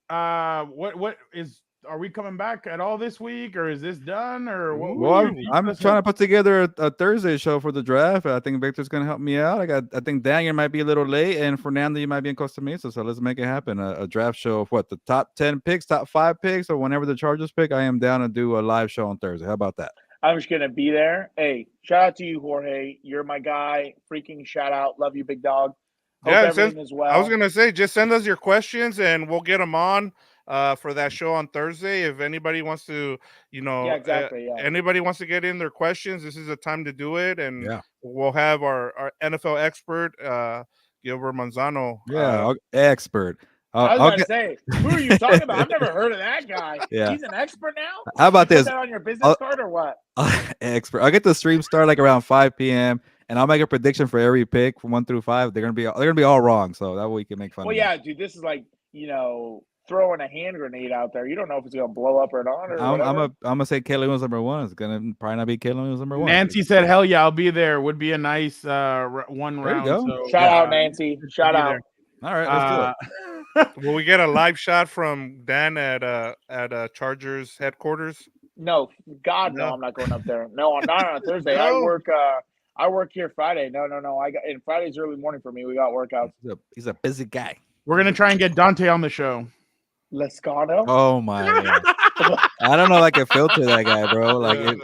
are we coming back at all this week, or is this done, or what? Well, I'm trying to put together a Thursday show for the draft. I think Victor's gonna help me out. I think Daniel might be a little late, and Fernando, you might be in Costa Mesa. So let's make it happen. A draft show of the top 10 picks, top 5 picks, or whenever the Chargers pick. I am down to do a live show on Thursday. How about that? I'm just gonna be there. Hey, shout out to you, Jorge. You're my guy. Freaking shout out. Love you, big dog. Hope everything is well. I was gonna say, just send us your questions and we'll get them on for that show on Thursday. If anybody wants to, Yeah, exactly. Yeah. anybody wants to get in their questions, this is the time to do it, and Yeah. we'll have our NFL expert, Gilbert Manzano. Yeah, expert. I was I'll about to say, who are you talking about? I've never heard of that guy. Yeah. He's an expert now? How about You put this? that on your business card or what? Expert. I'll get the stream start like around 5 p.m. and I'll make a prediction for every pick from 1 through 5. They're gonna be all wrong, so that way we can make fun. Well, of yeah, dude, this is like, throwing a hand grenade out there. You don't know if it's gonna blow up or not. Or I'm gonna say Caleb Williams #1. It's gonna probably not be Caleb Williams #1. Nancy said, "Hell yeah, I'll be there." Would be a nice one There you round. go. So, Shout out, Nancy. Shout out. All right, let's do it. Will we get a live shot from Dan at Chargers headquarters? No, God, no, I'm not going up there. No, I'm not on a Thursday. No. I work here Friday. No. And Friday's early morning for me. We got workouts. He's a busy guy. We're gonna try and get Dante on the show. Lescano. Oh my God. I don't know if I can filter that guy, bro. Like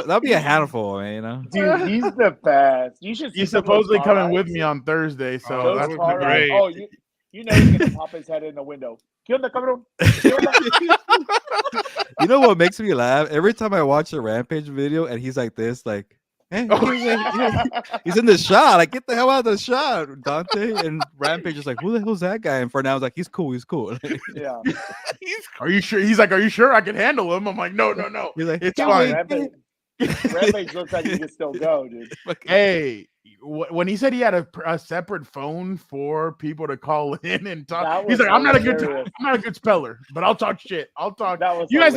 that'd be a handful, man. Dude, he's the best. You should. He's supposedly coming with me on Thursday, so that would be great. Oh, you know he's gonna pop his head in the window. ¿Qué onda, cabrón? ¿Qué onda? You know what makes me laugh? Every time I watch a Rampage video and he's like this, like, hey, he's in the shot. Like, get the hell out of the shot, Dante. And Rampage is like, who the hell's that guy? And for now, I was like, he's cool. Yeah. Are you sure? He's like, are you sure I can handle him? I'm like, no. He's like, It's fine. Rampage looks like he can still go, dude. Hey, when he said he had a separate phone for people to call in and talk, he's like, I'm not a good speller, but I'll talk shit. I'll talk. You guys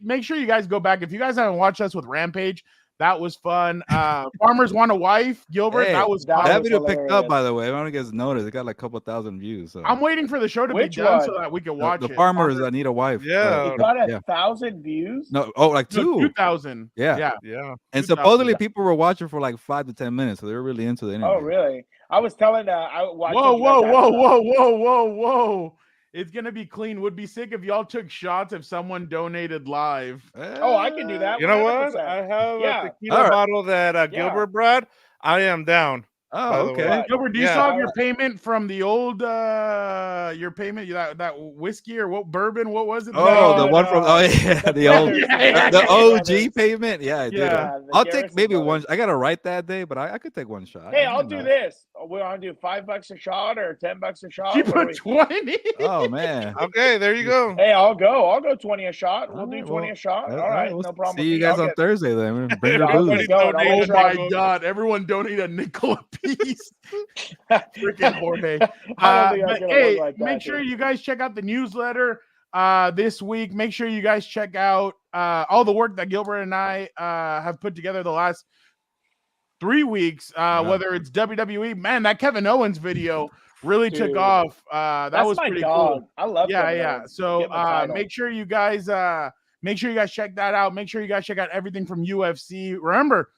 make sure you guys go back. If you guys haven't watched us with Rampage, that was fun. Farmers Want a Wife, Gilbert. Hey, that was that video picked up, by the way. I don't get noticed. It got like a couple thousand views. So. I'm waiting for the show to be done so that we can watch the it. farmers that need a wife. Yeah, he got 1,000 views. No, like 2,000. Yeah. 2,000. And supposedly people were watching for like 5 to 10 minutes, so they were really into the interview. Oh, really? I was telling. I watched. Whoa! It's gonna be clean. Would be sick if y'all took shots if someone donated live. Oh, I can do that. You know 100%. what? I have Yeah. a tequila bottle that Gilbert brought. I am down. Oh, okay. Gilbert, do you still have your payment from the old your payment that whiskey or what bourbon? What was it? Oh, the one from the old the OG payment. Yeah, I did. Yeah, the I'll take Garrison maybe brothers. one. I got to write that day, but I could take one shot. Hey, I'll do this. We want to do $5 a shot or $10 a shot. She put 20. Oh man. Okay, there you go. Hey, I'll go 20 a shot. We'll do right, 20 well, a shot. all All right, right, we'll no problem. see with you me. guys I'll on get- Thursday then. Bring your I'll booze. get it going. I'll Oh make sure my I- God! Everyone donate a nickel a piece. Freaking Jorge. I don't think I'm But gonna hey, look like that, make sure dude. you guys check out the newsletter this week. Make sure you guys check out all the work that Gilbert and I have put together the last 3 weeks. Whether it's WWE, man, that Kevin Owens video really took Dude. off. That That's was my pretty dog. cool. I love Yeah, Kevin yeah. Owens. So Give him a title. make sure you guys check that out. Make sure you guys check out everything from UFC. Remember,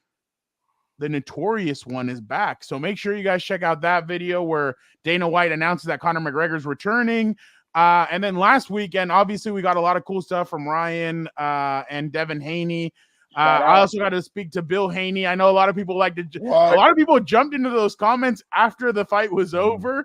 the Notorious one is back. So make sure you guys check out that video where Dana White announces that Conor McGregor's returning. And then last weekend, obviously, we got a lot of cool stuff from Ryan and Devin Haney. I also got to speak to Bill Haney. I know a lot of people a lot of people jumped into those comments after the fight was over.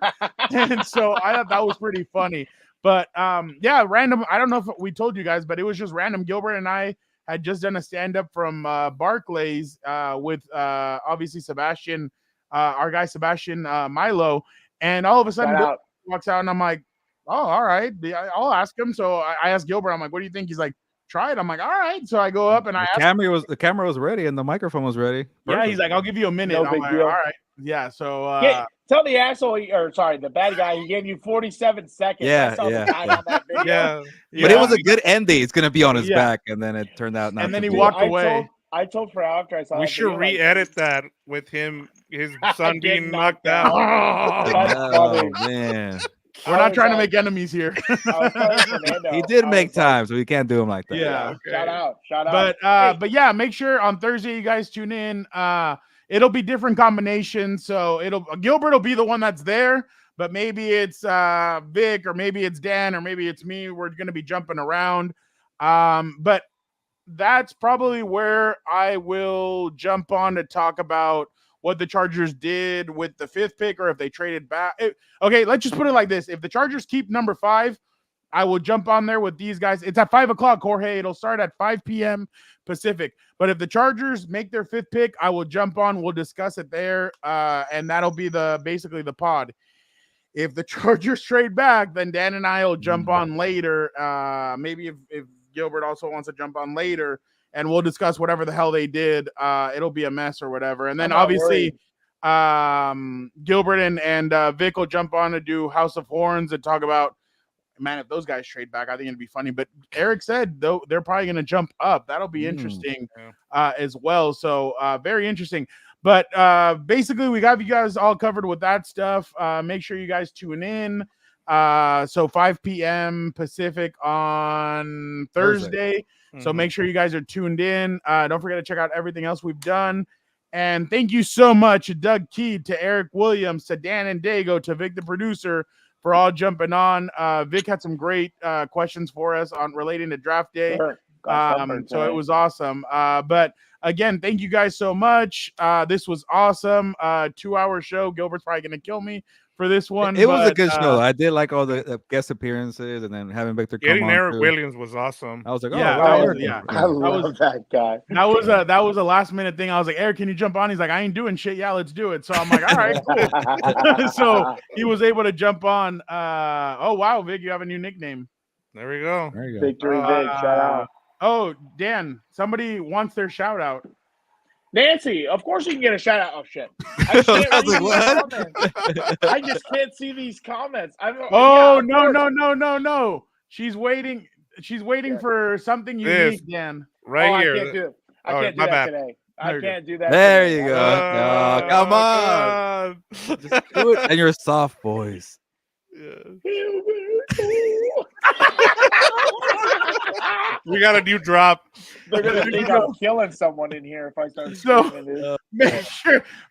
And so I thought that was pretty funny. But yeah, random. I don't know if we told you guys, but it was just random. Gilbert and I had just done a stand-up from Barclays with obviously Sebastian, our guy Sebastian Milo. And all of a sudden, Gilbert walks out and I'm like, oh, all right. I'll ask him. So I asked Gilbert, I'm like, what do you think? He's like, try it. I'm like, all right. So I go up and the camera was ready and the microphone was ready. Yeah, he's like, I'll give you a minute. No I'm big like, deal. all right. Yeah. So Tell the asshole, the bad guy, he gave you 47 seconds. Yeah, I saw yeah. the guy on that video. But it was a good ending. It's gonna be on his back, and then it turned out not. And then to he be. walked away. I told for after I saw We that should video, like, re-edit that with him, his son being Getting knocked knocked out. That's Oh funny. man, We're not trying to make enemies here. I was telling Fernando, he did I make was like, time, so we can't do him like that. Yeah. Shout out. But yeah, make sure on Thursday you guys tune in. It'll be different combinations. So Gilbert will be the one that's there, but maybe it's Vic, or maybe it's Dan, or maybe it's me. We're gonna be jumping around. But that's probably where I will jump on to talk about what the Chargers did with the 5th pick, or if they traded back. Okay, let's just put it like this. If the Chargers keep number 5, I will jump on there with these guys. It's at 5 o'clock, Jorge. It'll start at 5 p.m. Pacific. But if the Chargers make their 5th pick, I will jump on. We'll discuss it there, and that'll be basically the pod. If the Chargers trade back, then Dan and I will jump on later. Maybe if Gilbert also wants to jump on later, and we'll discuss whatever the hell they did. It'll be a mess or whatever. And then obviously Gilbert and Vic will jump on to do House of Horns and talk about, man, if those guys trade back, I think it'd be funny. But Eric said though they're probably going to jump up. That'll be interesting as well. So very interesting. But basically, we got you guys all covered with that stuff. Make sure you guys tune in. So 5 p.m. Pacific on Thursday. So make sure you guys are tuned in. Don't forget to check out everything else we've done. And thank you so much to Doug Kyed, to Eric Williams, to Dan and Dago, to Vic, the producer, for all jumping on. Vic had some great questions for us on relating to draft day. Sure. So it was awesome. But again, thank you guys so much. This was awesome. 2-hour show. Gilbert's probably going to kill me for this one. It was a good show. I did like all the guest appearances, and then having Victor come Getting on Eric too. Williams was awesome. I was like, oh, Yeah, I love that guy. That was a last minute thing. I was like, Eric, can you jump on? He's like, I ain't doing shit. Yeah, let's do it. So I'm like, all right, cool. So he was able to jump on. Oh wow, Vic, you have a new nickname. There we go. There you go. Victory Vic, shout out. Oh, Dan, somebody wants their shout out. Nancy, of course you can get a shout out. Oh shit! I can't I was read like, these comments. I just can't see these comments. Oh yeah, no! She's waiting. She's waiting for something unique, Dan. Right here. I can't do it. I Oh, can't do my that bad. today. I can't do that. There today. you go. No, come on. Just do it in your soft voice. We got a new drop. They're gonna think I'm killing someone in here if I start So screaming this.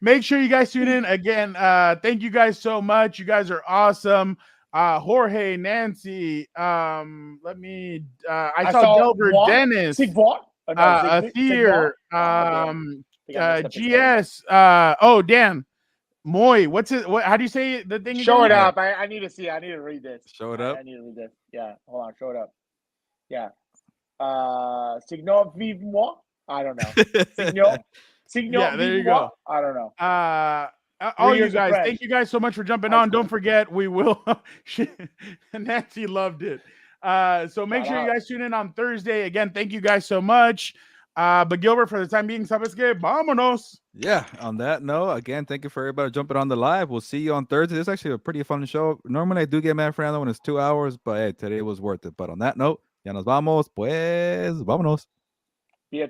make sure you guys tune in again. Thank you guys so much. You guys are awesome. Jorge, Nancy, I saw Delbert, Dennis, Athir, GS, Dan, Moy, what's it? What? How do you say the thing? Show again? it up. I need to see. I need to read this. Show it up. I need to read this. Yeah. Hold on. Show it up. Yeah. Signor vive moi. I don't know. Signor Yeah, there you vive moi? go. I don't know. All 3 you years of guys, French. thank you guys so much for jumping High on. school. Don't forget, we will. Nancy loved it. So make Shout sure you out. guys tune in on Thursday. Again, thank you guys so much. But Gilbert, for the time being, sabes que vámonos. Yeah, on that note, again, thank you for everybody jumping on the live. We'll see you on Thursday. This is actually a pretty fun show. Normally, I do get mad Fernando when it's 2 hours, but hey, today was worth it. But on that note, ya nos vamos, pues, vámonos. Be a